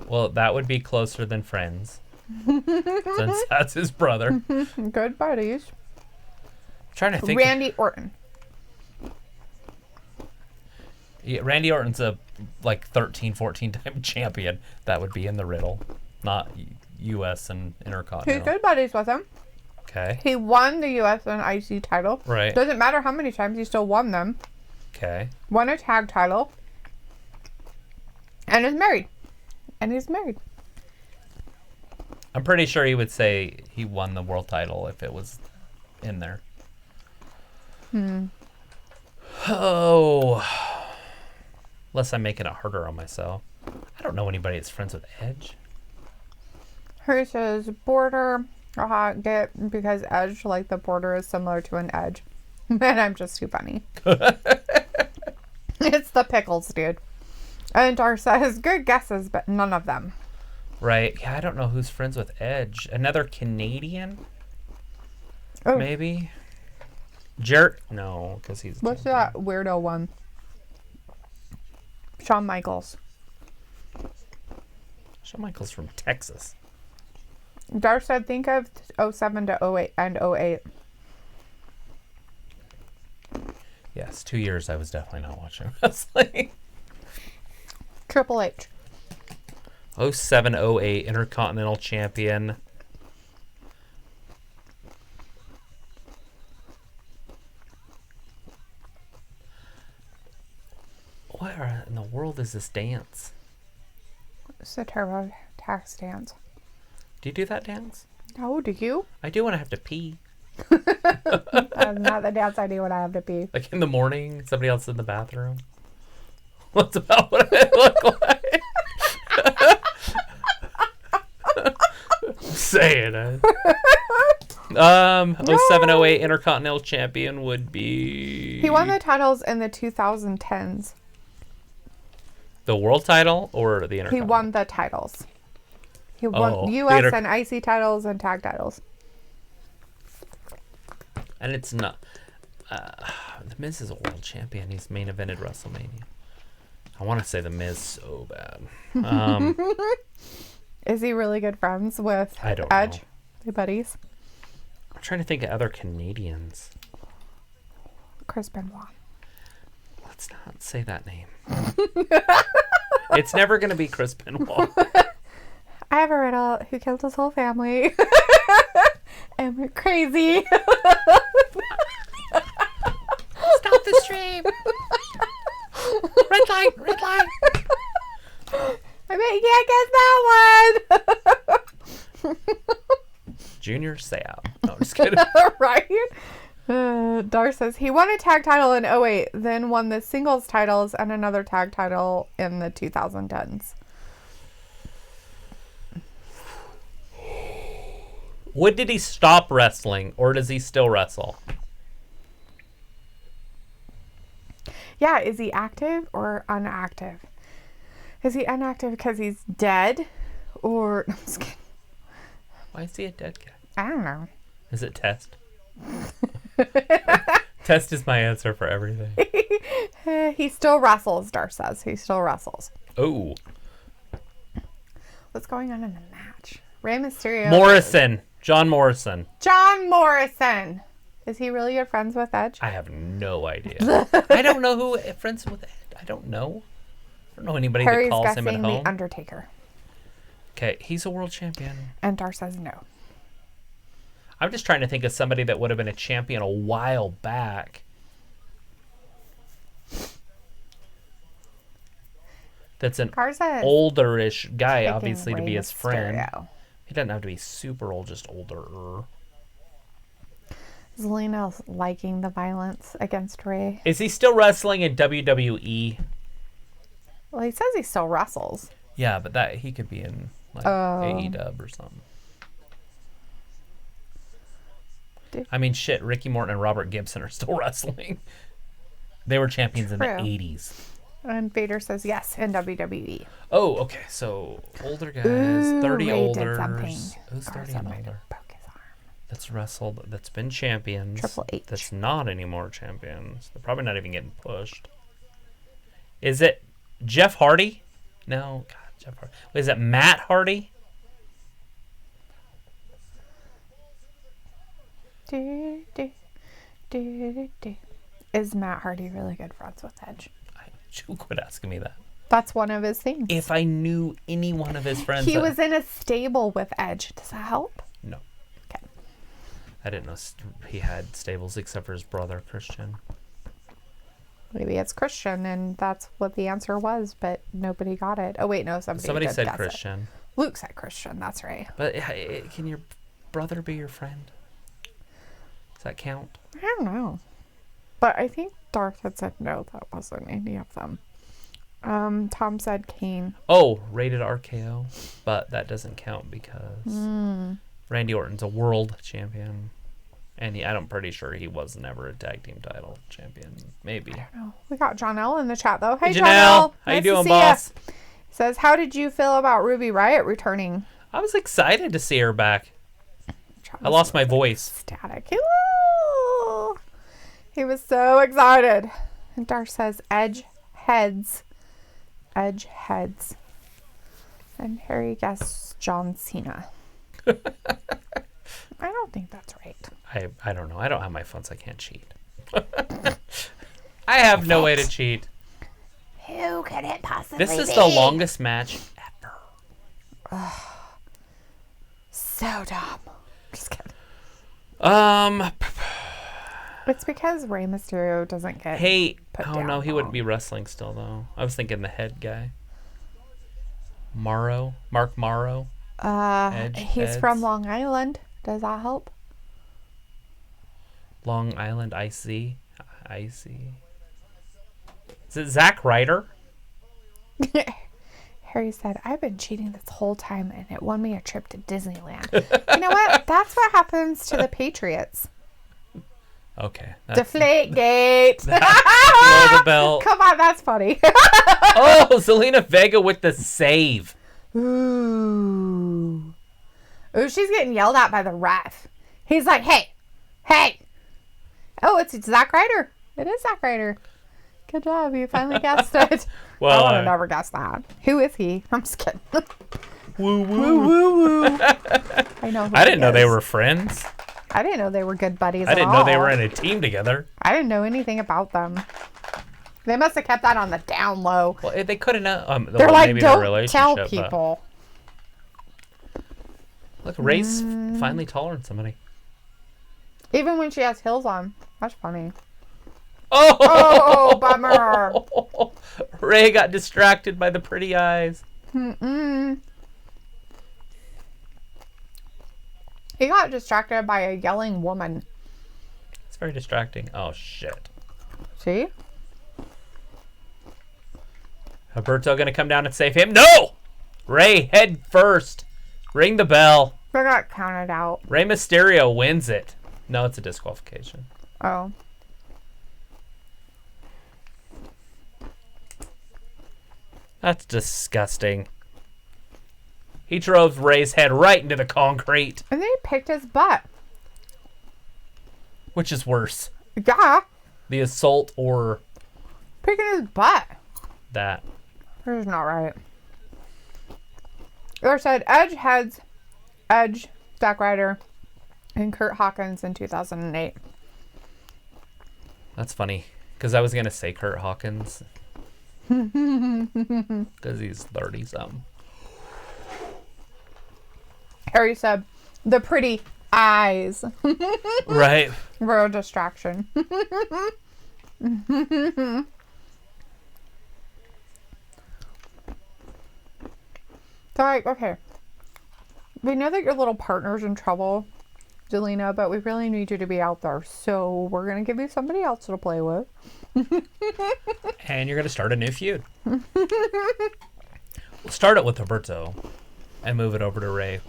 Well, that would be closer than friends. Since that's his brother. Good buddies. I'm trying to think. Randy Orton. Yeah, Randy Orton's a 13, 14 time champion. That would be in the riddle, not U.S. and He's Intercontinental. good buddies with him. Okay. He won the US and IC title. Right. Doesn't matter how many times, he still won them. Okay. Won a tag title. And is married. And he's married. I'm pretty sure he would say he won the world title if it was in there. Oh. Unless I'm making it harder on myself. I don't know anybody that's friends with Edge. Hers says border. Get because Edge, like the border, is similar to an edge. Man, I'm just too funny. It's the pickles, dude. And Dar says, good guesses, but none of them. Right. Yeah, I don't know who's friends with Edge. Another Canadian? Oh. Maybe? Jarrett? No, because he's... What's that weirdo one? Shawn Michaels. Shawn Michaels from Texas. Dar said, think of 07 to 08 and 08. Yes, 2 years I was definitely not watching wrestling. Triple H. 07, 08 Intercontinental Champion. Where in the world is this dance? It's the Turbo Tax dance. Do you do that dance? Oh, do you? I do when I have to pee. That's not the dance I do when I have to pee. Like in the morning, somebody else in the bathroom. What's about what I look like? I'm saying it. 07, 08 Intercontinental Champion would be... He won the titles in the 2010s. The world title or the Intercontinental? He won the titles. He won the US and IC titles and tag titles. And it's not... the Miz is a world champion. He's main evented WrestleMania. I want to say the Miz so bad. Is he really good friends with I don't Edge? know. They buddies? I'm trying to think of other Canadians. Chris Benoit. Let's not say that name. It's never going to be Chris Benoit. I have a riddle. Who killed his whole family? And we're crazy. Stop the stream. Red light, red light. I bet you can't guess that one. Junior Seau. No, I'm just kidding. Right? Dar says he won a tag title in 08, then won the singles titles and another tag title in the 2010s. When did he stop wrestling, or does he still wrestle? Yeah, is he active or inactive? Is he inactive because he's dead? Or... I'm just kidding. Why is he a dead guy? I don't know. Is it Test? Test is my answer for everything. He still wrestles, Dar says. He still wrestles. Oh. What's going on in the match? Rey Mysterio. Morrison. John Morrison. John Morrison. Is he really good friends with Edge? I have no idea. I don't know who friends with Ed. I don't know. I don't know anybody Harry's that calls him at guessing home. The Undertaker. Okay, he's a world champion. And Dar says no. I'm just trying to think of somebody that would have been a champion a while back. That's an Garza is olderish guy, picking obviously, to Rey be his friend. Mysterio. He doesn't have to be super old, just older. Zelina liking the violence against Rey. Is he still wrestling in WWE? Well, he says he still wrestles. Yeah, but that he could be in like Oh. AEW or something. I mean, shit, Ricky Morton and Robert Gibson are still wrestling. They were champions in the True. 80s. And Vader says yes in WWE. Oh, okay. So older guys, Ooh, 30 Ray older. did something. Who's Or 30 and somebody older? broke his arm. That's wrestled, that's been champions. Triple H. That's not anymore champions. They're probably not even getting pushed. Is it Jeff Hardy? No, God, Jeff Hardy. Wait, is it Matt Hardy? Do, do, do, do, do. Is Matt Hardy really good friends with Edge? You quit asking me that. That's one of his things. If I knew any one of his friends. He was in a stable with Edge. Does that help? No. Okay. I didn't know he had stables except for his brother, Christian. Maybe it's Christian, and that's what the answer was, but nobody got it. Oh, wait, no, somebody did said guess it. Christian. Luke said Christian. That's right. But can your brother be your friend? Does that count? I don't know. But I think Darth had said no, that wasn't any of them. Tom said Kane. Oh, rated RKO, but that doesn't count because Randy Orton's a world champion, and I'm pretty sure he was never a tag team title champion. Maybe. I don't know. We got Janelle in the chat though. Hey, Janelle, Janelle. how you Nice to doing, see boss? ya. Says, how did you feel about Ruby Riott returning? I was excited to see her back. I lost my voice. Static. Hello. He was so excited. And Darth says, Edge heads. Edge heads. And Harry guessed John Cena. I don't think that's right. I don't know. I don't have my phone, so I can't cheat. I have no way to cheat. Who could it possibly This is be? the longest match ever. So dumb. Just kidding. Um. It's because Rey Mysterio doesn't get Hey. put Oh down no, he long. wouldn't be wrestling still though. I was thinking the head guy. Mark Morrow. Edge He's heads. from Long Island. Does that help? Long Island IC. Is it Zack Ryder? Harry said, I've been cheating this whole time and it won me a trip to Disneyland. You know what? That's what happens to the Patriots. Okay. Deflate gate. Below the belt. Come on, that's funny. Oh, Zelina Vega with the save. Ooh. Ooh, she's getting yelled at by the ref. He's like, hey. Oh, it's Zack Ryder. It is Zack Ryder. Good job. You finally guessed it. Well, I would have never guessed that. Who is he? I'm just kidding. Woo woo. Woo, woo, woo. I know who I didn't he know they is. were friends. I didn't know they were good buddies I didn't know they were in a team together. I didn't know anything about them. They must have kept that on the down low. Well, they couldn't know. They're well, like, maybe their don't tell relationship, but- people. Look, Ray's finally taller than somebody. Even when she has heels on. That's funny. Oh! Oh, bummer. Ray got distracted by the pretty eyes. Mm-mm. He got distracted by a yelling woman. It's very distracting. Oh, shit. See? Alberto gonna come down and save him? No! Ray, head first. Ring the bell. They got counted out. Rey Mysterio wins it. No, it's a disqualification. Oh. That's disgusting. He drove Ray's head right into the concrete. And then he picked his butt. Which is worse? Yeah. The assault or Picking his butt. that? This is not right. Or said Edge heads Edge, Zack Ryder, and Kurt Hawkins in 2008. That's funny. Because I was going to say Kurt Hawkins. Because he's 30-something. Harry said the pretty eyes Right. were a distraction. So, like, okay. We know that your little partner's in trouble, Zelina, but we really need you to be out there. So we're going to give you somebody else to play with. And you're going to start a new feud. We'll start it with Roberto and move it over to Ray.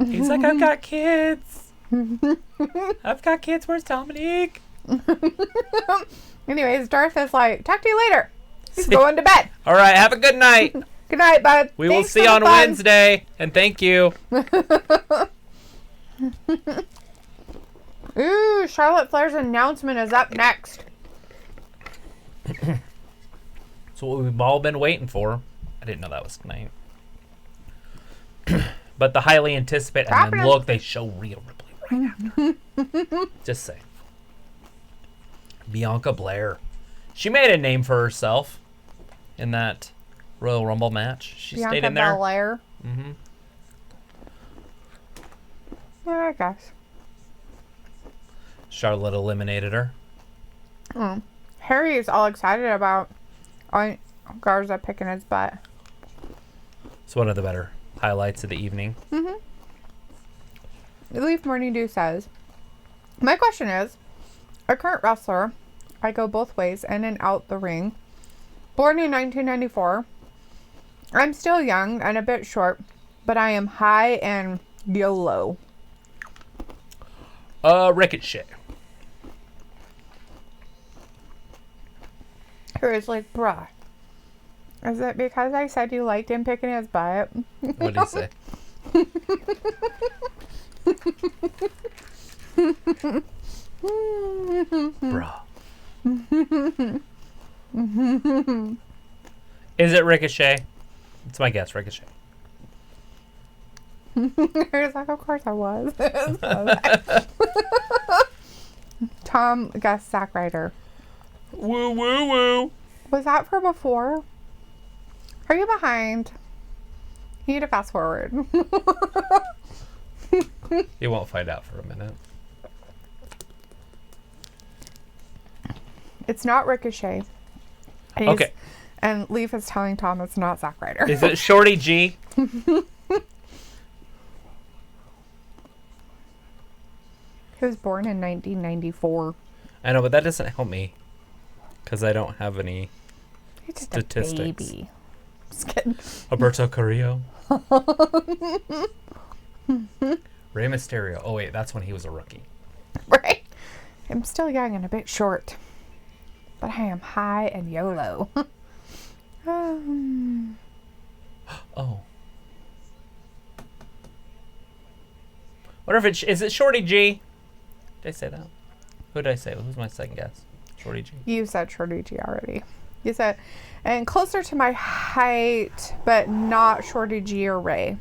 He's like, I've got kids. I've got kids. Where's Dominique? Anyways, Darth is like, talk to you later. He's going to bed. All right. Have a good night. Good night, bud. We will see you on Wednesday. And thank you. Ooh, Charlotte Flair's announcement is up next. That's what we've all been waiting for. I didn't know that was tonight. But the highly anticipated. And then look, they show Rhea Ripley right after. Just say. Bianca Belair. She made a name for herself in that Royal Rumble match. She stayed in there. Belair. Mm-hmm. Yeah, I guess. Charlotte eliminated her. Harry is all excited about Garza picking his butt. It's one of the better highlights of the evening. Leaf Morning Dew says, my question is, a current wrestler, I go both ways, in and out the ring, born in 1994. I'm still young and a bit short, but I am high and YOLO. Ricochet. Harry's like, bruh, is it because I said you liked him picking his butt? What did he say? Bruh. Is it Ricochet? It's my guess, Ricochet. Harry's like, of course I was. Tom guessed Zack Ryder. Woo, woo, woo. Was that for before? Are you behind? You need to fast forward. You won't find out for a minute. It's not Ricochet. Okay. And Leaf is telling Tom it's not Zack Ryder. Is it Shorty G? He was born in 1994. I know, but that doesn't help me. Because I don't have any He's just statistics. a baby. Just kidding. Alberto Carrillo. Rey Mysterio. Oh, wait, that's when he was a rookie. Right? I'm still young and a bit short. But I am high and YOLO. Oh. Wonder if it's... Is it Shorty G? Did I say that? Who did I say? Who's my second guess? Shorty G. You said Shorty G already. You said, and closer to my height, but not Shorty G or Ray.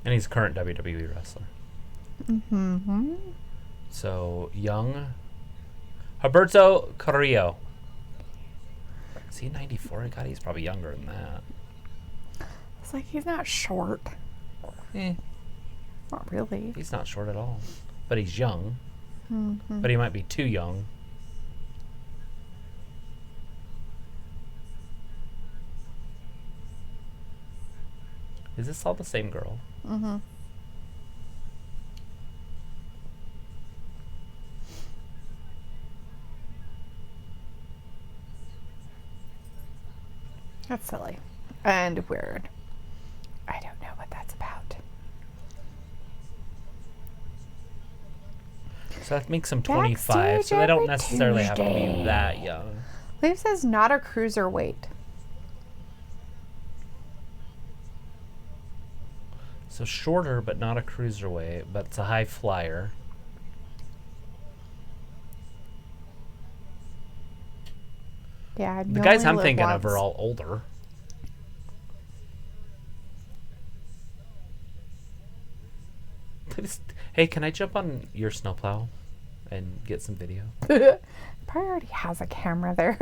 And he's a current WWE wrestler. Mm-hmm. So, young. Alberto Carrillo. Is he 94? God, he's probably younger than that. It's like he's not short. Not really. He's not short at all. But he's young. Mm-hmm. But he might be too young. Is this all the same girl? Mm-hmm. That's silly. And weird. I don't know what that's about. So that makes him 25. So they don't necessarily have to be that young. Leaf says not a cruiserweight. So shorter, but not a cruiserweight, but it's a high flyer. Yeah, The guys I'm thinking of are all older. Hey, can I jump on your snowplow and get some video? Probably already has a camera there.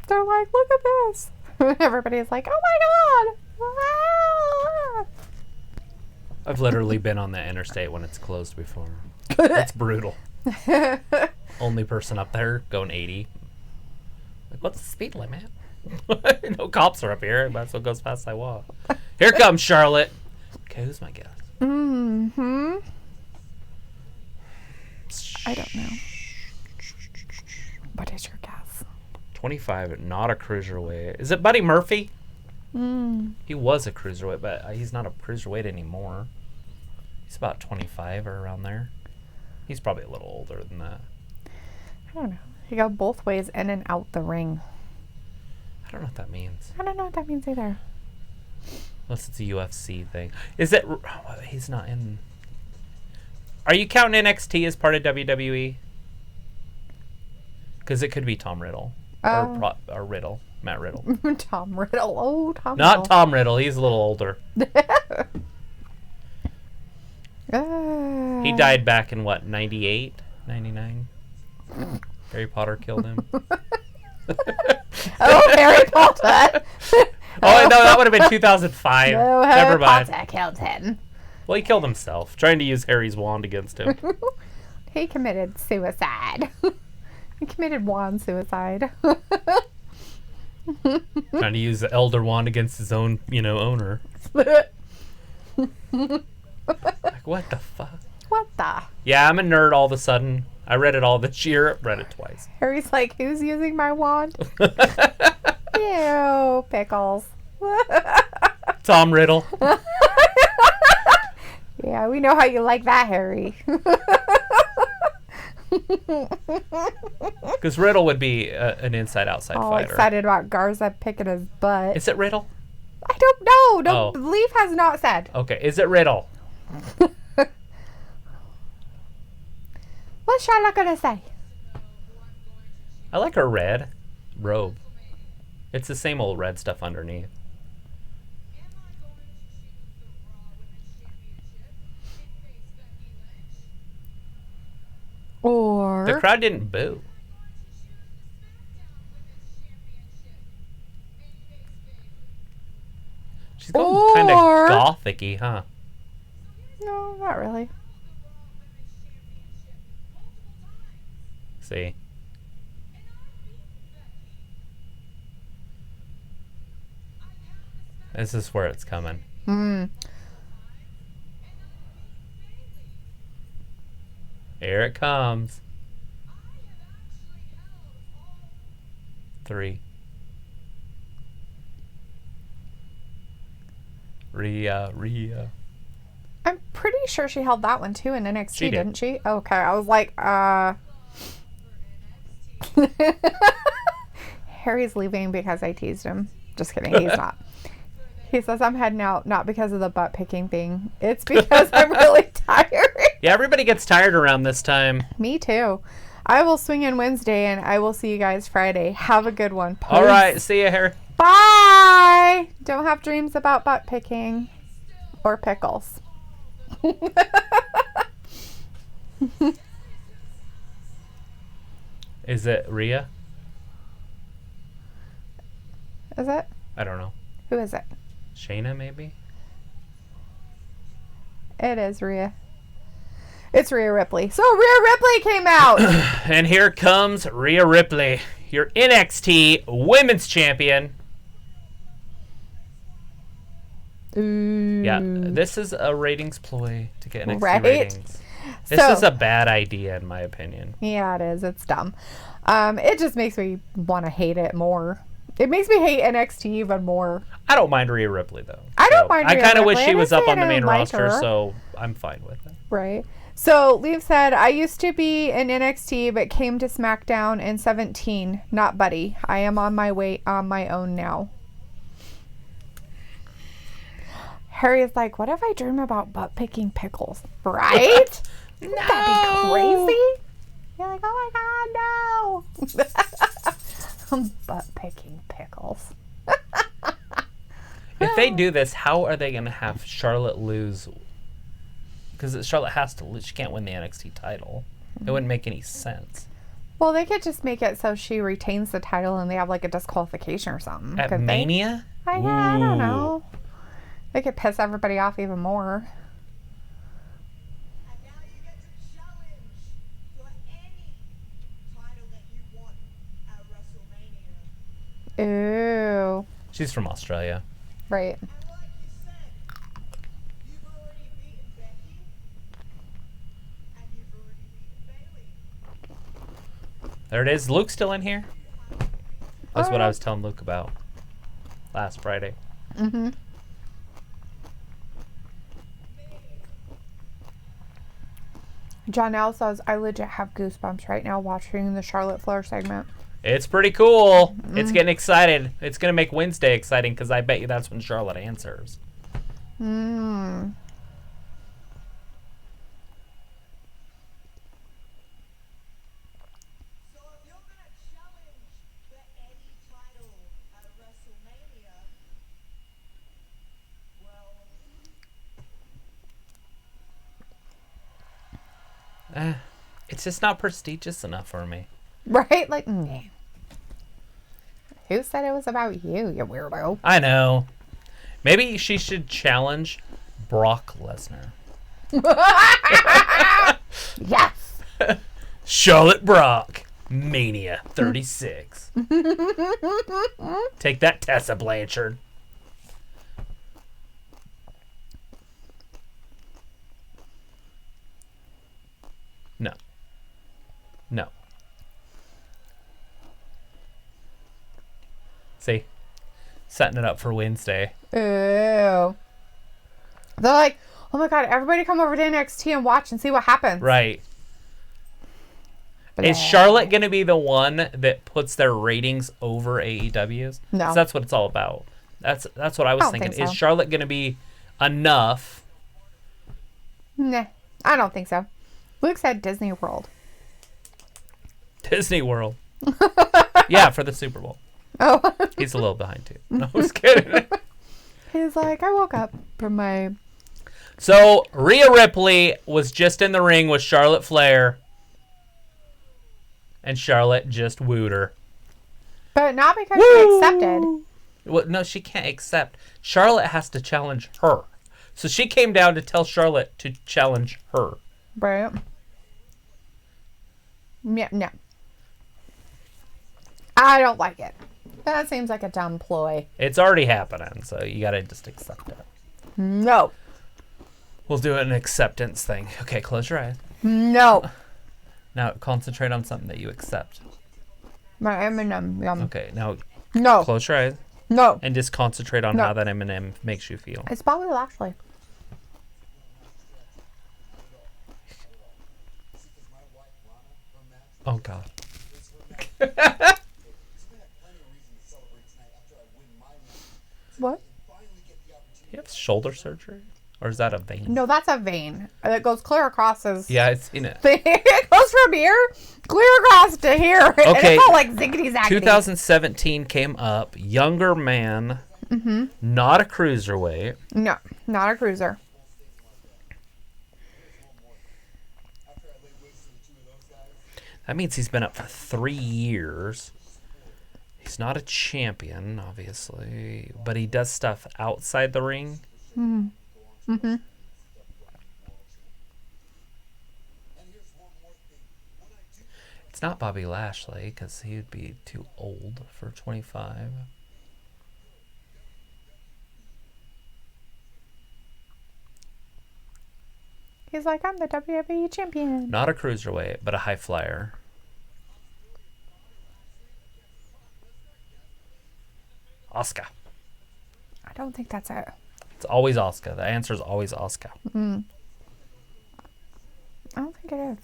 They're like, look at this. Everybody's like, oh my god. I've literally been on the interstate when it's closed before. It's brutal. Only person up there going 80. Like, what's the speed limit? No cops are up here. That's what goes fast I walk. Here comes Charlotte. Okay, who's my guess? Mm-hmm. I don't know. What is your guess? 25, not a cruiserweight. Is it Buddy Murphy? Mm. He was a cruiserweight, but he's not a cruiserweight anymore. He's about 25 or around there. He's probably a little older than that. I don't know. He go both ways in and out the ring. I don't know what that means. I don't know what that means either. Unless it's a UFC thing. Is it... He's not in... Are you counting NXT as part of WWE? Because it could be Tom Riddle. Or Riddle. Matt Riddle. Tom Riddle. Oh, Tom Not Riddle. Tom Riddle. He's a little older. He died back in, what, 98? 99? Harry Potter killed him. Oh, Harry Potter. Oh, no, that would have been 2005. No, Never Harry mind. Potter killed him. Well, he killed himself, trying to use Harry's wand against him. He committed suicide. He committed wand suicide. Trying to use the Elder Wand against his own, owner. Like, what the fuck? What the? Yeah, I'm a nerd all of a sudden. I read it all this year. Read it twice. Harry's like, who's using my wand? Ew, pickles. Tom Riddle. Yeah, we know how you like that, Harry. Because Riddle would be an inside-outside All fighter. excited about Garza picking his butt. Is it Riddle? I don't know. No, Oh. Leaf has not said. Okay, is it Riddle? What's Charlotte gonna say? I like her red robe. It's the same old red stuff underneath. Or The crowd didn't boo. She's going kind of Or- gothic-y, huh? no, not really. See? This is where it's coming. Mm. Here it comes. 3. Rhea. I'm pretty sure she held that one too in NXT, She did. didn't she? Okay, I was like, Harry's leaving because I teased him. Just kidding, he's not. He says I'm heading out not because of the butt picking thing. It's because I'm really tired. Yeah, everybody gets tired around this time. Me too. I will swing in Wednesday and I will see you guys Friday. Have a good one. All right, see you, Harry. Bye. Don't have dreams about butt picking or pickles. Is it Rhea? Is it? I don't know. Who is it? Shayna, maybe? It is Rhea. It's Rhea Ripley. So Rhea Ripley came out. And here comes Rhea Ripley, your NXT Women's Champion. Ooh. Yeah, this is a ratings ploy to get NXT Right? ratings. This So- is a bad idea, in my opinion. Yeah, it is. It's dumb. It just makes me want to hate it more. It makes me hate NXT even more. I don't mind Rhea Ripley, though. I don't mind I Rhea kind of Ripley. wish I she didn't was up say on I the main didn't like roster, her. so I'm fine with it. Right. So Leaf said, I used to be in NXT but came to SmackDown in 17. Not Buddy. I am on my way on my own now. Harry is like, what if I dream about butt picking pickles? Right? Wouldn't that be crazy? You're like, oh my god, no. Butt picking pickles. If they do this, how are they going to have Charlotte lose? Because Charlotte has to lose. She can't win the NXT title. It wouldn't make any sense. Well, they could just make it so she retains the title and they have like a disqualification or something. At couldn't they? Mania? I don't know. They could piss everybody off even more. And now you get to challenge for any title that you want at WrestleMania. Ooh. She's from Australia. Right. And like you said, you've already beaten Becky, and you've already beaten Bayley. There it is. Luke's still in here. That's what I Oh. was telling Luke about last Friday. Mm-hmm. Jonelle says, I legit have goosebumps right now watching the Charlotte Flair segment. It's pretty cool. It's getting excited. It's going to make Wednesday exciting because I bet you that's when Charlotte answers. Mm. So if you're gonna challenge the Eddie title at WrestleMania, well, It's just not prestigious enough for me. Right? Like, nah. Who said it was about you, you weirdo? I know. Maybe she should challenge Brock Lesnar. Yes! Charlotte Brock. Mania 36. Take that, Tessa Blanchard. No. No. See? Setting it up for Wednesday. Ew. They're like, oh my god, everybody come over to NXT and watch and see what happens. Right. Is Blah. Charlotte going to be the one that puts their ratings over AEW's? No. 'Cause that's what it's all about. That's what I was don't thinking. think so. Is Charlotte going to be enough? Nah, I don't think so. Luke said Disney World. Disney World. Yeah, for the Super Bowl. Oh. He's a little behind too. No, I was kidding. He's like, I woke up from my... So Rhea Ripley was just in the ring with Charlotte Flair, and Charlotte just wooed her. But not because she accepted. Well, no, she can't accept. Charlotte has to challenge her. So she came down to tell Charlotte to challenge her. Right. Yeah, no. I don't like it. That seems like a dumb ploy. It's already happening, so you gotta just accept it. No. We'll do an acceptance thing. Okay, close your eyes. No. Now concentrate on something that you accept. My M&M. Yum. Okay, now No. close your eyes No. and just concentrate on No. how that M&M makes you feel. It's Bobby Lashley. Oh God. What? You have shoulder surgery, or is that a vein? No, that's a vein. It goes clear across his Yeah, it's in it. thing. It goes from here, clear across to here. And Okay. it's all like ziggity zaggity. 2017 came up. Younger man, not a cruiserweight. No, not a cruiser. That means he's been up for 3 years. He's not a champion, obviously, but he does stuff outside the ring. It's not Bobby Lashley because he would be too old for 25. He's like, I'm the WWE champion. Not a cruiserweight, but a high flyer. Asuka. I don't think that's it. It's always Asuka. The answer is always Asuka. I don't think it is.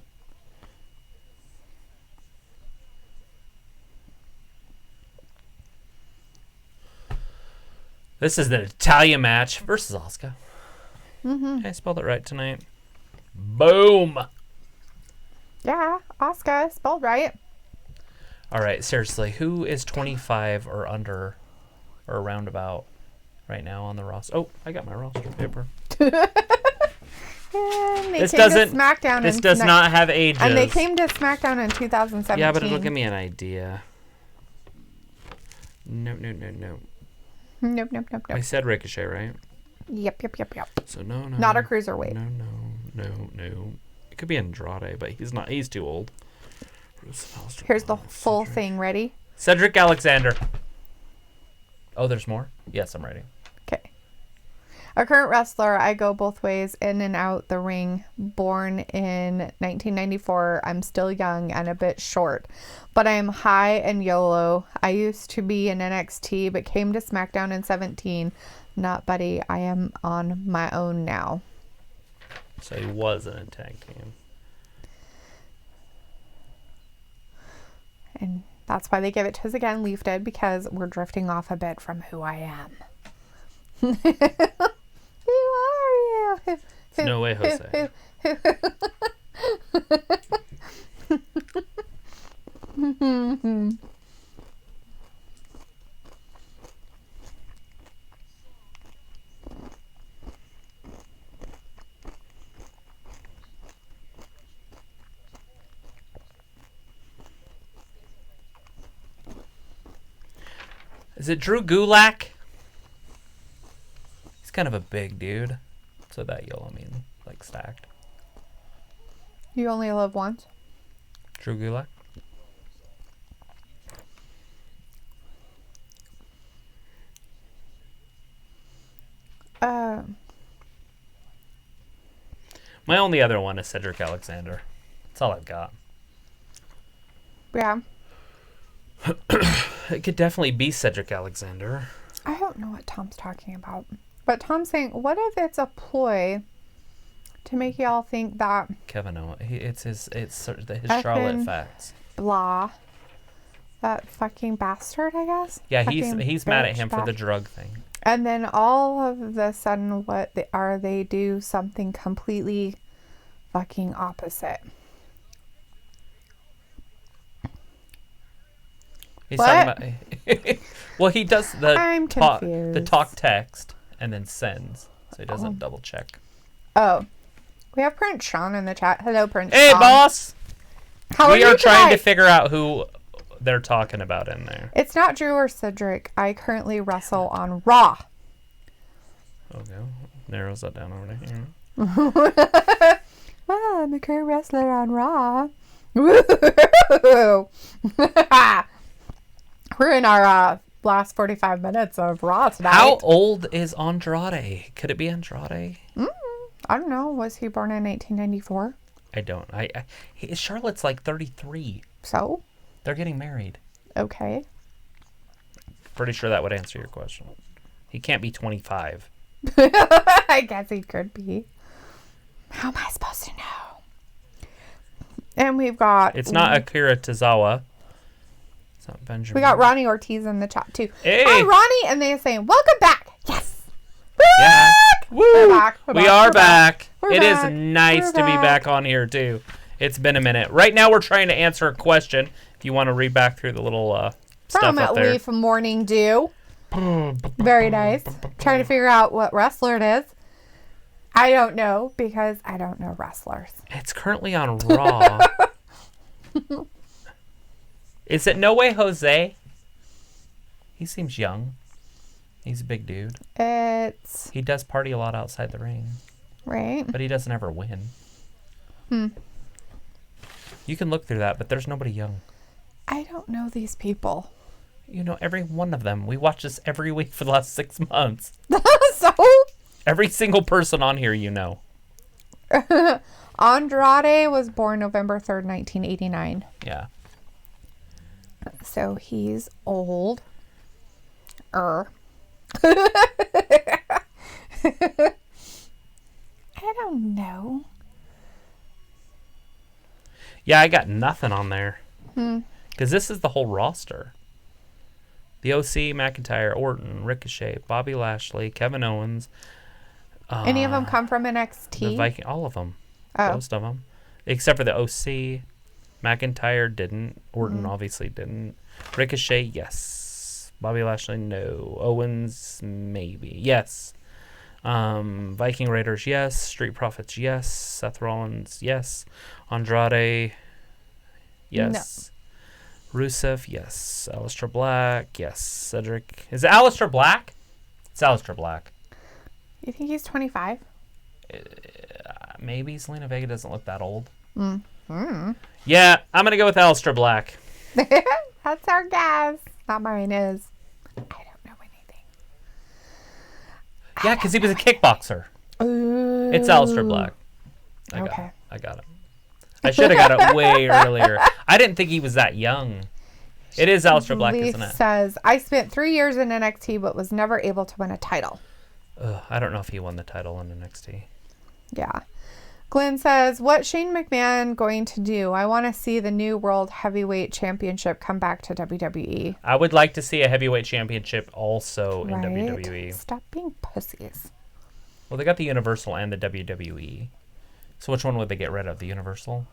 This is the Natalia match versus Asuka. I spelled it right tonight. Boom. Yeah, Asuka, spelled right. All right, seriously, who is 25 or under or around about right now on the roster? Oh, I got my roster paper. And they This came doesn't. to SmackDown This in does not have ages. And they came to SmackDown in 2017. Yeah, but it'll give me an idea. No. Nope, nope, nope, I nope. said Ricochet, right? Yep. So no. Not a cruiserweight. No. It could be Andrade, but he's not. He's too old. Here's the full thing. Ready? Cedric Alexander. Oh, there's more? Yes, I'm ready. Okay. A current wrestler, I go both ways, in and out the ring. Born in 1994, I'm still young and a bit short, but I am high and YOLO. I used to be in NXT, but came to SmackDown in 17. Not Buddy, I am on my own now. So he was in a tag team. And that's why they give it to us again, Leaf did, because we're drifting off a bit from who I am. Who are you? It's No Way Jose. Is it Drew Gulak? He's kind of a big dude. So that yellow mean like stacked. You only live once. Drew Gulak? My only other one is Cedric Alexander. That's all I've got. Yeah. It could definitely be Cedric Alexander. I don't know what Tom's talking about. But Tom's saying, what if it's a ploy to make y'all think that Kevin Owens. It's his Charlotte Effing facts. blah, that fucking bastard, I guess? Yeah, Fucking he's mad at bitch him for the bastard. drug thing. And then all of the sudden, they do something completely fucking opposite. He's What? talking about. Well, he does the I'm talk confused. text and then sends, so he doesn't double check. Oh, we have Prince Sean in the chat. Hello, Prince Hey, Sean. boss! How are We you are trying to tonight? figure out who they're talking about in there. It's not Drew or Cedric. I currently wrestle on Raw. Okay, narrows that down over there. Well, I'm a current wrestler on Raw. Woo! We're in our last 45 minutes of Raw tonight. How old is Andrade? Could it be Andrade? I don't know. Was he born in 1894? I don't. Charlotte's like 33. So? They're getting married. Okay. Pretty sure that would answer your question. He can't be 25. I guess he could be. How am I supposed to know? And we've got... It's not Akira Tozawa. It's not Benjamin. We got Ronnie Ortiz in the chat, too. Hey! Hi, Ronnie! And they're saying, welcome back! Yes! We're Yeah. back! Woo! We're back. We are back. We're It is back. nice We're to be back. back on here, too. It's been a minute. Right now, we're trying to answer a question. If you want to read back through the little stuff From up At there. Leaf Morning Dew. Very nice. Trying to figure out what wrestler it is. I don't know because I don't know wrestlers. It's currently on Raw. Is it No Way Jose? He seems young. He's a big dude. It's He does party a lot outside the ring, right. but he doesn't ever win. You can look through that, but there's nobody young. I don't know these people. You know, every one of them. We watch this every week for the last 6 months. So Every single person on here, you know. Andrade was born November 3rd, 1989. Yeah. So he's old. I don't know. Yeah, I got nothing on there. Because this is the whole roster. The OC, McIntyre, Orton, Ricochet, Bobby Lashley, Kevin Owens. Any of them come from NXT? The Viking, all of them. Oh. Most of them. Except for the OC. McIntyre didn't. Orton obviously didn't. Ricochet, yes. Bobby Lashley, no. Owens, maybe. Yes. Viking Raiders, yes. Street Profits, yes. Seth Rollins, yes. Andrade, yes. Rusev, yes. Aleister Black, yes. Cedric. Is it Aleister Black? It's Aleister Black. You think he's 25? Maybe Selena Vega doesn't look that old. Yeah, I'm going to go with Aleister Black. That's our guess. Not mine is. I don't know anything. Yeah, because he was a kickboxer. Ooh. It's Aleister Black. Okay. I got it. I should have got it way earlier. I didn't think he was that young. It is Aleister Black, Leaf isn't it? says, I spent 3 years in NXT but was never able to win a title. I don't know if he won the title in NXT. Yeah. Glenn says, what's Shane McMahon going to do? I want to see the new World Heavyweight Championship come back to WWE. I would like to see a heavyweight championship also in Right? WWE. Stop being pussies. Well, they got the Universal and the WWE. So which one would they get rid of? The Universal?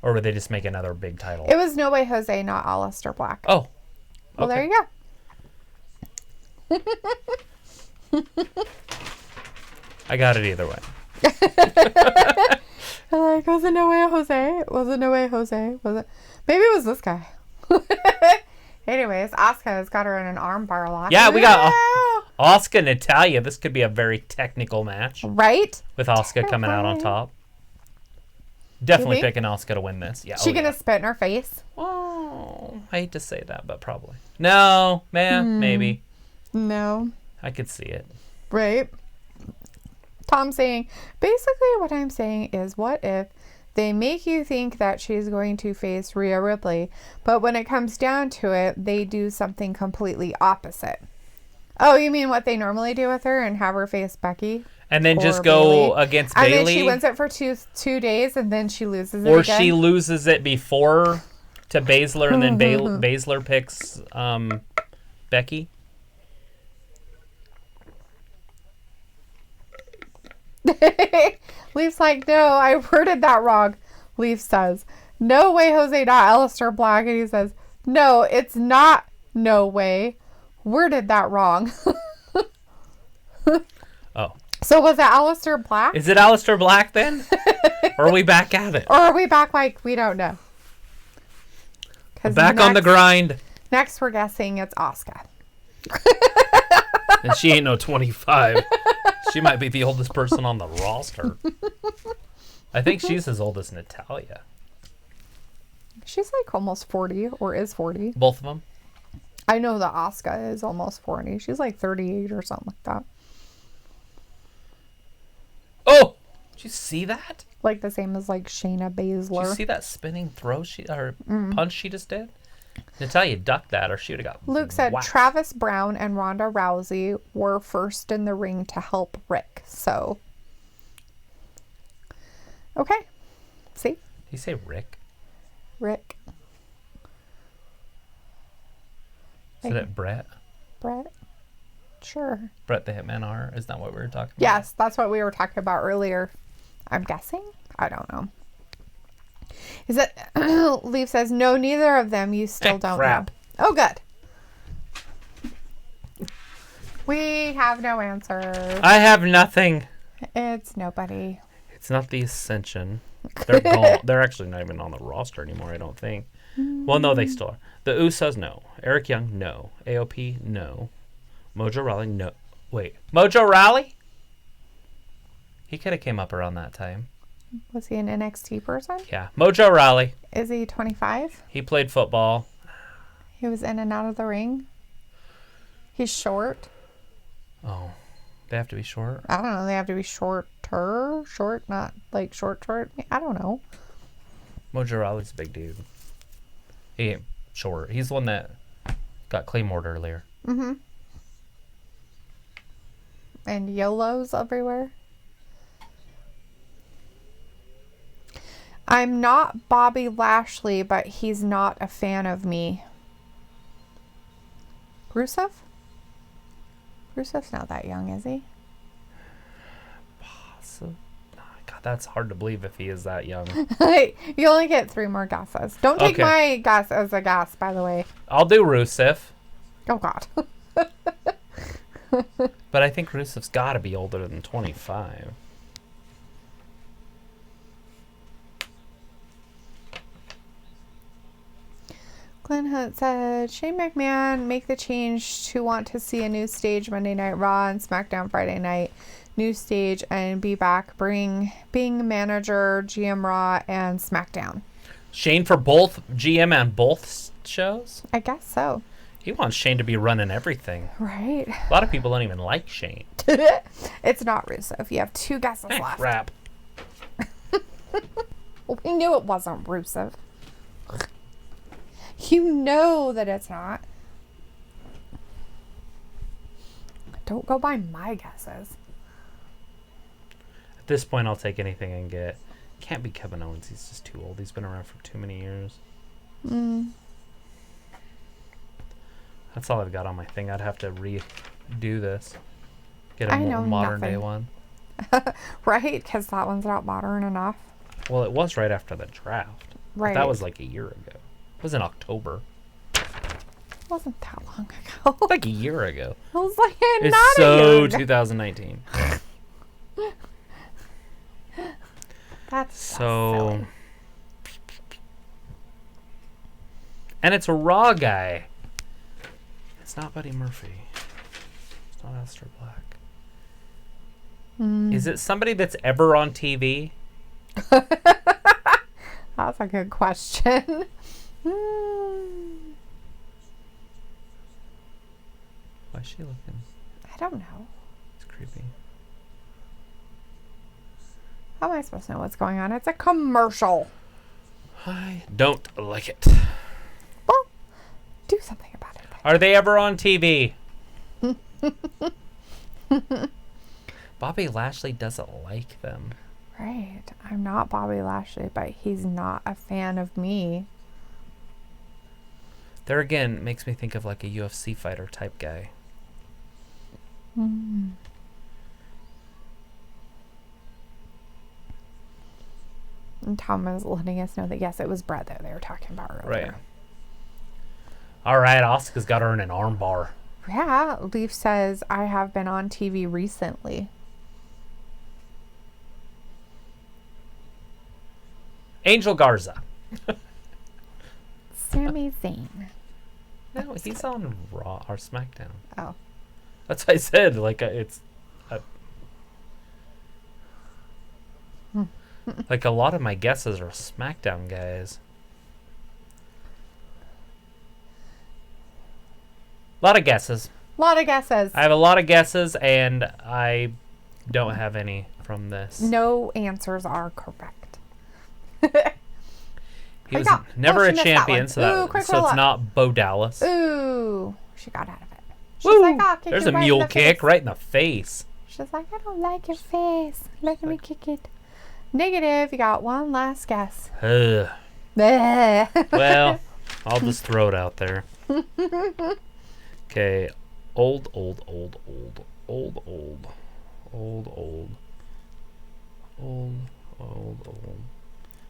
Or would they just make another big title? It was No Way Jose, not Aleister Black. Oh. Well, okay. there you go. I got it either way. Like, was it No Way Jose? Was it No Way Jose? Was it? Maybe it was this guy. Anyways, Asuka has got her in an armbar lock. Yeah, we got Asuka, Natalya. This could be a very technical match Right? with Asuka coming out on top. Definitely You think? picking Asuka to win this. Yeah. She oh, gonna yeah. spit in her face? Oh, I hate to say that, but probably. No, man, maybe. No. I could see it. Right? Tom saying, basically what I'm saying is, what if they make you think that she's going to face Rhea Ripley, but when it comes down to it, they do something completely opposite? Oh, you mean what they normally do with her and have her face Becky? And then Or just go Bayley? against And Bailey? then she wins it for two days and then she loses it Or again? she loses it before to Baszler, and then Baszler picks Becky? Leaf's like, no, I worded that wrong. Leaf says, no way, Jose, not Aleister Black. And he says, no, it's not no way. Worded that wrong. Oh. So was it Aleister Black? Is it Aleister Black then? Or are we back at it? Or are we back like we don't know? 'Cause Back on the grind. Next we're guessing it's Asuka. And she ain't no 25. She might be the oldest person on the roster. I think she's as old as Natalya. She's like almost 40 or is 40. Both of them? I know that Asuka is almost 40. She's like 38 or something like that. Oh! Did you see that? Like the same as like Shayna Did you Baszler. see that spinning throw punch she just did? Natalya ducked that or she would have got Luke said whacked. Travis Brown and Ronda Rousey were first in the ring to help Rick. So, okay. See? Did you say Rick? Rick. Is it Brett? Brett. Sure. Brett the Hitman Hart? Is that what we were talking about? Yes, that's what we were talking about earlier. I'm guessing? I don't know. Is it... Leaf says, no, neither of them. You still don't crap. know. Oh, good. We have no answer. I have nothing. It's nobody. It's not the Ascension. They're gone. They're actually not even on the roster anymore, I don't think. Well, no, they still are. The Usos, no. Eric Young, no. AOP, no. Mojo Rawley, no. Wait, Mojo Rawley? He could have came up around that time. Was he an NXT person? Yeah, Mojo Rawley. Is he 25? He played football. He was in and out of the ring. He's short. Oh, they have to be short. I don't know. They have to be shorter. Short, not like short. I don't know. Mojo Rawley's a big dude. He ain't short. He's the one that got Claymored earlier. Mm-hmm. And YOLOs everywhere. I'm not Bobby Lashley, but he's not a fan of me. Rusev? Rusev's not that young, is he? So, God, that's hard to believe if he is that young. You only get 3 more guesses. Don't take Okay. my guess as a guess, by the way. I'll do Rusev, Oh, God. but I think Rusev's got to be older than 25. Glenn Hunt said, Shane McMahon make the change to want to see a new stage Monday Night Raw and SmackDown Friday night. New stage and be back being manager, GM Raw, and SmackDown. Shane for both GM and both shows? I guess so. He wants Shane to be running everything. Right? A lot of people don't even like Shane. It's not Rusev. You have 2 guesses left. Crap. We knew it wasn't Rusev. You know that it's not. Don't go by my guesses. At this point, I'll take anything I can get. Can't be Kevin Owens. He's just too old. He's been around for too many years. That's all I've got on my thing. I'd have to redo this. Get a I more know modern day nothing. one. Right? Because that one's not modern enough. Well, it was right after the draft. But Right. that was like a year ago. It was in October. It wasn't that long ago. Like a year ago. I was like, It's not a so year ago. 2019. That's So, silly. and it's a Raw guy. It's not Buddy Murphy. It's not Aleister Black. Is it somebody that's ever on TV? That's a good question. Why is she looking? I don't know. It's creepy. How am I supposed to know what's going on? It's a commercial. I don't like it. Well, do something about it. Are they ever on TV? Bobby Lashley doesn't like them. Right. I'm not Bobby Lashley, but he's not a fan of me. There again, makes me think of like a UFC fighter type guy. And Tom is letting us know that, yes, it was Brett that they were talking about earlier. Right. All right, Asuka's got her in an arm bar. Yeah, Leaf says, I have been on TV recently. Angel Garza. Sami Zayn. No, he's on Raw or SmackDown. Oh. That's what I said. Like it's, like a lot of my guesses are SmackDown guys. A lot of guesses. A lot of guesses. I have a lot of guesses, and I don't have any from this. No answers are correct. He was got- never oh, a she missed that champion, one. so, Ooh, quick so roll it's up. not Bo Dallas. Ooh. She got out of it. She's Woo! like, I'll kick There's you a right in mule the kick face. right in the face. She's like, I don't like your face. Let me kick it. Negative. You got one last guess. Ugh. Bleh. Well, I'll just throw it out there. Okay. Old.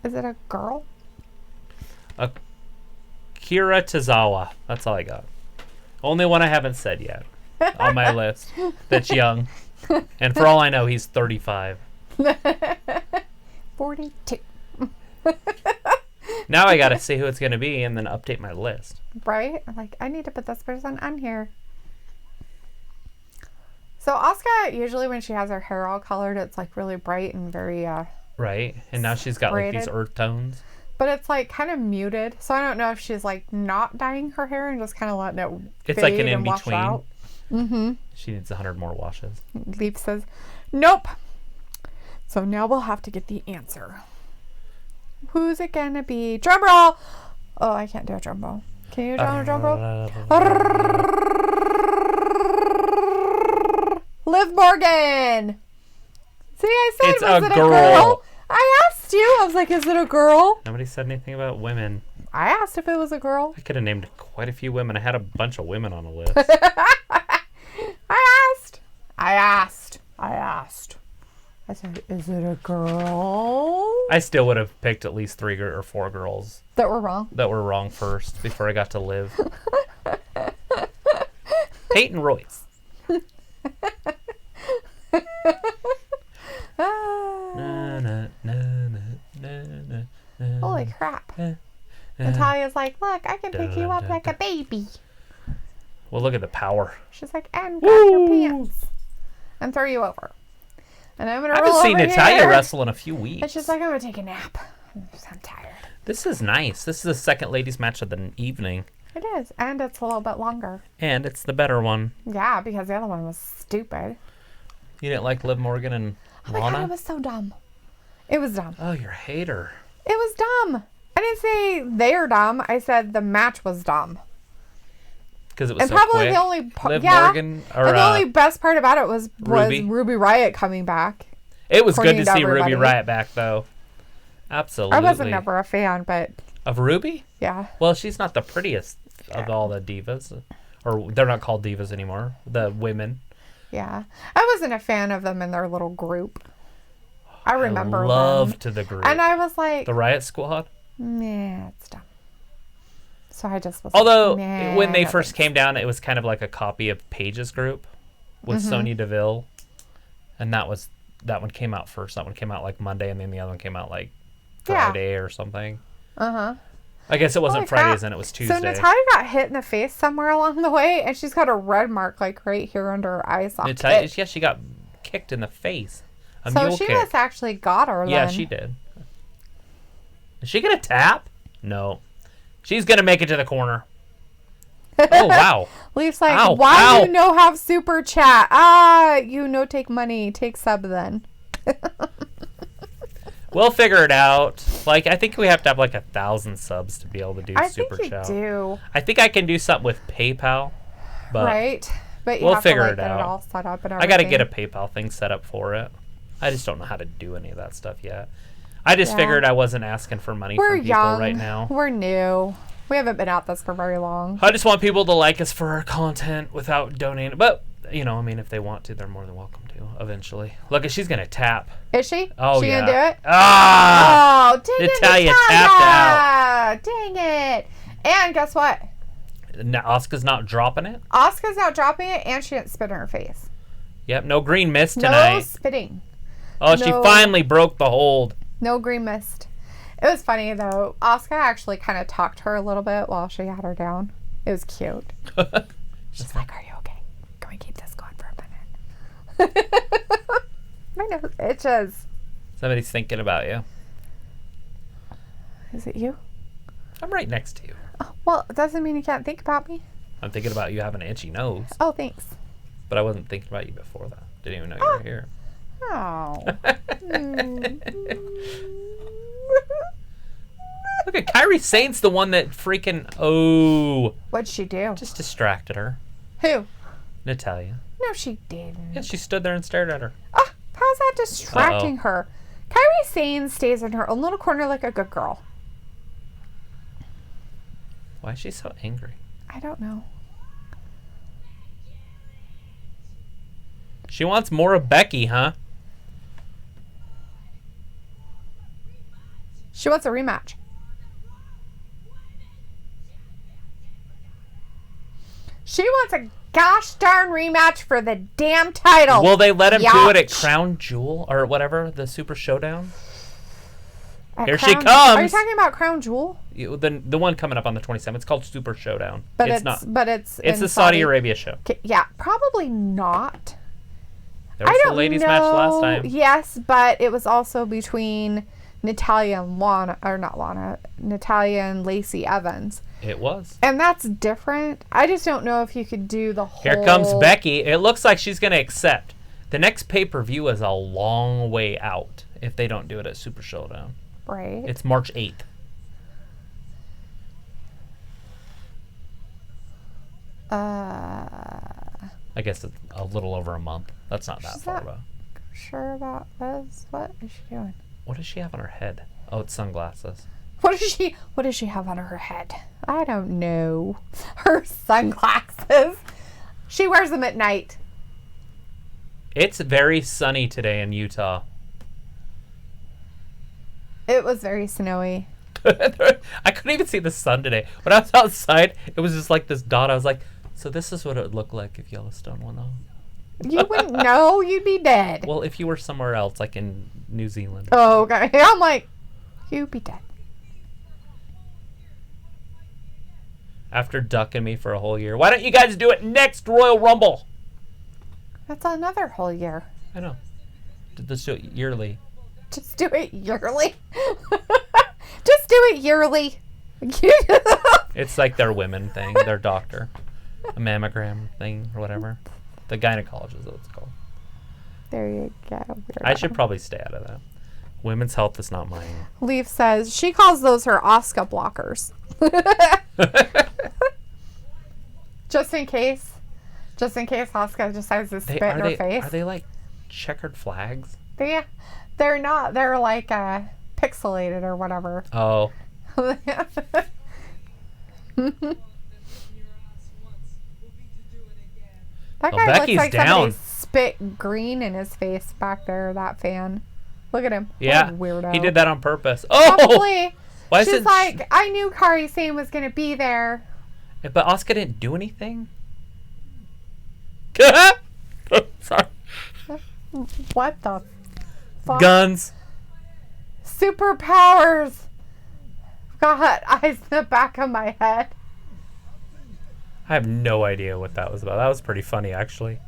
Is it a girl? Kira Tozawa. That's all I got. Only one I haven't said yet on my list. That's young. And for all I know, he's 35. 42. Now I gotta see who it's gonna be and then update my list. Right? I'm like, I need to put this person on here. So Asuka, usually when she has her hair all colored, it's like really bright and very, Right? And now she's got like these Braided. earth tones. but it's like kind of muted. So I don't know if she's like not dyeing her hair and just kind of letting it It's like fade an and wash in-between. out. Mm-hmm. She needs 100 more washes. Leaf says, nope. So now we'll have to get the answer. Who's it gonna be? Drum roll! Oh, I can't do a drum roll. Can you do a drum roll? Liv Morgan! See, I said, It's was a it a girl. girl? I asked you. I was like, is it a girl? Nobody said anything about women. I asked if it was a girl. I could have named quite a few women. I had a bunch of women on the list. I asked. I said, is it a girl? I still would have picked at least 3 or 4 girls That were wrong. that were wrong first before I got to Liv. Peyton Royce. Na, na, na, na, na, na, na. Holy crap. Uh, Natalia's like, look, I can pick you up like a baby. Well, look at the power. She's like, and grab your Woo! pants. And throw you over. And I'm going I to roll haven't seen over Natalya here. wrestle in a few And weeks. she's like, I'm going to take a nap. I'm tired. This is nice. This is the second ladies match of the evening. It is, and it's a little bit longer. And it's the better one. Yeah, because the other one was stupid. You didn't like Liv Morgan and Oh my god, Lana? it was so dumb. It was dumb. Oh, you're a hater. It was dumb. I didn't say they're dumb. I said the match was dumb. Because it was And so probably quick. the only part, Liv yeah. Morgan, or And the only best part about it was Ruby. Ruby Riott coming back. it was good according to to see Ruby everybody. Riott back, though. Absolutely. I wasn't never a fan, but Of Ruby? yeah. Well, she's not the prettiest of all the divas. Or they're not called divas anymore. The women. Yeah. I wasn't a fan of them in their little group. I remember I them. loved the group. And I was like, The Riot Squad. nah, it's dumb. So I just was Although, like, nah, when they no first thanks. came down, it was kind of like a copy of Paige's group with Mm-hmm. Sonya Deville. And that one came out first. That one came out like Monday, and then the other one came out like Yeah. Friday or something. Uh-huh. I guess it wasn't Holy crap. Fridays, and it was Tuesday. So Natalia got hit in the face somewhere along the way, and she's got a red mark like right here under her eye socket. Natalia, yeah, she got kicked in the face. A So mule she kick. must actually got her Yeah, then. she did. Is she gonna tap? No. She's gonna make it to the corner. Oh wow. Leaf's like, Ow, why ow. you no have super chat? You no take money, take sub then. We'll figure it out. Like, I think we have to have like 1,000 subs to be able to do I super think you chat. do, I think I can do something with PayPal, but right? But you we'll have figure to like it get out. it all set up and I everything. gotta get a PayPal thing set up for it. I just don't know how to do any of that stuff yet. I just Yeah. figured I wasn't asking for money We're from people young right now. We're new. We haven't been at this for very long. I just want people to like us for our content without donating. But, you know, I mean, if they want to, they're more than welcome to, eventually. Look, she's going to tap. Is she? Oh, she yeah. gonna do it? Ah! Oh, dang Natalia it, tapped Natalia! Dang it! And guess what? Now, Asuka's not dropping it. Asuka's not dropping it, and she didn't spit in her face. Yep, no green mist No tonight. spitting. Oh, she no- finally broke the hold. No green mist. It was funny though. Asuka actually kind of talked to her a little bit while she had her down. It was cute. She's like, "Are you okay? Can we keep this going for a minute?" My nose itches. Somebody's thinking about you. Is it you? I'm right next to you. Oh, well, it doesn't mean you can't think about me. I'm thinking about you having an itchy nose, Oh, thanks. but I wasn't thinking about you before that. Didn't even know you were here. Oh. Look at Kairi Saint's the one that freaking What'd she do? just distracted her. Who? Natalia. No, she didn't. Yeah, she stood there and stared at her. Ah, how's that distracting her? Kairi Sane stays in her own little corner like a good girl. Why is she so angry? I don't know. She wants more of Becky, huh? She wants a rematch. She wants a gosh darn rematch for the damn title. Will they let him do it at Yowch. Crown Jewel or whatever, the Super Showdown? At Here she Are you comes. talking about Crown Jewel? The one coming up on the 27th. It's called Super Showdown. But it's not. it's It's in the Saudi Arabia show. Yeah, probably not. There was I the don't ladies' know. match last time. Yes, but it was also between Natalia and Lana, or not Lana, Natalia and Lacey Evans. It was. And that's different. I just don't know if you could do the whole... Here comes Becky. It looks like she's going to accept. The next pay-per-view is a long way out if they don't do it at Super Showdown. Right. It's March 8th. I guess it's a little over a month. That's not that She's far not- away. Sure about this? What is she doing? What does she have on her head? Oh, it's sunglasses. What does she have on her head? I don't know. Her sunglasses. She wears them at night. It's very sunny today in Utah. It was very snowy. I couldn't even see the sun today. When I was outside, it was just like this dot. I was like, so this is what it would look like if Yellowstone went on. You wouldn't know. You'd be dead. Well, if you were somewhere else, like in New Zealand. Oh, okay. I'm like, you'd be dead. After ducking me for a whole year. Why don't you guys do it next Royal Rumble? That's another whole year. I know. Let's do it yearly. Just do it yearly. Just do it yearly. It's It's like their women thing, their doctor. A mammogram thing or whatever. The gynecologist is what it's called. There you go. I should probably stay out of that. Women's health is not mine. Leaf says she calls those her Oscar blockers. Just in case Oscar decides to spit in her face. Are they like checkered flags? They're not. They're like pixelated or whatever. Oh. That Well, guy Becky's looks like down. somebody spit green in his face back there, that fan. Look at him. Yeah. What a weirdo. He did that on purpose. Oh! Probably. Why is She's it... like, I knew Kari Sane was going to be there. But Asuka didn't do anything? Sorry. What the fuck? Guns. Superpowers. Got eyes in the back of my head. I have no idea what that was about. That was pretty funny, actually.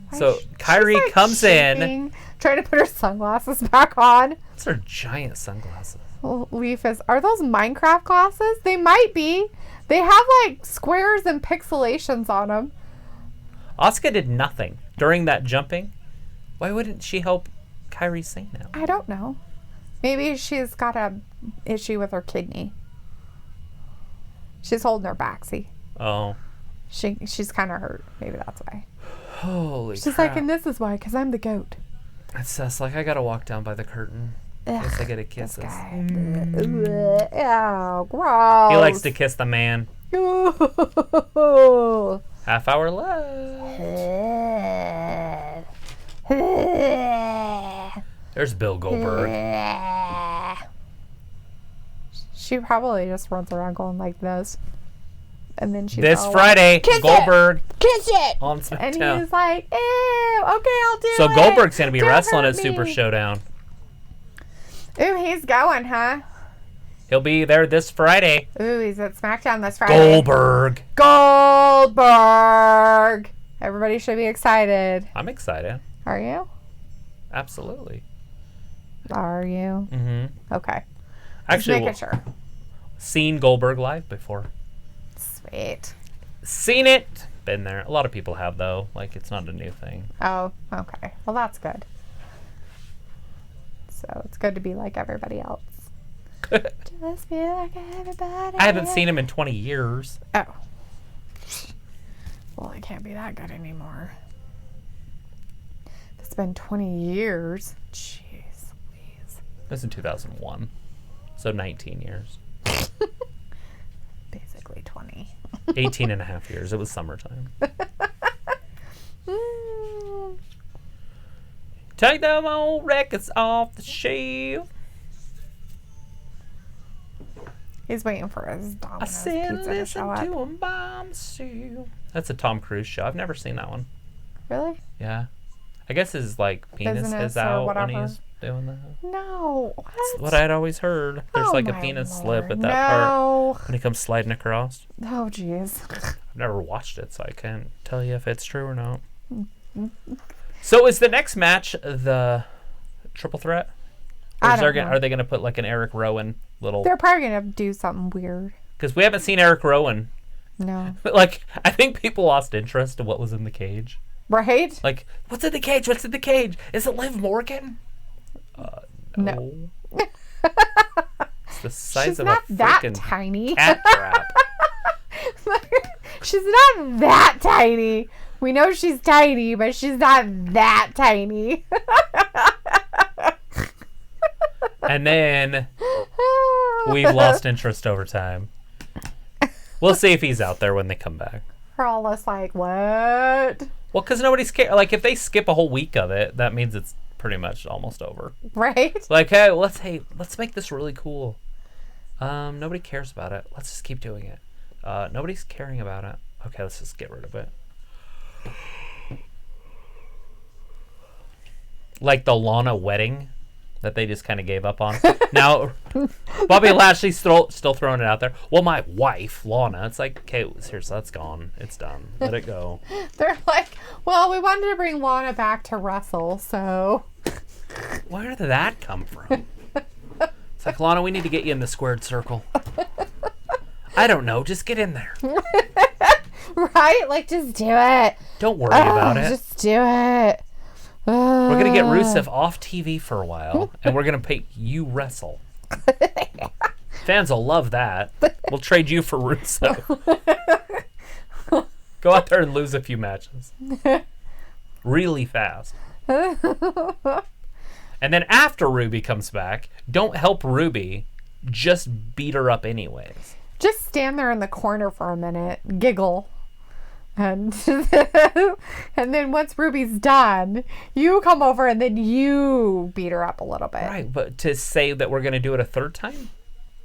Why So she's, Kyrie like, comes in. shaking, trying to put her sunglasses back on. Those are giant sunglasses. Leaf is, are those Minecraft glasses? They might be. They have like squares and pixelations on them. Asuka did nothing during that jumping. Why wouldn't she help Kyrie Sane out? I don't know. Maybe she's got a issue with her kidney. She's holding her back, see? Oh. She's kind of hurt. Maybe that's why. Holy She's crap. like, and this is why, because I'm the goat. It's just like I gotta walk down by the curtain. Guess I gotta kiss This this. guy. Ew, gross. He likes to kiss the man. Ooh. Half hour left. There's Bill Goldberg. She probably just runs around going like this. And then she's This all Friday, like, "Kiss Goldberg it! Kiss it!" on And SmackDown. he's like, ew, okay, I'll do it. So Goldberg's gonna be Don't wrestling hurt at Super me." Showdown. Ooh, he's going, huh? He'll be there this Friday. Ooh, he's at SmackDown this Friday. Goldberg. Goldberg! Everybody should be excited. I'm excited. Are you? Absolutely. Are you? Mm-hmm. Okay. Actually, Just making sure. seen Goldberg live before. Sweet. Seen it. Been there. A lot of people have, though. Like, it's not a new thing. Oh, okay. Well, that's good. So it's good to be like everybody else. Just be like everybody. I haven't seen him in 20 years. Oh. Well, it can't be that good anymore. It's been 20 years. Jeez Louise. It was in 2001. So 19 years. Basically 20. 18 and a half years. It was summertime. Take them old records off the shelf. He's waiting for his I Domino's said pizza to listen show up. to him by myself. That's a Tom Cruise show. I've never seen that one. Really? Yeah. I guess his, like, penis Business is or out when whatever. he's doing that. No. What? That's what I'd always heard. There's Oh like a my penis Lord. slip at that part No. when he comes sliding across. Oh, jeez. I've never watched it, so I can't tell you if it's true or not. So is the next match the triple threat? Or I is there don't know. are they going to put like an Eric Rowan little... They're probably going to do something weird. Because we haven't seen Eric Rowan. No. Like, I think people lost interest in what was in the cage. Right? Like, what's in the cage? What's in the cage? Is it Liv Morgan? No. It's the size She's of not a that freaking tiny. cat trap. She's not that tiny. We know she's tiny, but she's not that tiny. And then we've lost interest over time. We'll see if he's out there when they come back. We're all just like, what? Well, because nobody's care. Like, if they skip a whole week of it, that means it's pretty much almost over. Right? Like, hey, let's make this really cool. Nobody cares about it. Let's just keep doing it. Nobody's caring about it. Okay, let's just get rid of it. Like the Lana wedding that they just kind of gave up on. Now, Bobby Lashley's still throwing it out there. Well, my wife, Lana, it's like, okay, seriously, that's gone. It's done. Let it go. They're like, well, we wanted to bring Lana back to wrestle, so. Where did that come from? It's like, Lana, we need to get you in the squared circle. I don't know. Just get in there. Right? Like, just do it. Don't worry about it. Just do it. We're going to get Rusev off TV for a while, and we're going to make you wrestle. Fans will love that. We'll trade you for Rusev. Go out there and lose a few matches. Really fast. And then after Ruby comes back, don't help Ruby. Just beat her up anyways. Just stand there in the corner for a minute, giggle. And and then once Ruby's done, you come over and then you beat her up a little bit. Right, but to say that we're going to do it a third time?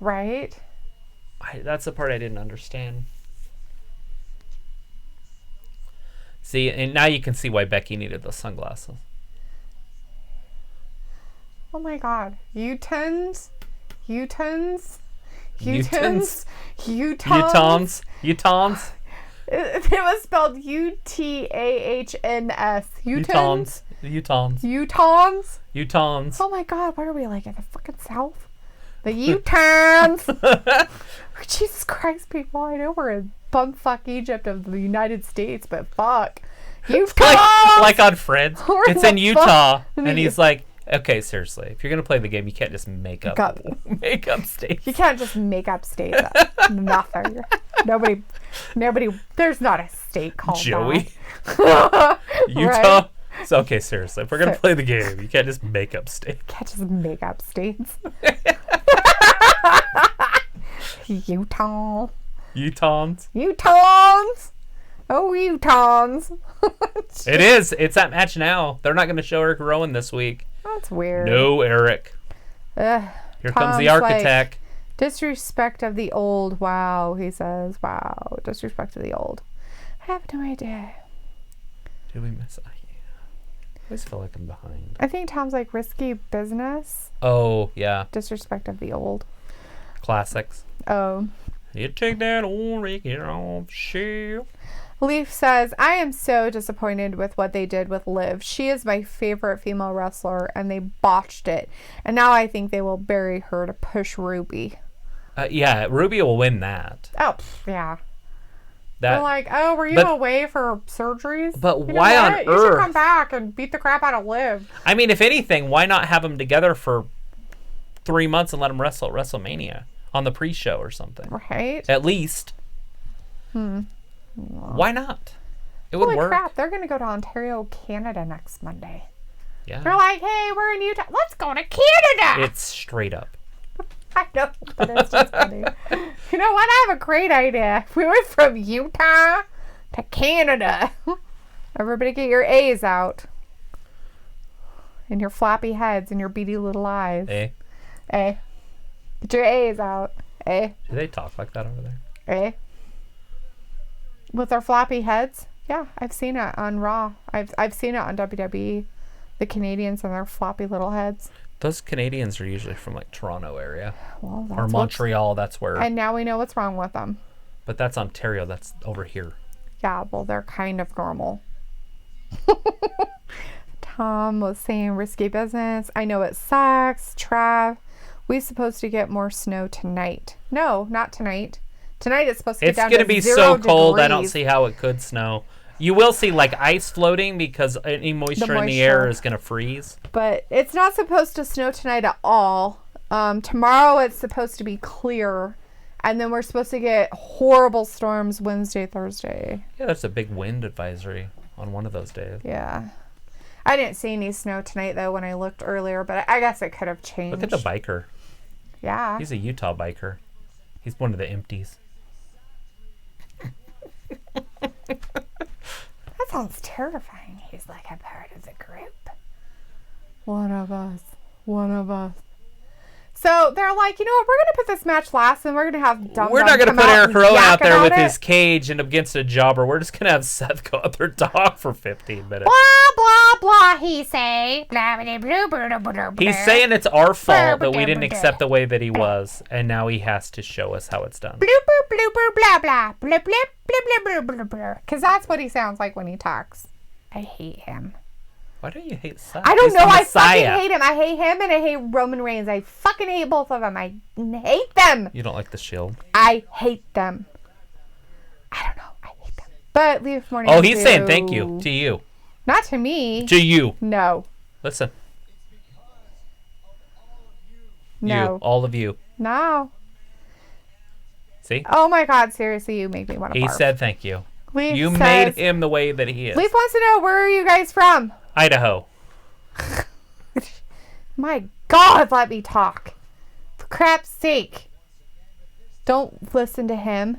Right? That's the part I didn't understand. See, and now you can see why Becky needed those sunglasses. Oh my god. U-turns? U-turns? U-turns? U-turns? Utahns? It was spelled U-T-A-H-N-S. Utahns? Utahns? U-turns? Utahns? Oh my god, what are we like in the fucking South? The U-turns! Jesus Christ, people. I know we're in bumfuck Egypt of the United States, but fuck. U-turns! like on Friends. We're It's in in the Utah. fuck- And he's like, okay, seriously, if you're going to play the game, you can't just make up states. You can't just make up states. Nothing. Nobody, there's not a state called Joey? that. Utah? Right? So, okay, seriously, if we're going to play the game, you can't just make up states. Can't just make up states. Utah. Utahns? Utahns. Oh, Utahns. It is. It's that match now. They're not going to show Eric Rowan this week. That's weird. No, Eric. Ugh. Here comes the Tom's architect. like, disrespect of the old. Wow, he says. Wow, disrespect of the old. I have no idea. Did we miss? I always feel like I'm behind. I think Tom's like risky business. Oh, yeah. Disrespect of the old. Classics. Oh. You take that old Ricky off shelf. Leaf says, I am so disappointed with what they did with Liv. She is my favorite female wrestler, and they botched it. And now I think they will bury her to push Ruby. Yeah, Ruby will win that. Oh, yeah. That They're like, oh, were you but- away for surgeries? But You know why on what? You should earth? come back and beat the crap out of Liv. I mean, if anything, why not have them together for 3 months and let them wrestle at WrestleMania on the pre-show or something? Right? At least. Why not? It would Holy work. crap, they're going to go to Ontario, Canada next Monday. They're Yeah. like, hey, we're in Utah. Let's go to Canada. It's straight up. I know, but it's just funny. You know what? I have a great idea. We went from Utah to Canada. Everybody get your A's out. And your floppy heads and your beady little eyes. Eh? A. Get your A's out. A. Do they talk like that over there? A. With their floppy heads? Yeah, I've seen it on Raw. I've seen it on WWE. The Canadians and their floppy little heads. Those Canadians are usually from like Toronto area Well, that's or what's- Montreal. That's where. And now we know what's wrong with them. But that's Ontario. That's over here. Yeah, well, they're kind of normal. Tom was saying risky business. I know it sucks. Trav, we supposed to get more snow tonight. No, not tonight. Tonight it's supposed to get It's down gonna to be 0 so cold. I don't degrees. see how it could snow. You will see like ice floating because any moisture in the air moisture. is gonna freeze. But it's not supposed to snow tonight at all. Tomorrow it's supposed to be clear. And then we're supposed to get horrible storms Wednesday, Thursday. Yeah, there's a big wind advisory on one of those days. Yeah. I didn't see any snow tonight, though, when I looked earlier. But I guess it could have changed. Look at the biker. Yeah. He's a Utah biker. He's one of the empties. That sounds terrifying. He's like a part of the group. One of us. One of us. So they're like, you know what? We're going to put this match last and we're going to have Dum We're Dum not going to come put out Eric and Rowan yak out there about with it. his cage and against a jobber. We're just going to have Seth go out there and talk for 15 minutes. Blah, blah, blah, he say. Blah, blah, blah, blah, blah, blah, blah. He's saying it's our fault that we didn't accept the way that he was, and now he has to show us how it's done. Blooper, blooper, blah, blah. Blip, blip, blip, blip, blip, blip, blip. Because that's what he sounds like when he talks. I hate him. Why don't you hate Seth? I don't He's know. the I Messiah. fucking hate him. I hate him and I hate Roman Reigns. I fucking hate both of them. I hate them. You don't like the Shield. I hate them. I don't know. I hate them. But Leaf Morning. Oh, he's saying thank you to you. Not to me. To you. No. Listen. No. You. All of you. No. See? Oh my God! Seriously, you make me want to He barf. said thank you. Leaf You says, made him the way that he is. Leaf wants to know, where are you guys from? Idaho. My God, let me talk. For crap's sake. Don't listen to him.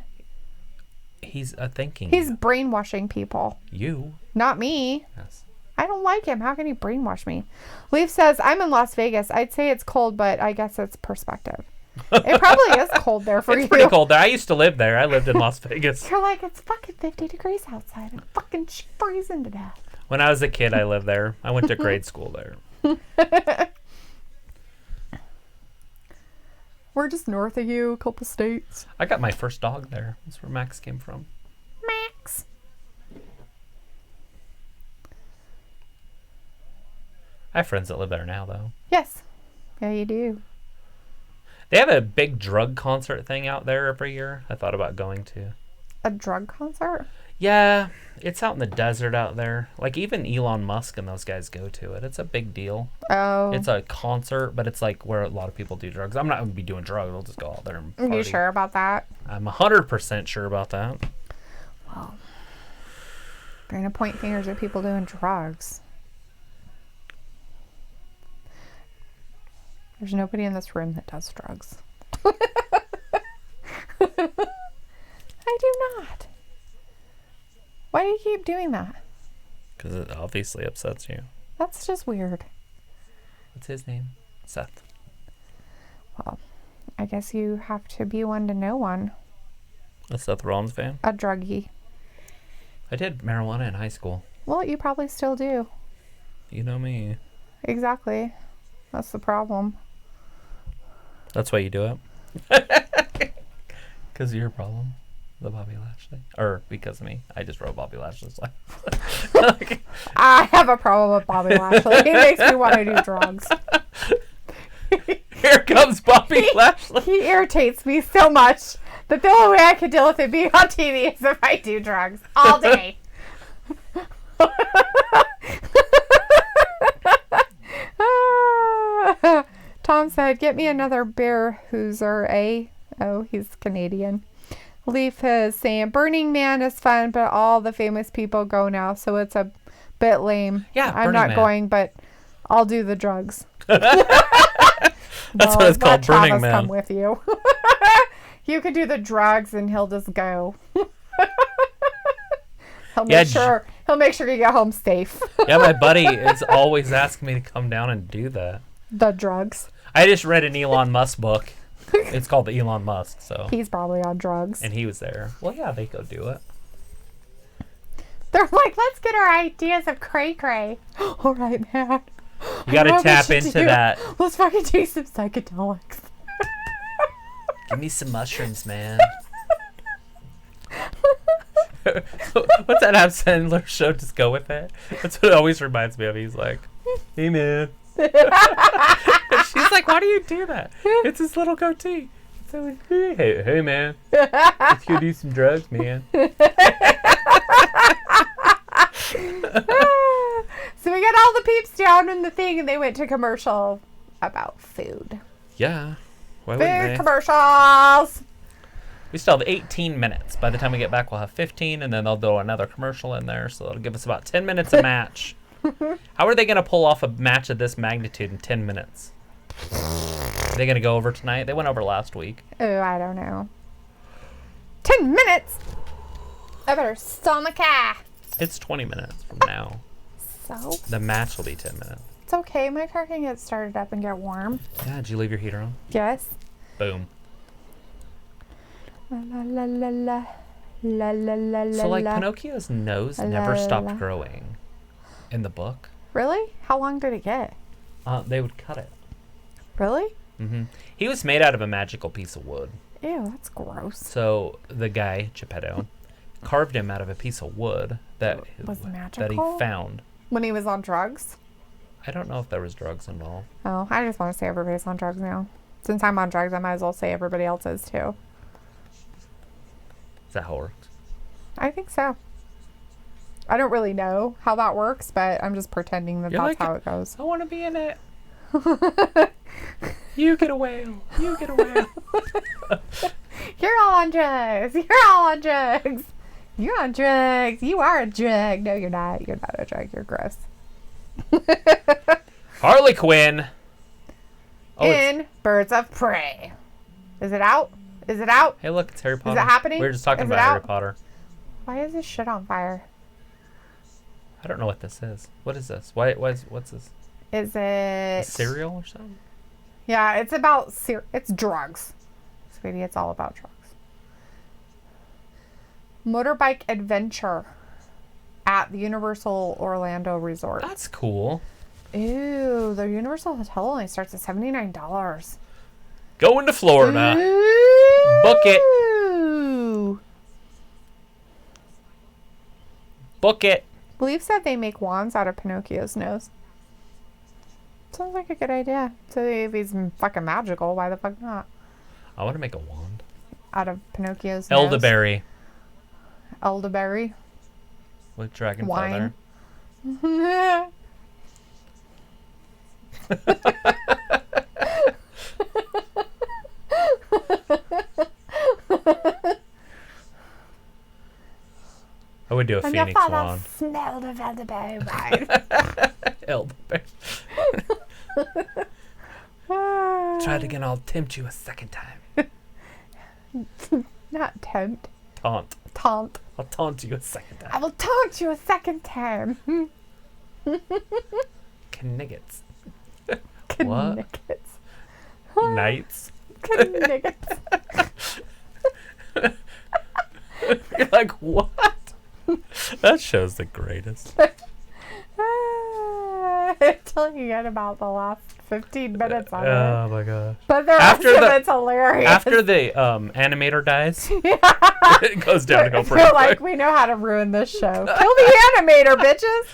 He's thinking. He's brainwashing people. You. Not me. Yes. I don't like him. How can he brainwash me? Leaf says, I'm in Las Vegas. I'd say it's cold, but I guess it's perspective. It probably is cold there for you. It's pretty cold there. I used to live there. I lived in Las Vegas. You're like, it's fucking 50 degrees outside. I'm fucking freezing to death. When I was a kid, I lived there. I went to grade school there. We're just north of you, a couple states. I got my first dog there. That's where Max came from. Max. I have friends that live there now, though. Yes. Yeah, you do. They have a big drug concert thing out there every year. I thought about going to. A drug concert? Yeah, it's out in the desert out there. Like, even Elon Musk and those guys go to it. It's a big deal. Oh. It's a concert, but it's like where a lot of people do drugs. I'm not going to be doing drugs. I'll just go out there and Are party. you sure about that? I'm 100% sure about that. Well, they're going to point fingers at people doing drugs. There's nobody in this room that does drugs. I do not. Why do you keep doing that? Because it obviously upsets you. That's just weird. What's his name? Seth. Well, I guess you have to be one to know one. A Seth Rollins fan? A druggie. I did marijuana in high school. Well, you probably still do. You know me. Exactly. That's the problem. That's why you do it? Because of your problem. The Bobby Lashley. Or because of me. I just wrote Bobby Lashley's life. Okay. I have a problem with Bobby Lashley. He makes me want to do drugs. Here comes Bobby Lashley. He irritates me so much that the only way I can deal with it being on TV is if I do drugs all day. Tom said, get me another beer hooser, eh? Oh, he's Canadian. Leaf is saying, Burning Man is fun, but all the famous people go now, so it's a bit lame. Yeah, I'm Burning not Man. going, but I'll do the drugs. That's what it's called, let Burning Travis Man. come with you. You could do the drugs, and he'll just go. He'll make sure you get home safe. Yeah, my buddy is always asking me to come down and do that. The drugs. I just read an Elon Musk book. It's called the Elon Musk, so. He's probably on drugs. And he was there. Well, yeah, they go do it. They're like, let's get our ideas of cray cray. All right, man. You got I know to what tap we should into do. that. Let's fucking do some psychedelics. Give me some mushrooms, man. What's that Adam Sandler show? Just go with it. That's what it always reminds me of. He's like, hey, man. And she's like, why do you do that? It's his little goatee. So like, hey, man. Let's go do some drugs, man. So we got all the peeps down in the thing, and they went to commercial about food. Yeah. Why Food wouldn't they? commercials. We still have 18 minutes. By the time we get back, we'll have 15, and then they'll throw another commercial in there, so that'll give us about 10 minutes a match. How are they going to pull off a match of this magnitude in 10 minutes? Are they going to go over tonight? They went over last week. Oh, I don't know. 10 minutes. I better stall my car. It's 20 minutes from now. So The match will be 10 minutes. it's okay. My car can get started up and get warm. Yeah, did you leave your heater on? Yes. Boom. La la la la la la la la. So, like, la. Pinocchio's nose La, never la, stopped la. growing in the book. Really? How long did it get? They would cut it. Really? He was made out of a magical piece of wood. Ew, that's gross. So the guy, Geppetto, carved him out of a piece of wood that Was that he magical? found. When he was on drugs. I don't know if there was drugs involved. Oh, I just want to say everybody's on drugs now. Since I'm on drugs, I might as well say everybody else is too. Is that how it works? I think so. I don't really know how that works, but I'm just pretending that You're that's like how it goes. I want to be in it. You get a whale. You get a whale. You're all on drugs. You're all on drugs. You're on drugs. You are a drug. No, you're not. You're not a drug. You're gross. Harley Quinn. Oh, In Birds of Prey. Is it out? Is it out? hey, look, it's Harry Potter. happening? We were just talking Is it about Harry out? Potter. Why is this shit on fire? I don't know what this is. What is this? What's this? Is A it cereal or something? Yeah, it's about it's drugs. Sweetie, it's all about drugs. Motorbike adventure at the Universal Orlando Resort. That's cool. Ew, the Universal Hotel only starts at $79. Going to Florida. Book it. Ooh. Book it. Believe said they make wands out of Pinocchio's nose. Sounds like a good idea. So if he's fucking magical, why the fuck not? I want to make a wand. Out of Pinocchio's nose. Elderberry Elderberry. with dragon Wine. feather. I would do a And your phoenix father wand. smelled of elderberry wine. Elderberry. Try it again. I'll tempt you a second time. Not tempt. Taunt. Taunt. I'll taunt you a second I time. will taunt you a second time. Kniggets. Knickets. Knights. Knickets. You're like, what? That show's the greatest. Telling you again about the last 15 minutes on it. Oh my gosh. But the rest After of the- it's hilarious. After the animator dies, it goes downhill pretty They're quick. like, we know how to ruin this show. Kill the animator, bitches!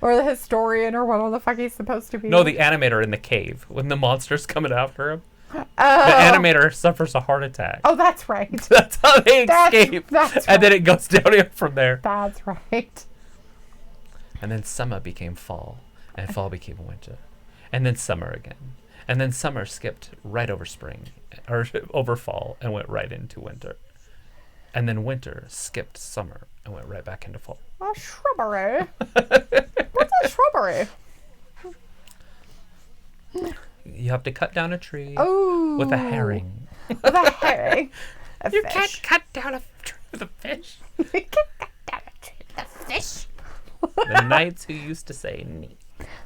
Or the historian, or whatever the fuck he's supposed to be. No, the animator in the cave when the monster's coming after him. Oh. The animator suffers a heart attack. Oh, that's right. That's how they escape. That's And then it goes downhill from there. That's right. And then summer became fall, and fall became winter, and then summer again, and then summer skipped right over spring, or over fall, and went right into winter, and then winter skipped summer and went right back into fall. A shrubbery. What's a shrubbery? You have to cut down a tree Oh. with a herring. With a herring. A You fish. can't cut down a tree with a fish. You can't cut down a tree with a fish. The knights who used to say "nee."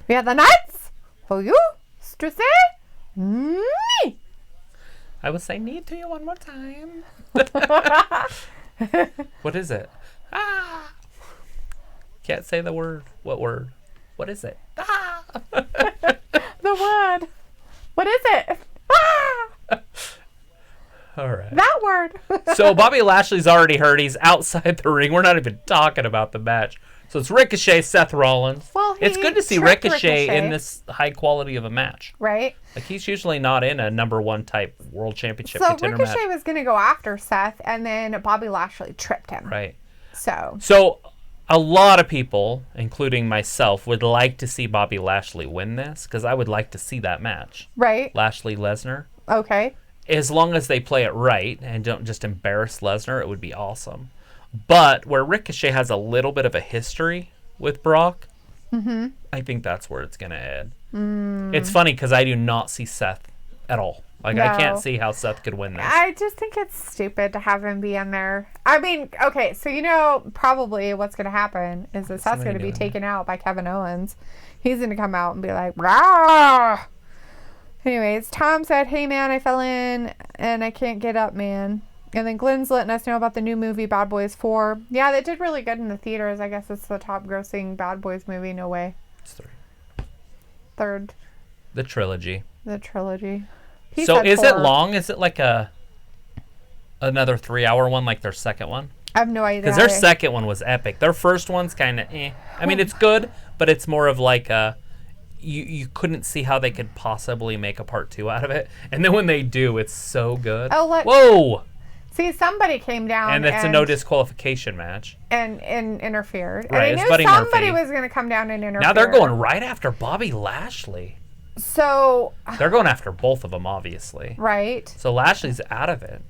We are the knights who used to say me. I will say "nee" to you one more time. What is it? Ah! Can't say the word. What word? What is it? Ah! The word. What is it? Ah! All right. That word. So Bobby Lashley's already hurt. He's outside the ring. We're not even talking about the match. So it's Ricochet, Seth Rollins. Well, It's he good to see tricked Ricochet Ricochet. in this high quality of a match. Right? Like he's usually not in a number one type world championship So contender Ricochet match. was going to go after Seth, and then Bobby Lashley tripped him. Right. So, A lot of people, including myself, would like to see Bobby Lashley win this because I would like to see that match. right? Lashley Lesnar. Okay. As long as they play it right and don't just embarrass Lesnar, it would be awesome. But where Ricochet has a little bit of a history with Brock, I think that's where it's going to end. It's funny because I do not see Seth at all. Like, I can't No. see how Seth could win this. I just think it's stupid to have him be in there. I mean, okay, so you know, probably what's going to happen is that Seth's somebody going to be doing taken out by Kevin Owens. He's going to come out and be like, rah! Anyways, Tom said, hey man, I fell in and I can't get up, man. And then Glenn's letting us know about the new movie, Bad Boys 4. Yeah, that did really good in the theaters. I guess it's the top grossing Bad Boys movie. No way. It's 3. Third, The trilogy. the trilogy. He So said is it 4. long? Is it like another 3-hour one like their second one? I have no idea. Because their second one was epic. Their first one's kind of eh. I mean, it's good, but it's more of like a... You couldn't see how they could possibly make a part 2 out of it. And then when they do, it's so good. Oh, look. Whoa! See, somebody came down And it's a no disqualification match. And interfered. Right, And it's I knew Buddy somebody Murphy. was going to come down and interfere. Now they're going right after Bobby Lashley. So, They're going after both of them, obviously. right. So Lashley's out of it.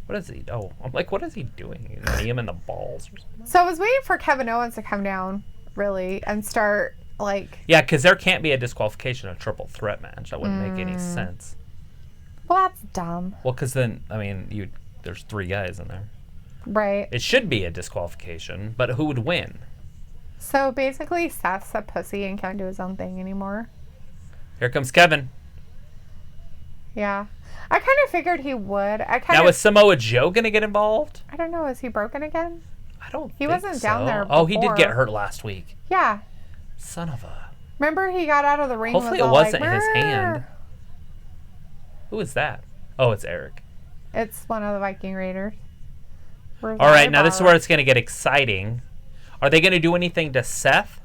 What is he? Oh, I'm like, what is he doing? Knee him in the balls or something? So I was waiting for Kevin Owens to come down, really, and start, like... Yeah, because there can't be a disqualification in a triple threat match. That wouldn't make any sense. Well, that's dumb. Well, because then, I mean, there's 3 guys in there. Right. It should be a disqualification, but who would win? So basically, Seth's a pussy and can't do his own thing anymore. Here comes Kevin. Yeah. I kind of figured he would. Now, is Samoa Joe going to get involved? I don't know. Is he broken again? I don't He think wasn't so. down there Oh, he did before. get hurt last week. Yeah. Son of a... Remember he got out of the ring Hopefully and it was all wasn't like, his "Brr." hand. Who is that? Oh, it's Eric. It's one of the Viking Raiders. All right, now this is where it's going to get exciting. Are they going to do anything to Seth?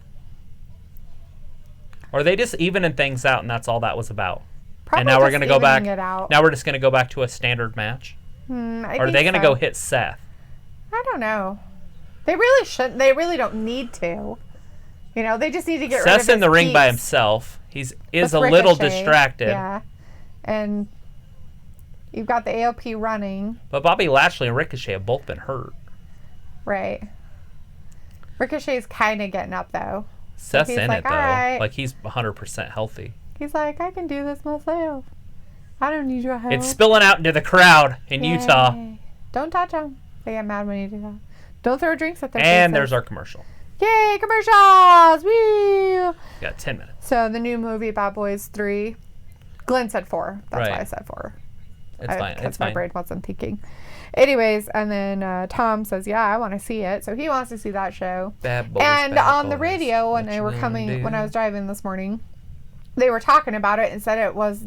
Or are they just evening things out and that's all that was about? Probably and now we're just going to go back. evening it out. Now we're just going to go back to a standard match. I Or are think they going to so. go hit Seth? I don't know. They really shouldn't. They really don't need to. You know, they just need to get rid of Seth's in his the ring by peeps himself. He's is with a little Ricochet. distracted. Yeah. And you've got the AOP running. But Bobby Lashley and Ricochet have both been hurt. Right. Ricochet's kind of getting up, though. Seth's he's in like, it, though. "Alright." Like, he's 100% healthy. He's like, I can do this myself. I don't need your help. It's spilling out into the crowd in Yay. Utah. Don't touch them. They get mad when you do that. Don't throw drinks at their And faces. there's our commercial. Yay, commercials! Woo! Got 10 minutes. So the new movie, Bad Boys 3. Glenn said 4. That's why Right. I said 4. It's fine. Because It's my fine. brain wasn't thinking. Anyways, and then Tom says, yeah, I want to see it. So he wants to see that show. Bad boys, And bad on the boys. radio, when What they you were gonna coming, do? when I was driving this morning, they were talking about it and said it was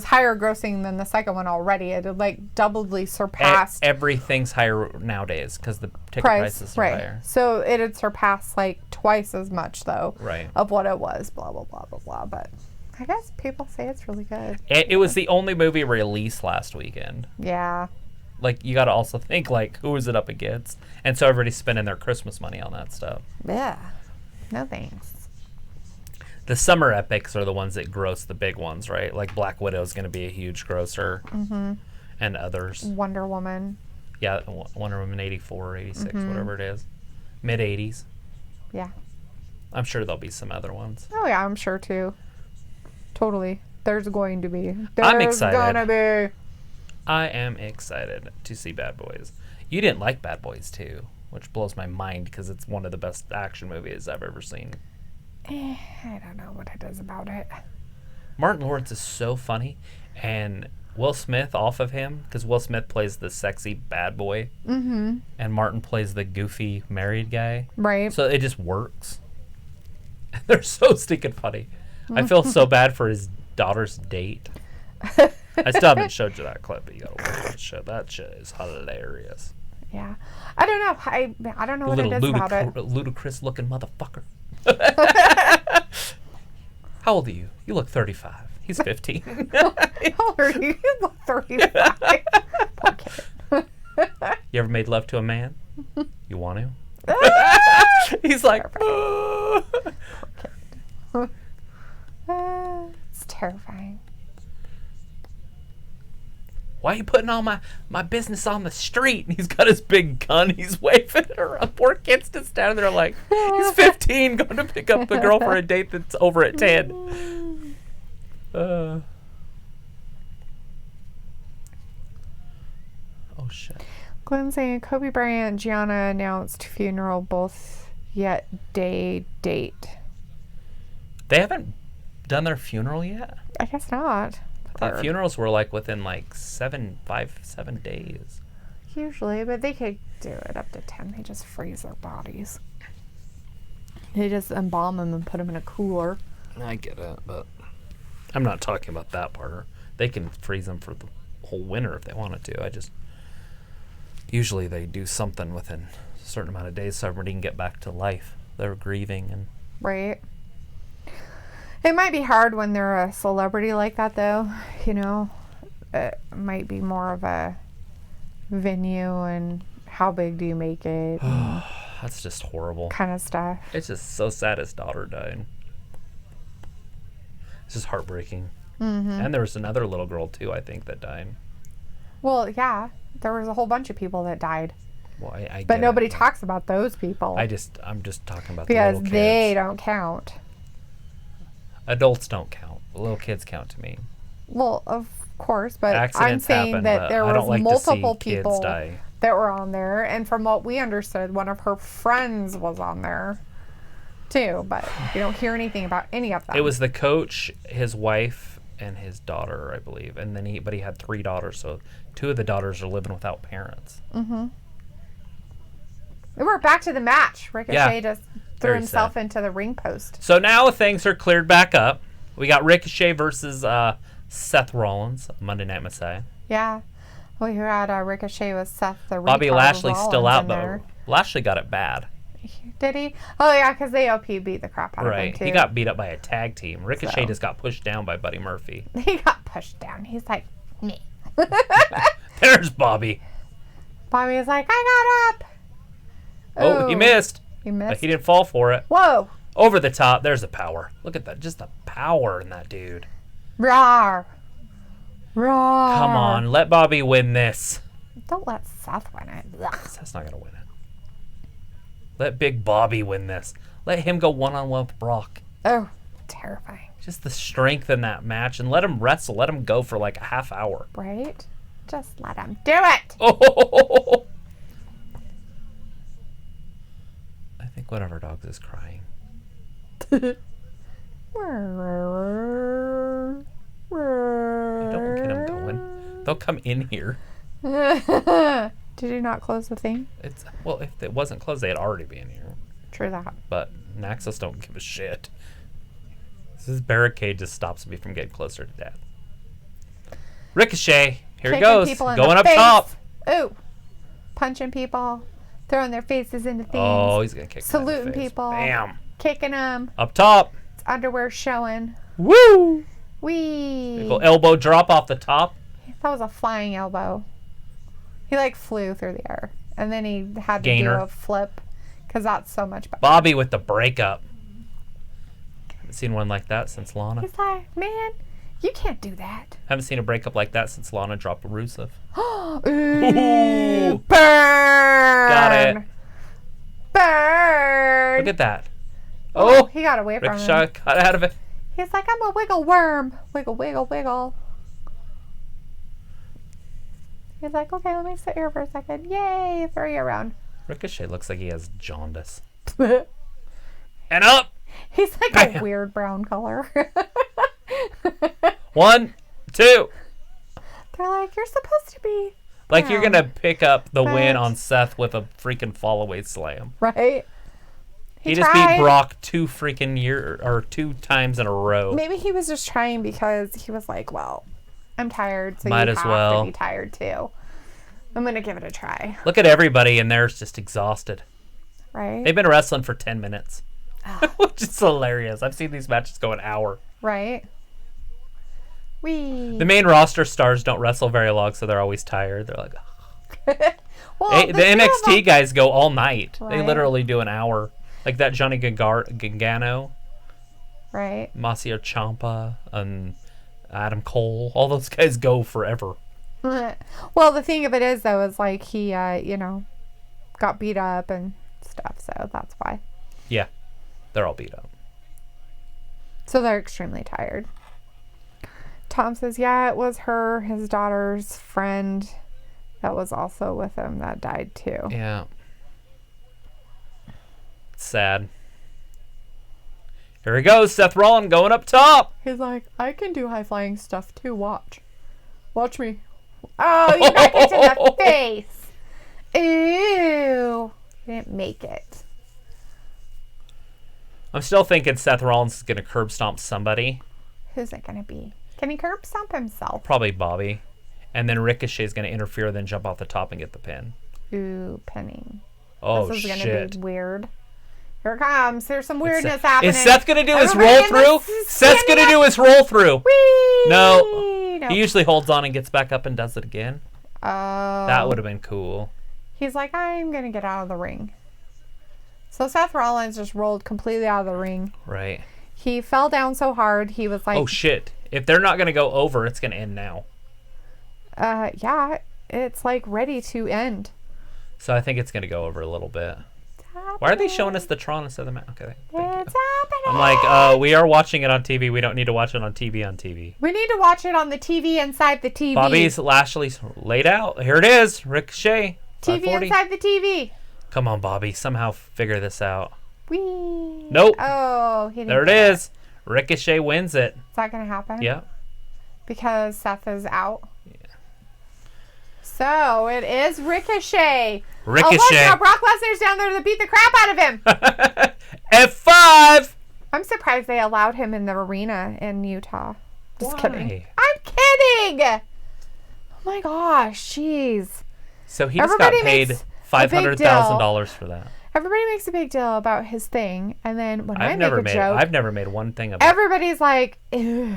higher grossing than the second one already. It had like doubly surpassed Everything's higher nowadays because the ticket prices are right. higher. So it had surpassed like twice as much though Right. of what it was. Blah blah blah blah blah. But I guess people say it's really good. It was the only movie released last weekend. Yeah. Like, you got to also think, like, who is it up against? And so everybody's spending their Christmas money on that stuff. Yeah. No thanks. The summer epics are the ones that gross the big ones, right? Like, Black Widow's going to be a huge grosser. Mm-hmm. And others. Wonder Woman. Yeah, Wonder Woman 84 or 86, Mm-hmm. whatever it is. Mid-80s. Yeah. I'm sure there'll be some other ones. Oh yeah, I'm sure too. Totally. There's going to be. I'm excited. Gonna be. I am excited to see Bad Boys. You didn't like Bad Boys 2, which blows my mind because it's one of the best action movies I've ever seen. I don't know what it is about it. Martin Lawrence is so funny, and Will Smith off of him, because Will Smith plays the sexy bad boy, and Martin plays the goofy married guy. Right. So it just works. They're so stinking funny. I feel so bad for his daughter's date. I still haven't showed you that clip, but you gotta watch that shit. That shit is hilarious. Yeah. I don't know. I don't know what it Little is about it. ludicrous looking motherfucker. How old are you? You look 35. He's 15. How old are you? You look 35. Poor kid. You ever made love to a man? You want to? He's like, It's terrifying. why are you putting all my business on the street? And he's got his big gun. He's waving it around. Poor kid's just standing there like, he's 15 going to pick up the girl for a date that's over at 10. Oh, shit. Glenn saying Kobe Bryant, Gianna announced funeral both yet date. They haven't done their funeral yet? I guess not. I thought funerals were like within like 7 days. Usually, but they could do it up to 10. They just freeze their bodies. They just embalm them and put them in a cooler. I get it, but I'm not talking about that part. They can freeze them for the whole winter if they wanted to. Usually they do something within a certain amount of days so everybody can get back to life. They're grieving and Right. It might be hard when they're a celebrity like that, though. You know, it might be more of a venue and how big do you make it and that's just horrible. kind of stuff. It's just so sad his daughter died. It's just heartbreaking. And there was another little girl too, I think, that died. Well, yeah, there was a whole bunch of people that died, Well, I but get nobody it. talks about those people I'm just talking about because the little they kids. don't count. Adults don't count. The little kids count to me. Well, of course, but I'm Accidents saying happen, that but there I don't was like multiple to see kids people die. that were on there, and from what we understood, one of her friends was on there too, but we don't hear anything about any of them. It was the coach, his wife, and his daughter, I believe. And then he had 3 daughters, so 2 of the daughters are living without parents. We're back to the match. Ricochet Yeah. just threw Very himself sad. into the ring post. So now things are cleared back up. We got Ricochet versus Seth Rollins, Monday Night Messiah. Yeah. We had Ricochet with Seth the Bobby retard Lashley's still Rollins out, in but there. Lashley got it bad. Did he? Oh, yeah, because AOP beat the crap out of him, Right. too. He got beat up by a tag team. Ricochet So. just got pushed down by Buddy Murphy. He got pushed down. He's like, me. There's Bobby. Bobby's like, I got up. Oh, he missed. He But missed. he didn't fall for it. Whoa. Over the top. There's the power. Look at that. Just the power in that dude. Roar. Roar. Come on. Let Bobby win this. Don't let Seth win it. Ugh. Seth's not going to win it. Let Big Bobby win this. Let him go one-on-one with Brock. Oh, terrifying. Just the strength in that match. And let him wrestle. Let him go for like a half hour. Right? Just let him do it. Oh! I think one of our dogs is crying. Don't get him going. They'll come in here. Did you not close the thing? Well, if it wasn't closed, they'd already be in here. True that. But Naxos don't give a shit. This barricade just stops me from getting closer to death. Ricochet, here he Kicking goes, people in going the up face. top. Ooh. Punching people. Throwing their faces into things. Oh, he's gonna kick that in the Saluting face. people. Bam, Kicking them. up top. Underwear showing. Woo! Wee. Little elbow drop off the top. That was a flying elbow. He like flew through the air. And then he had to Gainer. do a flip. Because that's so much better. Bobby with the breakup. Haven't seen one like that since Lana. He's like, man, you can't do that. Haven't seen a breakup like that since Lana dropped Rusev. Ooh, burn. Got it. Burn. Look at that. Oh, Oh, he got away from Ricochet him. got out of it. He's like, I'm a wiggle worm. Wiggle, wiggle, wiggle. He's like, okay, let me sit here for a second. Yay, throw you around. Ricochet looks like he has jaundice. He's And up. like Bam. a weird brown color. 1, 2. They're like, you're supposed to be. Like you're brown, gonna pick up the win But- on Seth with a freaking fallaway slam. Right? He just tried. beat Brock 2 times in a row. Maybe he was just trying because he was like, well, I'm tired, so Might you as have well. to be tired too. I'm going to give it a try. Look at everybody in there's just exhausted. Right? They've been wrestling for 10 minutes. Which is hilarious. I've seen these matches go an hour. Right? Wee. The main roster stars don't wrestle very long, so they're always tired. They're like, Well, hey, the two of NXT them- guys go all night. They Right. literally do an hour. Like that Johnny Gargano, Right? Masio Ciampa, and Adam Cole. All those guys go forever. Well, the thing of it is, though, is like he, got beat up and stuff, so that's why. Yeah, they're all beat up. So they're extremely tired. Tom says, yeah, it was his daughter's friend that was also with him that died too. Yeah. Sad. Here he goes, Seth Rollins going up top. He's like, I can do high flying stuff too. Watch me. Oh, you got hit in the face. Ew. You didn't make it. I'm still thinking Seth Rollins is going to curb stomp somebody. Who's it gonna be? Can he curb stomp himself? Probably Bobby. And then Ricochet is going to interfere, then jump off the top and get the pin. Ooh, pinning. Oh, This is going to shit. be weird. Here it comes. There's some weirdness happening. Is Seth going to do his Everybody roll through? in this- Seth's going to standing do his roll through. Whee! No. No. He usually holds on and gets back up and does it again. Oh. That would have been cool. He's like, I'm going to get out of the ring. So Seth Rollins just rolled completely out of the ring. Right. He fell down so hard, he was like, Oh, shit. If they're not going to go over, it's going to end now. yeah, it's like ready to end. So I think it's going to go over a little bit. Why are they showing us the Tron instead of the map? Okay. Thank you. It's happening. I'm like, we are watching it on TV. We don't need to watch it on TV. We need to watch it on the TV inside the TV. Bobby's Lashley's laid out. Here it is. Ricochet. TV 540. inside the TV. Come on, Bobby. Somehow figure this out. Whee. Nope. Oh, he didn't There it get is. Ricochet wins it. Is that going to happen? Yeah. Because Seth is out. Yeah. So it is Ricochet. Ricochet. Oh, look, now Brock Lesnar's down there to beat the crap out of him. F5. I'm surprised they allowed him in the arena in Utah. Just Why? kidding. I'm kidding. Oh my gosh, jeez. So he just Everybody got paid makes a big $500,000 for that. Everybody makes a big deal about his thing, and then when I've make a joke, I've never made one thing about. everybody's like, ew,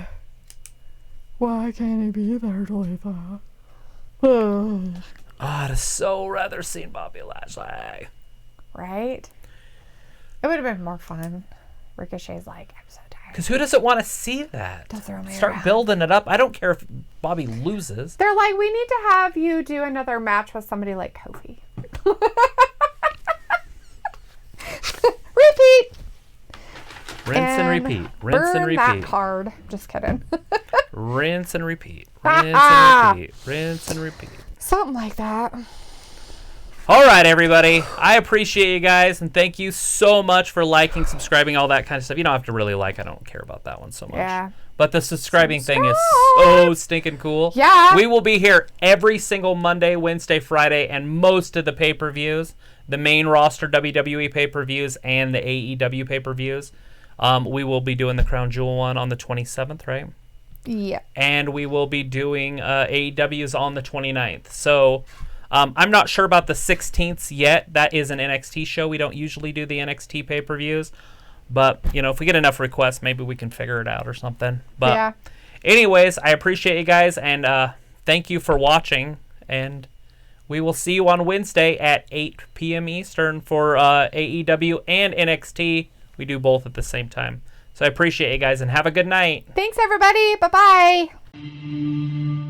why can't he be there to leave that? I'd have so rather seen Bobby Lashley. Right? It would have been more fun. Ricochet's like, I'm so tired. Because who doesn't want to see that? Don't throw me Start around. building it up. I don't care if Bobby loses. They're like, we need to have you do another match with somebody like Kofi. Repeat. Rinse and repeat. Rinse and burn that repeat. card. Just kidding. Rinse and repeat. Rinse and repeat. Rinse and repeat. Something like that. All right, everybody. I appreciate you guys, and thank you so much for liking, subscribing, all that kind of stuff. You don't have to really like. I don't care about that one so much. Yeah. But the subscribing thing is Subscribe. so stinking cool. Yeah. We will be here every single Monday, Wednesday, Friday, and most of the pay-per-views, the main roster WWE pay-per-views and the AEW pay-per-views. We will be doing the Crown Jewel one on the 27th, right? Yeah. And we will be doing AEWs on the 29th. So I'm not sure about the 16th yet. That is an NXT show. We don't usually do the NXT pay-per-views. But, you know, if we get enough requests, maybe we can figure it out or something. But Yeah. anyways, I appreciate you guys, and thank you for watching. And we will see you on Wednesday at 8 p.m. Eastern for AEW and NXT. We do both at the same time. So I appreciate you guys, and have a good night. Thanks, everybody. Bye-bye.